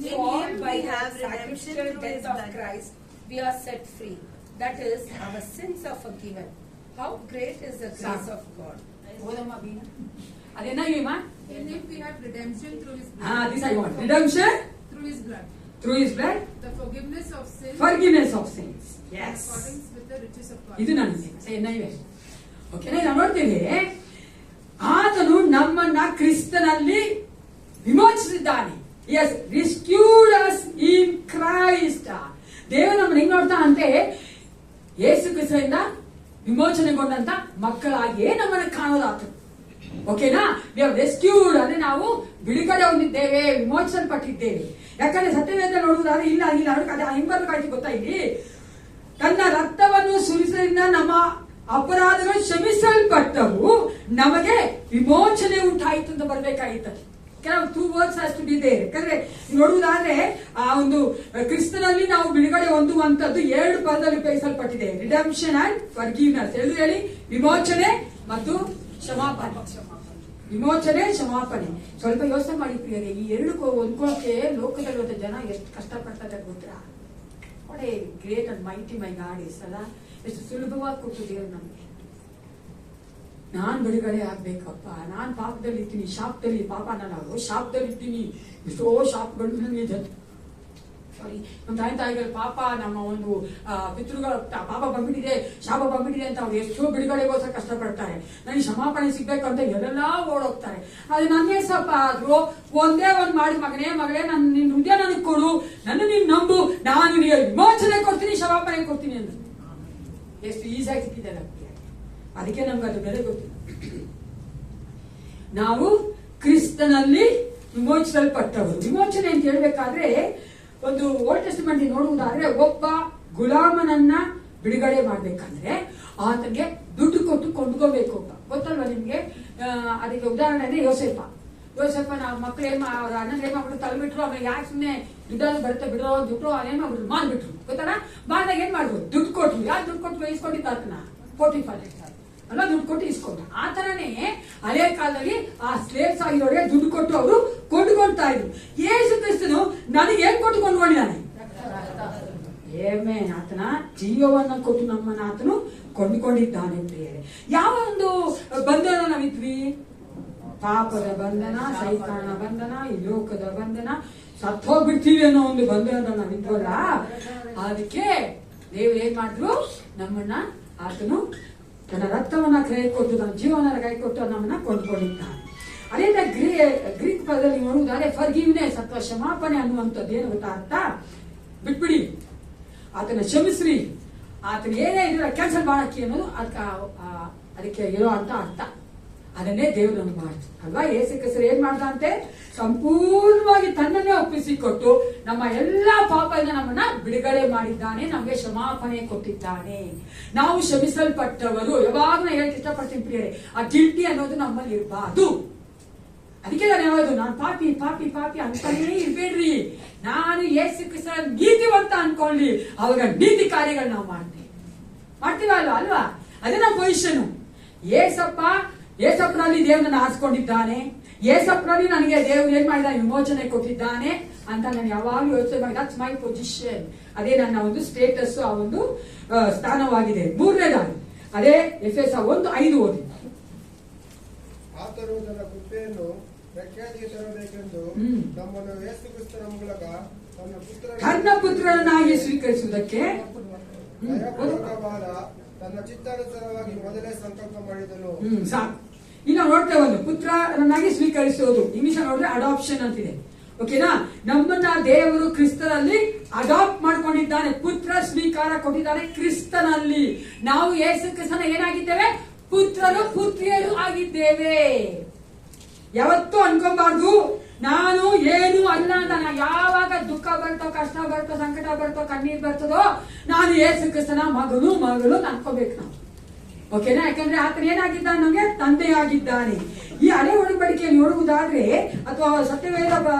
For by the sacrificial death of Christ we are set free. That is, our sins are forgiven. How great is the grace of God. ಓದಮ್ಮ ಬೀನ. ಅದೇನಾಗಿಮ್ಮ? In him we have redemption through his blood. This I want. Redemption through his blood, Through his blood, the forgiveness of sins, forgiveness of sins. in Yes. accordance with the riches of God. ಇದು ನನ್ನ ಓಕೆನಾ. ನಾವು ನೋಡ್ತೇವೆ ಆತನು ನಮ್ಮನ್ನ ಕ್ರಿಸ್ತನಲ್ಲಿ ವಿಮೋಚಿಸಿದ್ದಾನೆ. Yes, rescued us in Christ. ದೇವರು ನಮ್ಮನ್ನ ಹೆಂಗ್ ನೋಡ್ತಾನಂತೆ, ಯೇಸು ಕ್ರಿಸ್ತನಿಂದ ವಿಮೋಚನೆಗೊಂಡಂತ ಮಕ್ಕಳಾಗಿಯೇ ನಮ್ಮನ್ನು ಕಾಣೋದಾತು. ಓಕೆನಾ. ವಿ ಹ್ಯಾವ್ ರೆಸ್ಕ್ಯೂಡ್ ಅಂದ್ರೆ ನಾವು ಬಿಡುಗಡೆ ಹೊಂದಿದ್ದೇವೆ, ವಿಮೋಚನೆಪಟ್ಟಿದ್ದೇವೆ. ಯಾಕಂದ್ರೆ ಸತ್ಯವೇದ ನೋಡುವುದಾದ್ರೆ ಇಲ್ಲ ಅದೇ ಹಿಂಬರ್ಬೇಕಾಯ್ತು ಗೊತ್ತಾ ಇಲ್ಲಿ. ತನ್ನ ರಕ್ತವನ್ನು ಸುರಿಸದಿಂದ ನಮ್ಮ ಅಪರಾಧಗಳು ಕ್ಷಮಿಸಲ್ಪಟ್ಟವು, ನಮಗೆ ವಿಮೋಚನೆ ಉಂಟಾಯಿತು ಅಂತ ಬರ್ಬೇಕಾಗಿತ್ತು. ಕೆಲವು 2 words has to be there. ಯಾಕಂದ್ರೆ ನೋಡುವುದಾದ್ರೆ ಆ ಒಂದು ಕ್ರಿಸ್ತನಲ್ಲಿ ನಾವು ಬಿಡುಗಡೆ ಹೊಂದುವಂತದ್ದು 2 ಪದದಲ್ಲಿ ಉಪಯೋಗಿಸಲ್ಪಟ್ಟಿದೆ. Redemption and forgiveness. ಎಲ್ಲರೂ ಹೇಳಿ, ವಿಮೋಚನೆ ಮತ್ತು ಕ್ಷಮಾಪಣೆ. ವಿಮೋಚನೆ, ಕ್ಷಮಾಪಣೆ. ಸ್ವಲ್ಪ ಯೋಚನೆ ಮಾಡಿ ಪ್ರಿಯರೇ, ಈ 2 ಹೊಂದ್ಕೊಳ್ಳೋಕೆ ಲೋಕದಲ್ಲಿರುವ ಜನ ಎಷ್ಟು ಕಷ್ಟಪಡ್ತಾರೆ ಗೊತ್ತಾ? ಒಳ್ಳೆ great and mighty my god is ಅಲ್ಲ, ಎಷ್ಟು ಸುಲಭವಾಗಿ ಕೊಟ್ಟು ದೇವರು ನಮಗೆ. ನಾನ್ ಬಿಡುಗಡೆ ಆಗ್ಬೇಕಪ್ಪ, ನಾನ್ ಪಾಪದಲ್ಲಿ ಇದ್ದೀನಿ, ಶಾಪದಲ್ಲಿ, ಪಾಪ ನಾನು ಶಾಪದಲ್ಲಿ ಇದ್ದೀನಿ. ಎಷ್ಟೋ ಶಾಪಗಳು ನನಗೆ ಸಾರಿ ನಮ್ಮ ತಾಯಿಗಳು ಪಾಪ, ನಮ್ಮ ಒಂದು ಪಿತೃಗಳ ಪಾಪ ಬಂದ್ಬಿಟ್ಟಿದೆ, ಶಾಪ ಬಂದ್ಬಿಟ್ಟಿದೆ ಅಂತ ಅವ್ರು ಎಷ್ಟೋ ಬಿಡುಗಡೆಗೋಸ್ಕರ ಕಷ್ಟಪಡ್ತಾರೆ. ನನಗೆ ಕ್ಷಮಾಪಣೆ ಸಿಗ್ಬೇಕು ಅಂತ ಎಲ್ಲೆಲ್ಲ ಓಡೋಗ್ತಾರೆ. ಆದ್ರೆ ನನಗೆ ಸ್ವಲ್ಪ ಆದ್ರೂ ಒಂದೇ ಮಾಡಿ, ಮಗನೇ ನಿನ್ನ ಹೃದಯ ನನಗೆ ಕೊಡು, ನನ್ನ ನೀನು ನಂಬು, ನಾನು ನಿನಗೆ ವಿಮೋಚನೆ ಕೊಡ್ತೀನಿ, ಕ್ಷಮಾಪಣೆ ಕೊಡ್ತೀನಿ ಅಂತ ಎಷ್ಟು ಈಸಿಯಾಗಿ ಸಿಕ್ಕಿದೆ ನಮಗೆ. ಅದಕ್ಕೆ ನಮ್ಗೆ ಅದು ಬೆಲೆ ಗೊತ್ತಿಲ್ಲ. ನಾವು ಕ್ರಿಸ್ತನಲ್ಲಿ ವಿಮೋಚಿಸಲ್ಪಟ್ಟವರು. ವಿಮೋಚನೆ ಅಂತ ಹೇಳ್ಬೇಕಾದ್ರೆ ಒಂದು ಓಲ್ಡ್ ಟೆಸ್ಟಮೆಂಟ್ ನೋಡುವುದಾದ್ರೆ, ಒಬ್ಬ ಗುಲಾಮನನ್ನ ಬಿಡುಗಡೆ ಮಾಡ್ಬೇಕಂದ್ರೆ ಆತನಿಗೆ ದುಡ್ಡು ಕೊಟ್ಟು ಕೊಂಡ್ಕೋಬೇಕು. ಗೊತ್ತಲ್ವಾ ನಿಮ್ಗೆ? ಅದಕ್ಕೆ ಉದಾಹರಣೆ ಅಂದ್ರೆ ಯೋಸೇಫ ನಾವು ಮಕ್ಳು ಅವ್ರ ಅಣ್ಣನ ಏನ್ ಮಾಡ್ಬಿಟ್ಟು ತಲೆಬಿಟ್ರು. ಆಮೇಲೆ ಯಾಕೆ ಸುಮ್ಮನೆ ದುಡ್ಡಲ್ಲಿ ಬರುತ್ತೆ ಬಿಡೋ ದುಡ್ಡು ಅದೇನ್ ಮಾಡ್ಬಿಟ್ರು, ಮಾಡ್ಬಿಟ್ರು. ಗೊತ್ತಲ್ಲ, ಬಾದಾಗ ಏನ್ ಮಾಡ್ಬೋದು, ದುಡ್ಡು ಕೊಟ್ರು. ಯಾರು ದುಡ್ಡು ಕೊಟ್ಟು ಇಸ್ಕೊಂಡಿದ್ದ ಆತನ ಪೋಟಿಫರ್ ಅಲ್ಲ, ದುಡ್ಡು ಕೊಟ್ಟು ಇಸ್ಕೊಂಡ. ಆ ತರನೇ ಹಳೆ ಕಾಲದಲ್ಲಿ ಆ ಸ್ಲೇವ್ಸ್ ಆಗಿರೋರಿಗೆ ದುಡ್ಡು ಕೊಟ್ಟು ಅವರು ಕೊಂಡುಕೊಳ್ತಾ ಇದ್ರು. ಯೇಸು ಕ್ರಿಸ್ತನು ನನಗೆ ಏನ್ ಕೊಟ್ಟು ಕೊಂಡ್ಕೊಂಡಿದ್ದಾನೆ? ಏಮೇನ್, ಆತನ ಜೀವವನ್ನ ಕೊಟ್ಟು ನಮ್ಮನ್ನ ಆತನು ಕೊಂಡುಕೊಂಡಿದ್ದಾನೆ ಪ್ರಿಯರೇ. ಯಾವ ಒಂದು ಬಂಧನ ನಾವಿದ್ವಿ? ಪಾಪದ ಬಂಧನ, ಸೈತಾನ ಬಂಧನ, ಈ ಲೋಕದ ಬಂಧನ, ಸತ್ತೋಗ್ಬಿಡ್ತೀವಿ ಅನ್ನೋ ಒಂದು ಬಂಧನ ನಾವಿದ್ವಲ್ಲ. ಅದಕ್ಕೆ ದೇವರು ಏನ್ ಮಾಡಿದ್ರು, ನಮ್ಮನ್ನ ಆತನು ತನ್ನ ರಕ್ತವನ್ನ ಕೈ ಕೊಟ್ಟು, ನಮ್ಮ ಜೀವನ ಕೈ ಕೊಟ್ಟು ನಮ್ಮನ್ನ ಕೊಂಡ್ಕೊಂಡಿದ್ದಾನೆ. ಅದೇ ಗ್ರೀಕ್ ಪದದಲ್ಲಿ ನೋಡುವುದಾದ್ರೆ ಫರ್ಗಿವ್ನೆಸ್ ಅಥವಾ ಕ್ಷಮಾಪಣೆ ಅನ್ನುವಂಥದ್ದು ಏನು ಗೊತ್ತಾ ಅರ್ಥ? ಬಿಟ್ಬಿಡಿ, ಆತನ ಕ್ಷಮಿಸ್ರಿ, ಆತನ ಏನೇ ಇದ್ರೆ ಕ್ಯಾನ್ಸಲ್ ಮಾಡಕ್ಕೆ ಅನ್ನೋದು ಅದಕ್ಕೆ ಇರೋ ಅರ್ಥ. ಅದನ್ನೇ ದೇವರು ನಮ್ಗೆ ಮಾಡ್ತು ಅಲ್ವಾ. ಯೇಸು ಕ್ರಿಸ್ತರು ಏನ್ ಮಾಡ್ದಂತೆ, ಸಂಪೂರ್ಣವಾಗಿ ತನ್ನನ್ನೇ ಒಪ್ಪಿಸಿಕೊಟ್ಟು ನಮ್ಮ ಎಲ್ಲಾ ಪಾಪದಿಂದ ನಮ್ಮನ್ನ ಬಿಡುಗಡೆ ಮಾಡಿದ್ದಾನೆ, ನಮಗೆ ಕ್ಷಮಾಪಣೆ ಕೊಟ್ಟಿದ್ದಾನೆ. ನಾವು ಕ್ಷಮಿಸಲ್ಪಟ್ಟವರು. ಯಾವಾಗ ನಾನು ಹೇಳಕ್ ಇಷ್ಟಪಡ್ತೀನಿ ಪ್ರಿಯರೇ, ಆ ಗಿಲ್ಟಿ ಅನ್ನೋದು ನಮ್ಮಲ್ಲಿ ಇರಬಾರ್ದು. ಅದಕ್ಕೆ ನಾನು ಯಾವುದು, ನಾನು ಪಾಪಿ ಪಾಪಿ ಪಾಪಿ ಅನ್ಕೊಂಡೇ ಇರ್ಬೇಡ್ರಿ. ನಾನು ಯೇಸು ಕ್ರಿಸ್ತರ ನೀತಿವಂತ ಅನ್ಕೊಳ್ಳಿ, ಅವಾಗ ನೀತಿ ಕಾರ್ಯಗಳು ನಾವು ಮಾಡ್ತೀವ ಅಲ್ವಾ. ಅದೇ ನಮ್ಮ ಪೊಸಿಷನ್. ಏಸಪ್ಪನಲ್ಲಿ ದೇವ್ರನ್ನ ಆರಿಸ್ಕೊಂಡಿದ್ದಾನೆ, ಏಸಪ್ಪನಲ್ಲಿ ನನಗೆ ದೇವ್ರು ಏನ್ ಮಾಡಿದ, ವಿಮೋಚನೆ ಕೊಟ್ಟಿದ್ದಾನೆ ಅಂತ ನಾನು ಯಾವಾಗಲೂ ಯೋಚನೆ ಮಾಡಿ, ದಟ್ಸ್ ಮೈ ಪೊಸಿಷನ್. ಅದೇ ನನ್ನ ಒಂದು ಸ್ಟೇಟಸ್, ಆ ಒಂದು ಸ್ಥಾನವಾಗಿದೆ. 3ನೇದಾಗಿ ಅದೇ ಎಫೆಸ 1:5 ಓದಿ. ಆತನು ತನ್ನ ಕೃಪೆಯನ್ನು ಪ್ರಖ್ಯಾತಿಗೆ ತರಬೇಕೆಂದು ನಮ್ಮನ್ನು ಯೇಸು ಕ್ರಿಸ್ತನ ಮೂಲಕ ತನ್ನ ಪುತ್ರನಾಗಿ ಸ್ವೀಕರಿಸುವುದಕ್ಕೆ ದಯಾಪೂರ್ವಕವಾದ ತನ್ನ ಚಿತ್ತಾನುಸಾರವಾಗಿ ಮೊದಲೇ ಸಂಕಲ್ಪ ಮಾಡಿದನು. ಸಾಕು. ಈಗ ನೋಡ್ತೇವೆ, ಒಂದು ಪುತ್ರನಾಗಿ ಸ್ವೀಕರಿಸುವುದು, ಇಂಗ್ಲಿಷ್ ನೋಡಿದ್ರೆ ಅಡಾಪ್ಷನ್ ಅಂತಿದೆ. ಓಕೆನಾ. ನಮ್ಮನ್ನ ದೇವರು ಕ್ರಿಸ್ತನಲ್ಲಿ ಅಡಾಪ್ಟ್ ಮಾಡ್ಕೊಂಡಿದ್ದಾನೆ, ಪುತ್ರ ಸ್ವೀಕಾರ ಕೊಟ್ಟಿದ್ದಾನೆ ಕ್ರಿಸ್ತನಲ್ಲಿ. ನಾವು ಯೇಸು ಕ್ರಿಸ್ತನ ಏನಾಗಿದ್ದೇವೆ? ಪುತ್ರರು ಪುತ್ರಿಯರು ಆಗಿದ್ದೇವೆ. ಯಾವತ್ತೂ ಅನ್ಕೋಬಾರ್ದು ನಾನು ಏನು ಅಲ್ಲ ಅಂತ. ಯಾವಾಗ ದುಃಖ ಬರ್ತೋ, ಕಷ್ಟ ಬರ್ತೋ, ಸಂಕಟ ಬರ್ತೋ, ಕಣ್ಣೀರ್ ಬರ್ತದೋ, ನಾನು ಯೇಸು ಕ್ರಿಸ್ತನ ಮಗನು ಅನ್ಕೋಬೇಕು ನಾವು. ಓಕೆನಾ. ಯಾಕಂದ್ರೆ ಆತನ ಏನಾಗಿದ್ದಾನೆ, ನಮಗೆ ತಂದೆಯಾಗಿದ್ದಾನೆ. ಈ ಹಳೆ ಒಡಂಬಡಿಕೆಯಲ್ಲಿ ನೋಡುವುದಾದ್ರೆ ಅಥವಾ ಸತ್ಯವೇದ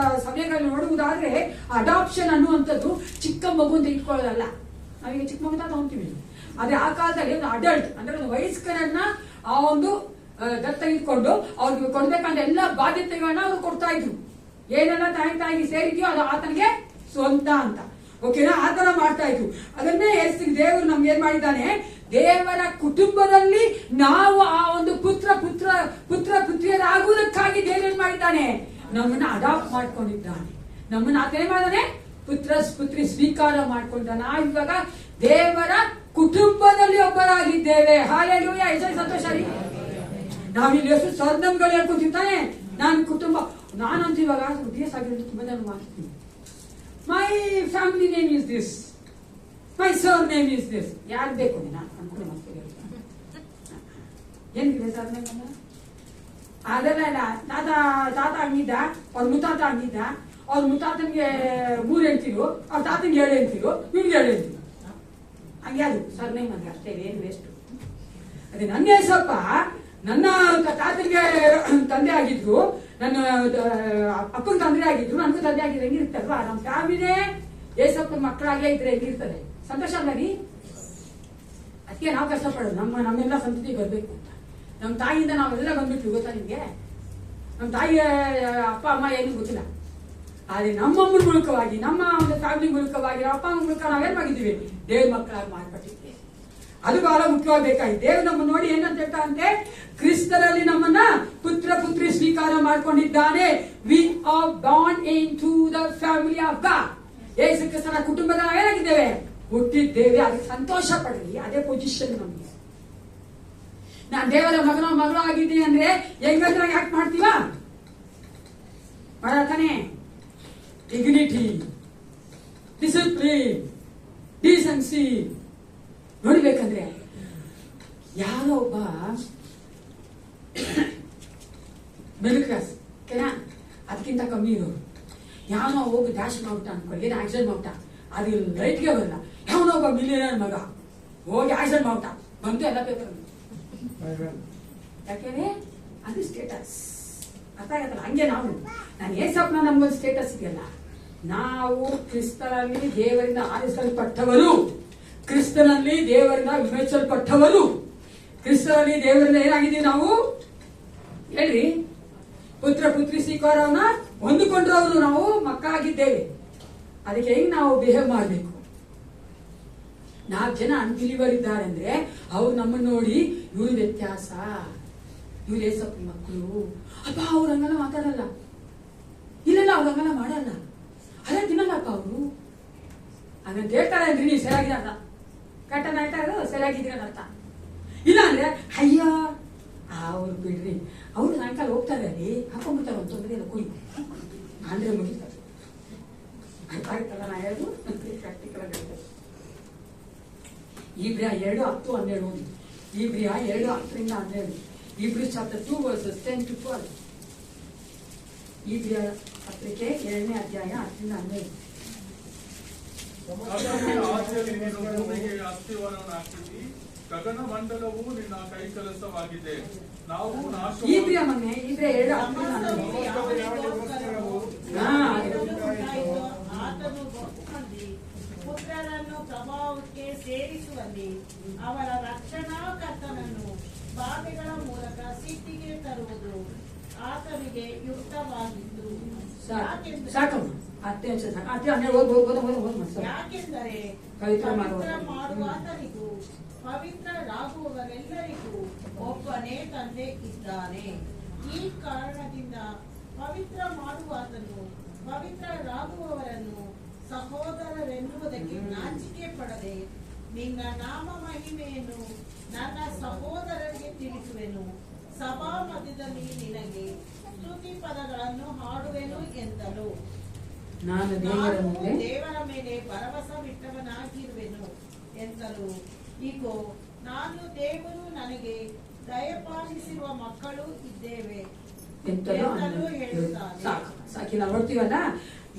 ಸಮಯಗಳಲ್ಲಿ ನೋಡುವುದಾದ್ರೆ, ಅಡಾಪ್ಷನ್ ಅನ್ನುವಂಥದ್ದು ಚಿಕ್ಕ ಮಗು ಅಂತ ಇಟ್ಕೊಳ್ಳೋದಲ್ಲ. ನಾವೀಗ ಚಿಕ್ಕ ಮಗು ಅಂತ ತಗೊಂತೀವಿ. ಆದ್ರೆ ಆ ಕಾಲದಲ್ಲಿ ಒಂದು ಅಡಲ್ಟ್ ಅಂದ್ರೆ ಒಂದು ವಯಸ್ಕರನ್ನ ಆ ಒಂದು ದತ್ತಗಿಟ್ಕೊಂಡು ಅವ್ರಿಗೆ ಕೊಡ್ಬೇಕಂದ್ರೆ ಎಲ್ಲ ಬಾಧ್ಯತೆಗಳನ್ನ ಅವ್ರು ಕೊಡ್ತಾ ಇದ್ರು. ಏನೆಲ್ಲ ತಾಯಿಗೆ ಸೇರಿದೆಯೋ ಅದು ಆತನಿಗೆ ಸ್ವಂತ ಅಂತ. ಓಕೆನಾ. ಆತರ ಮಾಡ್ತಾ ಇದ್ರು. ಅದನ್ನೇ ದೇವರು ನಮ್ಗೆ ಏನ್ ಮಾಡಿದ್ದಾನೆ, ದೇವರ ಕುಟುಂಬದಲ್ಲಿ ನಾವು ಆ ಒಂದು ಪುತ್ರ ಪುತ್ರಿಯರಾಗುವುದಕ್ಕಾಗಿ ದೇವರು ಏನ್ ಮಾಡಿದ್ದಾನೆ, ನಮ್ಮನ್ನ ಅಡಾಪ್ಟ್ ಮಾಡ್ಕೊಂಡಿದ್ದಾನೆ. ನಮ್ಮನ್ನ ಆತನೇ ಮಾಡಿದಾನೆ ಪುತ್ರಿ ಸ್ವೀಕಾರ ಮಾಡ್ಕೊಂಡ ನಾವು ಇವಾಗ ದೇವರ ಕುಟುಂಬದಲ್ಲಿ ಒಬ್ಬರಾಗಿದ್ದೇವೆ. ಹಾಲೆಲೂಯ, ಎಷ್ಟು ಸಂತೋಷ ರೀ. ನಾವಿಲ್ಲಿ ಎಷ್ಟು ಸರ್ನಮ್ಗಳು ಹೇಳ್ಕೊತಿರ್ತಾನೆ. ನಾನು ಕುಟುಂಬ, ನಾನಂತ ಇವಾಗ DS ಆಗಿರೋದು ತುಂಬಾ ಜನ ಮಾಡ್ತೀನಿ. My family name is this, my sir name is this. ಯಾರು ಬೇಕು ನಾನು ಅನ್ಕೊಂಡು ಮಾಡ್ತೀನಿ. ಏನಿದೆ ಸರ್ ನೇಮ್? ಅದೆಲ್ಲ ತಾತ ಹಂಗಿದ್ದ, ಅವ್ರ ಮುತ್ತಾತ ಹಂಗಿದ್ದ, ಅವ್ರ ಮುತ್ತಾತನ್ಗೆ 3 ಹೆಂಡ್ತಿರು, ಅವ್ರ ತಾತನ್ಗೆ 7 ಹೆಂಡ್ತಿರು, ಇವ್ರಿಗೆ 7 ಹೆಂಡ್ತಿರು. ಹಂಗೆ ಅದು ಸರ್ ನೇಮ್ ಅಂದ್ರೆ ಅಷ್ಟೇ, ಏನು ವೇಸ್ಟ್. ಅದೇ ನನ್ನ ಏಸಪ್ಪ ನನ್ನ ತಾತನಿಗೆ ತಂದೆ ಆಗಿದ್ರು, ನನ್ನ ಅಪ್ಪನ ತಂದೆ ಆಗಿದ್ರು, ನನಗೂ ತಂದೆ ಆಗಿದ್ರೆ ಹೆಂಗಿರ್ತಲ್ವಾ? ನಮ್ಮ ಫ್ಯಾಮಿಲಿನೇ ಏಸಪ್ಪನ ಮಕ್ಕಳಾಗೇ ಇದ್ರೆ ಹೆಂಗಿರ್ತದೆ? ಸಂತೋಷ ಅಲ್ಲ ರೀ? ಅದಕ್ಕೆ ನಾವು ಕಷ್ಟಪಡೋದು ನಮ್ಮೆಲ್ಲ ಸಂತತಿ ಬರ್ಬೇಕು ಅಂತ. ನಮ್ಮ ತಾಯಿಯಿಂದ ನಾವೆಲ್ಲ ಬಂದ್ಬಿಟ್ವಿ, ಗೊತ್ತಾ ನಿಮ್ಗೆ? ನಮ್ಮ ತಾಯಿ ಅಪ್ಪ ಅಮ್ಮ ಏನು ಗೊತ್ತಿಲ್ಲ. ಆದ್ರೆ ನಮ್ಮಮ್ಮನ ಮೂಲಕವಾಗಿ, ನಮ್ಮ ಒಂದು ಫ್ಯಾಮಿಲಿ ಮೂಲಕವಾಗಿ, ಅಪ್ಪ ಅಮ್ಮ ಮೂಲಕ ನಾವೇನ್ ಮಾಡಿದ್ದೀವಿ? ದೇವ್ರ ಮಕ್ಕಳಾಗಿ ಮಾಡ್ಕೊಟ್ಟಿದ್ವಿ. ಅದು ಬಹಳ ಮುಖ್ಯವಾಗಬೇಕಾಗಿ. ದೇವ್ರು ನಮ್ಮನ್ನು ನೋಡಿ ಏನಂತ ಹೇಳ್ತಾರಂತೆ? ಕ್ರಿಸ್ತರಲ್ಲಿ ನಮ್ಮನ್ನ ಪುತ್ರಿ ಸ್ವೀಕಾರ ಮಾಡ್ಕೊಂಡಿದ್ದಾನೆ. We are born into the family of God. ಯೇಸು ಕ್ರಿಸ್ತನ ಕುಟುಂಬದ ಏನಾಗಿದ್ದೇವೆ? ಹುಟ್ಟಿದ್ದೇವೆ. ಅದಕ್ಕೆ ಸಂತೋಷ ಪಡ್ರಿ. ಅದೇ ಪೊಸಿಷನ್ ನಮ್ಗೆ. ನಾನ್ ದೇವರ ಮಗಳು ಆಗಿದ್ದೀನಿ ಅಂದ್ರೆ ಹೆಂಗಂದ್ರೆ ಯಾಕೆ ಮಾಡ್ತೀವ? ತಾನೆ ಡಿಗ್ನಿಟಿ, ಡಿಸಿಪ್ಲಿನ್, ಡೀಸೆನ್ಸಿ ನೋಡ್ಬೇಕಂದ್ರೆ ಯಾರೋ ಒಬ್ಬ ಮಿಡಲ್ ಕ್ಲಾಸ್ ಕೆನಾ ಅದಕ್ಕಿಂತ ಕಮ್ಮಿ ಇರೋರು ಯಾವನೋ ಹೋಗಿ ಡ್ಯಾಶ್ ಮಾಡ್ಬಿಟ್ಟ ಅನ್ಕೊಳ್ಳಿ, ಏನು ಆಕ್ಸಿಡೆಂಟ್ ಮಾಡ್ಬಿಟ್ಟ, ಅದು ಲೈಟ್ಗೆ ಬರಲ್ಲ. ಯಾವನೋ ಒಬ್ಬ ಮಿಲಿಯನರ್ ಮಗ ಹೋಗಿ ಆಕ್ಸಿಡೆಂಟ್ ಮಾಡ್ಬಿಟ್ಟ, ಬಂತು ಎಲ್ಲ ಪೇಪರ್. ಯಾಕೆಂದ್ರೆ ಅದು ಸ್ಟೇಟಸ್. ಅರ್ಥ ಆಗತ್ತಲ್ಲ? ಹಂಗೆ ನಾನು ಏಸಪ್ನ ನಮ್ಗೊಂದು ಸ್ಟೇಟಸ್ ಇದೆಯಲ್ಲ. ನಾವು ಕ್ರಿಸ್ತನಲ್ಲಿ ದೇವರಿಂದ ಆರಿಸಲ್ಪಟ್ಟವರು, ಕ್ರಿಸ್ತನಲ್ಲಿ ದೇವರಿಂದ ವಿಮೋಚಿಸಲ್ಪಟ್ಟವರು, ಕ್ರಿಸ್ತನಲ್ಲಿ ದೇವರಿಂದ ಏನಾಗಿದ್ದೀವಿ ನಾವು? ಹೇಳ್ರಿ, ಪುತ್ರಿ ಸ್ವೀಕಾರವನ್ನ ಹೊಂದಿಕೊಂಡ್ರವರು ನಾವು ಮಕ್ಕಳಾಗಿದ್ದೇವೆ. ಅದಕ್ಕೆ ಹೆಂಗ್ ನಾವು ಬಿಹೇವ್ ಮಾಡಬೇಕು? 4 ಜನ ಅನ್ಬಿಲಿವರ್ ಇದ್ದಾರೆ ಅಂದ್ರೆ ಅವ್ರು ನಮ್ಮನ್ನ ನೋಡಿ ಇವ್ರು ವ್ಯತ್ಯಾಸ, ಇವ್ರು ಏಸಪ್ಪ ಮಕ್ಕಳು, ಅಪ್ಪ ಅವ್ರು ಹಂಗಲ್ಲ ಮಾತಾಡಲ್ಲ, ಇಲ್ಲೆಲ್ಲ ಅವ್ರು ಹಂಗಲ್ಲ ಮಾಡಲ್ಲ, ಅದೇ ತಿನ್ನಲ್ಲಪ್ಪ ಅವರು ಹಂಗಂತ ಹೇಳ್ತಾರೆ ಅಂದ್ರೆ ನೀವು ಸರಿಯಾಗಿದೆ ಅರ್ಥ. ಕಟ್ಟನ ಆಯ್ತಾ ಇರೋದು ಸರಿಯಾಗಿದ್ದೀರ ಅರ್ಥ. ಇಲ್ಲ ಅಂದ್ರೆ ಅಯ್ಯ ಅವ್ರು ಬಿಡ್ರಿ, ಅವ್ರು ಸಾಯಂಕಾಲ ಹೋಗ್ತಾರೆ, ಅಲ್ಲಿ ಹಾಕೊಂಡ್ಬಿಡ್ತಾರೆ ಒಂದು ತೊಂದರೆ ಕುಡಿ ಅಂದ್ರೆ ಮುಗಿತಾರೆ. ಅರ್ಥ ಆಯ್ತಲ್ಲ ನಾ ಹೇಳುದು? ಪ್ರಾಕ್ಟಿಕಲ್ ಆಗಿ ಇಬ್ರಿಯ 2:10-12 ಓದಿ. ಇಬ್ರಿಯ 2:10-12. Hebrews chapter 2 verses 10 to 12. ಇಬ್ರಿಯ ಪತ್ರಿಕೆ 2ನೇ ಅಧ್ಯಾಯ 10-12. ಆಚೆಯಲ್ಲಿ ನೀನು ಭೂಮಿಗೆ ಅಸ್ಥಿವಾರವನ್ನು ಹಾಕಿಸಿ, ಗಗನ ಮಂಡಲವು ನಿನ್ನ ಕೈ ಕೆಲಸವಾಗಿದೆ. ನಾವು ಇಬ್ರಿಯ ಮೊನ್ನೆ ಇಬ್ರಿಯ 2:10-12. ಆತನು ಪುತ್ರರನ್ನು ಪ್ರಭಾವಕ್ಕೆ ಸೇರಿಸುವಲ್ಲಿ ಅವರ ರಕ್ಷಣಾಕರ್ತನನ್ನು ಬಾಧೆಗಳ ಮೂಲಕ ಸಿಟ್ಟಿಗೆ ತರುವುದು ಆತನಿಗೆ ಯುಕ್ತವಾಗಿತ್ತು. ಯಾಕೆಂದರೆ ಪವಿತ್ರ ಮಾಡುವಾತನಿಗೂ ಪವಿತ್ರರಾಗುವವರೆಲ್ಲರಿಗೂ ಒಬ್ಬನೇ ತಂದೆ ಇದ್ದಾನೆ. ಈ ಕಾರಣದಿಂದ ಪವಿತ್ರ ಮಾಡುವಾತನು ಪವಿತ್ರರಾಗುವವರನ್ನು ಸಹೋದರರೆನ್ನುವುದಕ್ಕೆ ನಾಚಿಕೆ ಪಡದೆ ನಿನ್ನ ನಾಮ ಮಹಿಮೆಯನ್ನು ನನ್ನ ಸಹೋದರರಿಗೆ ತಿಳಿಸುವೆನು. ಸಭಾ ಮಧ್ಯದಲ್ಲಿ ನಿನಗೆ ಸ್ತುತಿ ಪದಗಳನ್ನು ಹಾಡುವೆನು ಎಂದನು. ನಾನು ದೇವರ ಮೇಲೆ ಭರವಸವಿಟ್ಟವನಾಗಿರುವೆನು ಎಂತಲೂ. ಇಗೋ, ನಾನು ದೇವರು ನನಗೆ ದಯಪಾಲಿಸಿರುವ ಮಕ್ಕಳು ಇದ್ದೇವೆ ಎಂತಲೂ ಹೇಳುತ್ತಾನೆ. ಸಾಕಿಲ್ಲ ನೋಡ್ತೀವಲ್ಲ,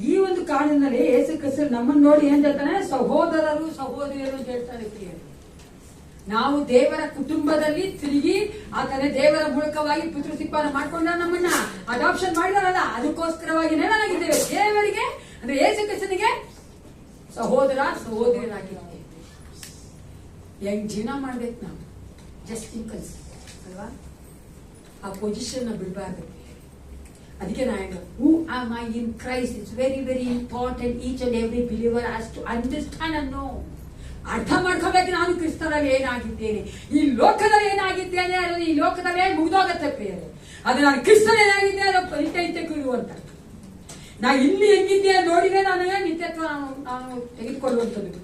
ಈ ಒಂದು ಕಾರಣದಲ್ಲಿ ಯೇಸು ಕ್ರಿಸ್ತ ನಮ್ಮನ್ನು ನೋಡಿ ಏನ್ ಹೇಳ್ತಾನೆ? ಸಹೋದರರು ಸಹೋದರಿಯರು ಅಂತ ಹೇಳ್ತಾರೆ. ನಾವು ದೇವರ ಕುಟುಂಬದಲ್ಲಿ ತಿರುಗಿ ಆತನೇ ದೇವರ ಮೂಲಕವಾಗಿ ಪುತ್ರ ಸ್ವೀಕಾರ ಮಾಡ್ಕೊಂಡ ನಮ್ಮನ್ನ ಅಡಾಪ್ಷನ್ ಮಾಡಿದಾರಲ್ಲ, ಅದಕ್ಕೋಸ್ಕರವಾಗಿ ನಾವೇನಾಗಿದ್ದೇವೆ? ದೇವರಿಗೆ ಅಂದ್ರೆ ಯೇಸು ಕ್ರಿಸ್ತನಿಗೆ ಸಹೋದರ ಸಹೋದರಿಯರಾಗಿದ್ದೇವೆ. ಹೆಂಗ್ ಜೀವನ ಮಾಡ್ಬೇಕು ನಾವು? ಜಸ್ಟ್ ಸಿಂಪಲ್ಸ್ ಅಲ್ವಾ? ಆ ಪೊಸಿಷನ್ ಬಿಡಬಾರ್ದು. ಅದಕ್ಕೆ ನಾನು who am I in Christ, it's very very important. Each and every believer has to understand and know. ಅರ್ಥ ಮಾಡ್ಕೋಬೇಕು, ನಾನು ಕ್ರಿಸ್ತನಲ್ಲಿ ಏನಾಗಿದ್ದೇನೆ, ಈ ಲೋಕದಲ್ಲಿ ಏನಾಗಿದ್ದೇನೆ ಅನ್ನೋದು ಈ ಲೋಕದಲ್ಲೇ ಮುಗಿದೋಗತ್ತೆ ಪ್ರಿಯರೇ. ಅದು ನಾನು ಕ್ರಿಸ್ತನಲ್ಲಿ ಏನಾಗಿದ್ದೇನೆ ಅನ್ನೋ ಇರುವಂತ. ನಾ ಇಲ್ಲಿ ಹೆಂಗಿದ್ದೆ ನೋಡಿದ್ರೆ ನನಗೆ ನಿತ್ಯತ್ವ ನಾನು ತೆಗೆದುಕೊಳ್ಳುವಂಥದ್ದು.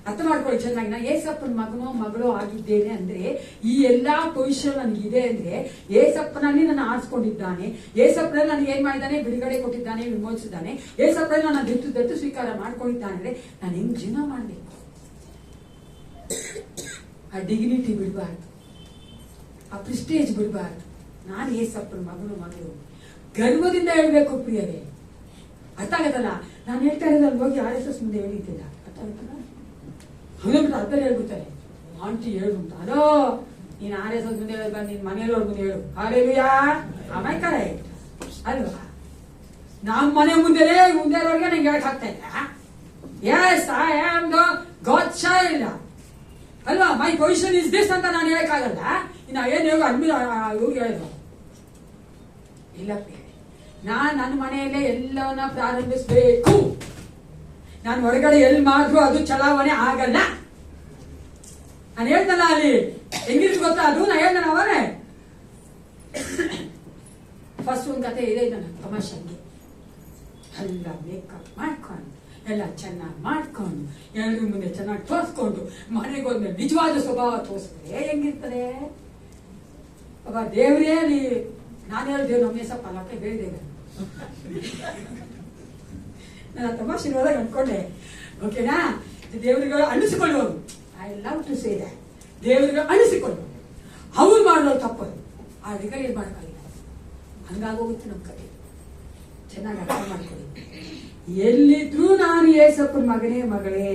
ಅರ್ಥ ಮಾಡ್ಕೊಳ್ಳಿ ಚೆನ್ನಾಗಿ. ನಾ ಏಸಪ್ಪನ ಮಗಳೋ ಆಗಿದ್ದೇನೆ ಅಂದ್ರೆ ಈ ಎಲ್ಲಾ ಪೊಸಿಷನ್ ನನಗಿದೆ ಅಂದ್ರೆ ಏಸಪ್ಪನಲ್ಲಿ ನನ್ನ ಆರಿಸ್ಕೊಂಡಿದ್ದಾನೆ. ಏಸಪ್ಪನಲ್ಲಿ ನನಗೆ ಏನ್ ಮಾಡಿದ್ದಾನೆ? ಬಿಡುಗಡೆ ಕೊಟ್ಟಿದ್ದಾನೆ, ವಿಮೋಚಿಸಿದ್ದಾನೆ. ಏಸಪ್ಪನಲ್ಲಿ ನನ್ನ ದತ್ತು ಸ್ವೀಕಾರ ಮಾಡ್ಕೊಂಡಿದ್ದಾನೆ ಅಂದ್ರೆ ನಾನು ಹೆಂಗ್ ಜೀವನ ಮಾಡ್ಬೇಕು? ಆ ಡಿಗ್ನಿಟಿ ಬಿಡಬಾರ್ದು, ಆ ಪ್ರಿಸ್ಟೇಜ್ ಬಿಡಬಾರ್ದು. ನಾನು ಏಸಪ್ಪನ ಮಗಳು ಗರ್ವದಿಂದ ಹೇಳ್ಬೇಕು ಪ್ರಿಯರೇ. ಅರ್ಥ ಆಗತ್ತಲ್ಲ? ನಾನು ಹೇಳ್ತಾ ಇರೋದ್ರಲ್ಲಿ ಹೋಗಿ RSS ಮುಂದೆ ಹೇಳಿದ್ದಿಲ್ಲ. ಅರ್ಥ ಆಗತ್ತಲ್ಲ? ಹಂಗಂದ್ರೆ ಅರ್ಥ ಹೇಳ್ಬಿಡ್ತಾರೆ, ಆಂಟಿ ಹೇಳ್ಬಿಟ್ಟು ಅಲೋ ನೀನ್ RSS ಮುಂದೆ ಹೇಳ್ಬ, ನಿನ್ ಮನೆಯವ್ರ ಮುಂದೆ ಹೇಳು. ಹಾಲೆಲೂಯಾ, ಆಮೇಲೆ ಕರೆಕ್ಟ್ ಅಲ್ವಾ? ನಮ್ಮ ಮನೆ ಮುಂದೆ ಇರೋರಿಗೆ ನಂಗೆ ಹೇಳಕ್ ಆಗ್ತಾ ಇಲ್ಲ. Yes, I am the God child ಅಲ್ವಾ? ಮೈ ಪೊಸಿಷನ್ ಇಸ್ ದಿಸ್ ಅಂತ ನಾನು ಹೇಳಕ್ಕಾಗಲ್ಲ. ಇನ್ನು ಏನ್ ಹೇಳು ಇವ್ರಿಗೆ ಹೇಳಿದ್ರು ಇಲ್ಲ ಪ್ರಿಯ. ನಾನ್ ನನ್ನ ಮನೆಯಲ್ಲೇ ಎಲ್ಲವನ್ನ ಪ್ರಾರಂಭಿಸ್ಬೇಕು. ನಾನು ಹೊರಗಡೆ ಎಲ್ಲಿ ಮಾಡಿದ್ರು ಅದು ಚಲಾವಣೆ ಆಗಲ್ಲ. ನಾನು ಹೇಳ್ದಲ್ಲ ಅಲ್ಲಿ ಹೆಂಗಿದ್ರು ಗೊತ್ತಾ ಅದು? ನಾ ಹೇಳ್ದಲ್ಲ ಅವರೇ ಫಸ್ಟ್ ಒಂದ್ ಕತೆ ಇದೆ ನನ್ನ ತಮಾಷೆಗೆ. ಎಲ್ಲ ಮೇಕಪ್ ಮಾಡ್ಕೊಂಡು ಎಲ್ಲ ಚೆನ್ನಾಗಿ ಮಾಡ್ಕೊಂಡು ಎಲ್ರ ಮುಂದೆ ಚೆನ್ನಾಗಿ ತೋರಿಸ್ಕೊಂಡು ಮನೆಗೆ ಹೋದ್ಮೇಲೆ ನಿಜವಾದ ಸ್ವಭಾವ ತೋರಿಸಿದ್ರೆ ಹೆಂಗಿರ್ತದೆ? ಅಬ್ಬ ದೇವ್ರೇ ನಾನು ಹೇಳಿದ್ದೇವೆ ನಮ್ಮ ಏಸಪ್ಪ ಅಲ್ಲಕ್ಕೆ ಬೇರೆ ನಾನು ತಮಾಷೆನೋದಾಗ ಅನ್ಕೊಂಡೆ. ಓಕೆನಾ? ದೇವರುಗಳು ಅಣಿಸಿಕೊಳ್ಳುವರು. I love to say that. ದೇವರುಗಳು ಅಣಿಸಿಕೊಳ್ಳುವರು. ಅವ್ರು ಮಾಡೋದು ತಪ್ಪದು. ಆ ಕೈ ಮಾಡೋಕ್ಕಾಗಿಲ್ಲ. ಹಂಗಾಗೋಗುತ್ತೆ ನಮ್ಮ ಕತೆ. ಚೆನ್ನಾಗಿ ಅರ್ಥ ಮಾಡ್ಕೊಳ್ಳಿ. ಎಲ್ಲಿದ್ರೂ ನಾನು ಏಸಪ್ಪನ ಮಗಳೇ.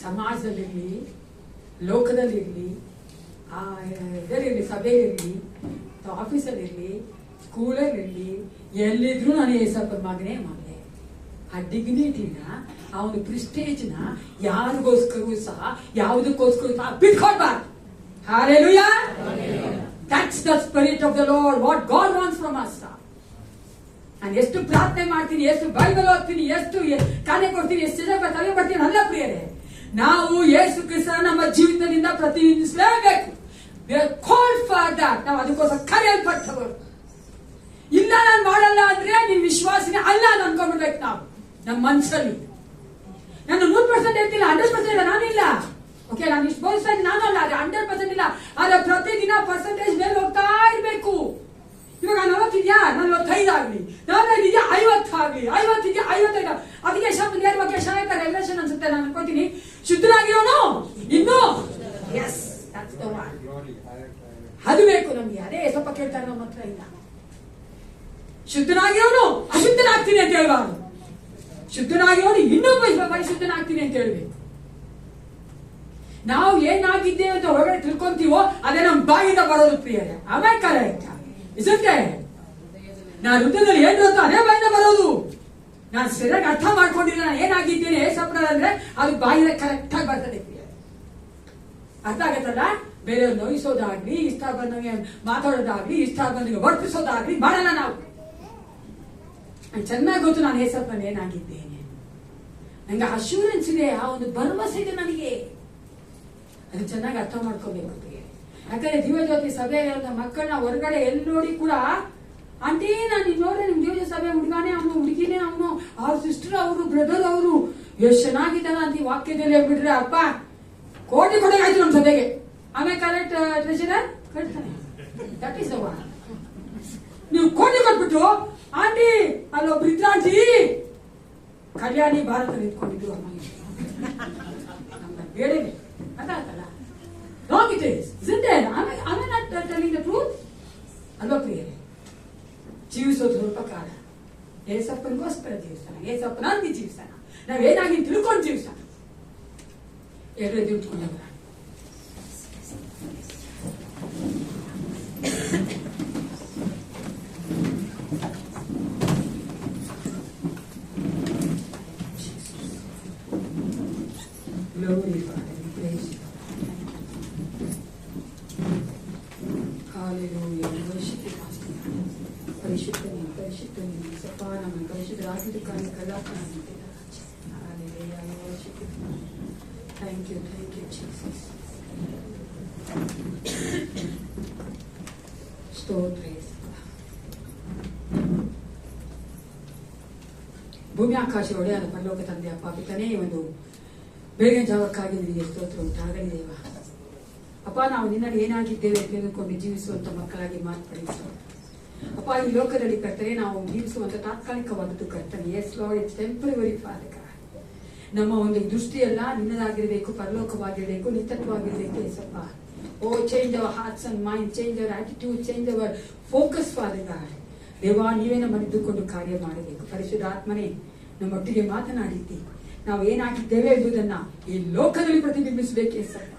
ಸಮಾಜದಲ್ಲಿರ್ಲಿ, ಲೋಕದಲ್ಲಿರ್ಲಿ, ಇದರಿರ್ಲಿ, ಸಭೆಯಲ್ಲಿರ್ಲಿ, ಆಫೀಸಲ್ಲಿರ್ಲಿ, ಸ್ಕೂಲಲ್ಲಿರ್ಲಿ, ಎಲ್ಲಿದ್ರು ನಾನು ಏಸಪ್ಪನ ಮಗನೇ. ಆ ಡಿಗ್ನಿಟಿನ, ಆ ಒಂದು ಪ್ರಿಸ್ಟೇಜ್ನ ಯಾರಿಗೋಸ್ಕರವೂ ಸಹ ಯಾವುದಕ್ಕೋಸ್ಕರ ಸಹ ಬಿಟ್ಕೊಡ್ಬಾರ್ದು. Hallelujah. That's the spirit of the Lord. What God wants from us. ನಾನು ಎಷ್ಟು ಪ್ರಾರ್ಥನೆ ಮಾಡ್ತೀನಿ, ಎಷ್ಟು ಬೈಬಲ್ ಓದ್ತೀನಿ, ಎಷ್ಟು ಕಾರ್ಯ ಕೊಡ್ತೀನಿ, ಎಷ್ಟು ಜನ ತಲೆ ಬರ್ತೀನಿ ಅಲ್ಲ ಪ್ರಿಯರೇ. ನಾವು ಯೇಸು ಕ್ರಿಸ್ತನ ನಮ್ಮ ಜೀವಿತದಿಂದ ಪ್ರತಿನಿಧಿಸಲೇಬೇಕು. ನಾವು ಅದಕ್ಕೋಸ್ಕರ ಕರೆಯಲ್ಪಟ್ಟವರು. ಇಲ್ಲ ನಾನು ಮಾಡಲ್ಲ ಅಂದ್ರೆ ನಿನ್ ವಿಶ್ವಾಸನೆ ಅಲ್ಲ ಅಂತ ಅನ್ಕೊಂಡ್ಬಿಡ್ಬೇಕು ನಾವು ನಮ್ಮ ಮನಸ್ಸಲ್ಲಿ. ನಾನು 100% ಹೇಳ್ತಿಲ್ಲ, 100% ನಾನಿಲ್ಲ. ಓಕೆ, ನಾನು ಇಷ್ಟು ಬೋಧಿಸ್ತಾ ಇದ್ದೀನಿ, ನಾನು ಅಲ್ಲ, ಆದ್ರೆ 100% ಇಲ್ಲ. ಆದ್ರೆ ಪ್ರತಿದಿನ ಪರ್ಸೆಂಟೇಜ್ ಮೇಲೆ ಹೋಗ್ತಾ ಇರ್ಬೇಕು. ಇವಾಗ 40 ಇದೆಯಾ, 45 ಆಗ್ಲಿ, 45 ಇದೆಯಾ 50 ಆಗ್ಲಿ, 50 ಇದೆಯಾ 55. ಅದಕ್ಕೆ ಶಬ್ದ ನೇರವಾಗಿ ರೆವಲೇಷನ್ ಅನ್ಸುತ್ತೆ. ನಾನು ಅನ್ಕೋತೀನಿ ಶುದ್ಧನಾಗಿರೋನು ಇನ್ನು ಎಸ್ ಅದು ಬೇಕು ನಮ್ಗೆ. ಅದೇ ಸ್ವಲ್ಪ ಕೇಳ್ತಾರೆ ನಮ್ಮ ಹತ್ರ. ಇಲ್ಲ, ಶುದ್ಧನಾಗಿರೋನು ಅಶುದ್ಧನಾಗ್ತೀನಿ ಅಂತ ಹೇಳ್ಬಾರ್ದು. ಶುದ್ಧನಾಗಿರೋನು ಇನ್ನೂ ಪರಿಶುದ್ಧನಾಗ್ತೀನಿ ಅಂತ ಹೇಳ್ಬೇಕು. ನಾವು ಏನಾಗಿದ್ದೇವೆ ಅಂತ ಹೊರಗಡೆ ತಿಳ್ಕೊಂತೀವೋ ಅದೇ ನಮ್ಮ ಬಾಯಿಂದ ಬರೋದು ಪ್ರಿಯರೇ. ಆಮೇಲೆ ಕರೆಕ್ಟ್ ಇಸಂತೆ. ನಾನು ಹೃದಯದಲ್ಲಿ ಏನು ಅಂತ ಅದೇ ಬಾಯಿಂದ ಬರೋದು. ನಾನು ಸರಿಯಾಗಿ ಅರ್ಥ ಮಾಡ್ಕೊಂಡಿಲ್ಲ ನಾನು ಏನಾಗಿದ್ದೇನೆ ಏಸಪ್ಪ ಅಂದ್ರೆ ಅದು ಬಾಯಿಂದ ಕರೆಕ್ಟ್ ಆಗಿ ಬರ್ತದೆ ಪ್ರಿಯರೇ. ಅರ್ಥ ಆಗತ್ತಲ್ಲ? ಬೇರೆ ನೋಯಿಸೋದಾಗ್ಲಿ, ಇಷ್ಟ ಬಂದಂಗೆ ಮಾತಾಡೋದಾಗ್ಲಿ, ಇಷ್ಟ ಬಂದಂಗೆ ವರ್ತಿಸೋದಾಗ್ಲಿ ಮಾಡೋಣ ನಾವು. ಚೆನ್ನಾಗಿ ಗೊತ್ತು ನಾನು ಏಸಪ್ಪನ ಏನಾಗಿದ್ದೇನೆ. ನಂಗೆ ಅಶ್ಯೂರೆನ್ಸ್ ಇದೆ, ಆ ಒಂದು ಭರವಸೆ ಇದೆ ನನಗೆ. ಅದು ಚೆನ್ನಾಗಿ ಅರ್ಥ ಮಾಡ್ಕೋಬೇಕು. ಯಾಕಂದ್ರೆ ಜೀವಜ್ಯೋತಿ ಸಭೆಯ ಮಕ್ಕಳನ್ನ ಹೊರಗಡೆ ಎಲ್ಲಿ ನೋಡಿ ಕೂಡ ಆಂಟಿ ನಾನು ನೋಡ್ರೆ ನಿಮ್ ಜೀವಜ್ಯೋತಿ ಸಭೆ ಹುಡುಗಾನೆ ಅವನು, ಹುಡುಗಿನೇ ಅವನು, ಅವ್ರ ಸಿಸ್ಟರ್ ಅವರು, ಬ್ರದರ್ ಅವರು ಎಷ್ಟು ಚೆನ್ನಾಗಿದ್ದಾರ ಅಂತ ಈ ವಾಕ್ಯದಲ್ಲಿ ಹೇಳ್ಬಿಟ್ರೆ ಅಪ್ಪ ಕೋಟಿ ಕೊಡೋಗಾಯ್ತು ನಮ್ ಸಭೆಗೆ. ಆಮೇಲೆ ಕರೆಕ್ಟ್ ಟ್ರೆಷರರ್ ಕಟ್ತಾನೆ. That is the one. ನೀವು ಕೋಟಿ ಕೊಟ್ಬಿಟ್ಟು ಆಂಟಿ ಅಲ್ಲೊಬ್ರು ಇದ್ರ ಆಂಟಿ ಕಲ್ಯಾಣಿ ಭಾರತ ನಿಂತ್ಕೊಂಡಿದ್ರು ಅಮ್ಮ ಬೇಡನೆ ಅದಾಗಲ್ಲ. Wrong it is, isn't it? Am I not telling the truth? ಅಲ್ವಾ ಪ್ರಿಯರೇ? ಜೀವಿಸೋದು ಸ್ವಲ್ಪ ಕಾಲ. ಏಸಪ್ಪನಿಗೋಸ್ಕರ ಜೀವಿಸ್ತಾನ, ಏಸಪ್ಪನಂದಿ ಜೀವಿಸ್ತಾನ. ನಾವೇನಾಗಿ ತಿಳ್ಕೊಂಡು ಜೀವಿಸ್ತಾನ. ಎಲ್ಲರೂ ತಿಳ್ಕೊಂಡವ್ರ Glory, Father, we praise you. Hallelujah. We worship you, Pastor. ಪರಿಶುದ್ಧನೇ, ಪರಿಶುದ್ಧನೇ, Sapa ನಮ್ಮ ಪರಿಶುದ್ಧರಾಗಿದ್ದಕ್ಕಾಗಿ ಕಲಾಕಾರನಿಗೆ. Hallelujah. We worship you. Thank you, Jesus. ಸ್ತೋತ್ರ. ಭೂಮಿ ಆಕಾಶ ಒಡೆಯಾದ ಪರಲೋಕ ತಂದೆ ಅಪ್ಪ ಪಿತನೇ ಈ ಒಂದು ಬೆಳಗಿನ ಜಾವಕ್ಕಾಗಿ ನಿನಗೆ ಸ್ತೋತ್ರ ಉಂಟಾಗಲಿ ದೇವ. ಅಪ್ಪ ನಾವು ನಿನ್ನಲ್ಲಿ ಏನಾಗಿದ್ದೇವೆ ತಿಳಿದುಕೊಂಡು ಜೀವಿಸುವಂತ ಮಕ್ಕಳಾಗಿ ಮಾರ್ಪಡಿಸು ಅಪ್ಪ. ಈ ಲೋಕದಲ್ಲಿ ಕರ್ತನೆ ನಾವು ಜೀವಿಸುವಂತ ತಾತ್ಕಾಲಿಕವಾದದ್ದು ಕರ್ತನೆ. Yes Lord, it's temporary Father God. ನಮ್ಮ ಒಂದು ದೃಷ್ಟಿಯೆಲ್ಲ ನಿನ್ನದಾಗಿರ್ಬೇಕು, ಪರಲೋಕವಾಗಿರ್ಬೇಕು, ನಿತ್ಯತ್ವವಾಗಿರ್ಬೇಕು Yesappa. Oh change our hearts and mind, change our attitude, change our focus Father God. ದೇವಾ ನೀವೇ ನಮ್ಮನ್ನಿದ್ದುಕೊಂಡು ಕಾರ್ಯ ಮಾಡಬೇಕು. ಪರಿಶುದ್ಧಾತ್ಮನೇ ನಮ್ಮೊಟ್ಟಿಗೆ ಮಾತನಾಡಿದ್ದಿ. ನಾವು ಏನಾಗಿದ್ದೇವೆ ಎಂಬುದನ್ನ ಈ ಲೋಕದಲ್ಲಿ ಪ್ರತಿಬಿಂಬಿಸಬೇಕು ಏಸಪ್ಪ.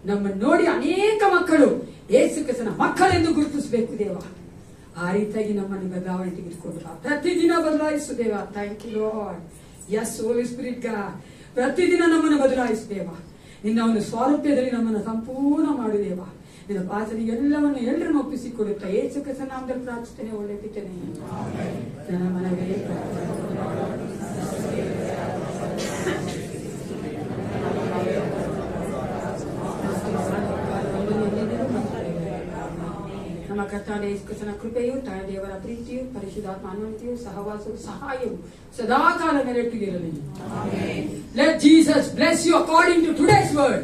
ನಮ್ಮನ್ನು ನೋಡಿ ಅನೇಕ ಮಕ್ಕಳು ಯೇಸು ಕ್ರಿಸ್ತನ ಮಕ್ಕಳೆಂದು ಗುರುತಿಸಬೇಕು ದೇವ. ಆ ರೀತಿಯಾಗಿ ನಮ್ಮನ್ನು ಬದಲಾವಣೆ ತೆಗೆದುಕೊಂಡು ಪ್ರತಿದಿನ ಬದಲಾಯಿಸು ದೇವ. Thank you Lord. Yes Holy spirit God, ಪ್ರತಿದಿನ ನಮ್ಮನ್ನು ಬದಲಾಯಿಸು ದೇವ. ನಿನ್ನ ಒಂದು ಸ್ವಾರೂಪ್ಯದಲ್ಲಿ ನಮ್ಮನ್ನು ಸಂಪೂರ್ಣ ಮಾಡು ದೇವ. ನಿನ್ನ ಪಾಸನಿಗೆ ಎಲ್ಲವನ್ನು ಎಲ್ಲರನ್ನು ಒಪ್ಪಿಸಿಕೊಡುತ್ತಾ ಯೇಸು ಕ್ರಿಸ್ತನ ನಾಮದಲ್ಲಿ ಪ್ರಾರ್ಥಿಸ್ತೇನೆ, ಒಳ್ಳೆ ಪಿತನೇ. ನನ್ನ ಮನವೇ ನಮ್ಮ ಕರ್ತಾದ ಯೇಸು ಕ್ರಿಸ್ತನ ಕೃಪೆಯು, ತಾಯಿ ದೇವರ ಪ್ರೀತಿಯು, ಪರಿಶುದ್ಧಾತ್ಮ ಅನ್ವಯಿಯು, ಸಹವಾಸವು, ಸಹಾಯವು ಸದಾಕಾಲ ನೆಲೆಟ್ಟಿಗಿರಲಿ. Let Jesus bless you according to today's word.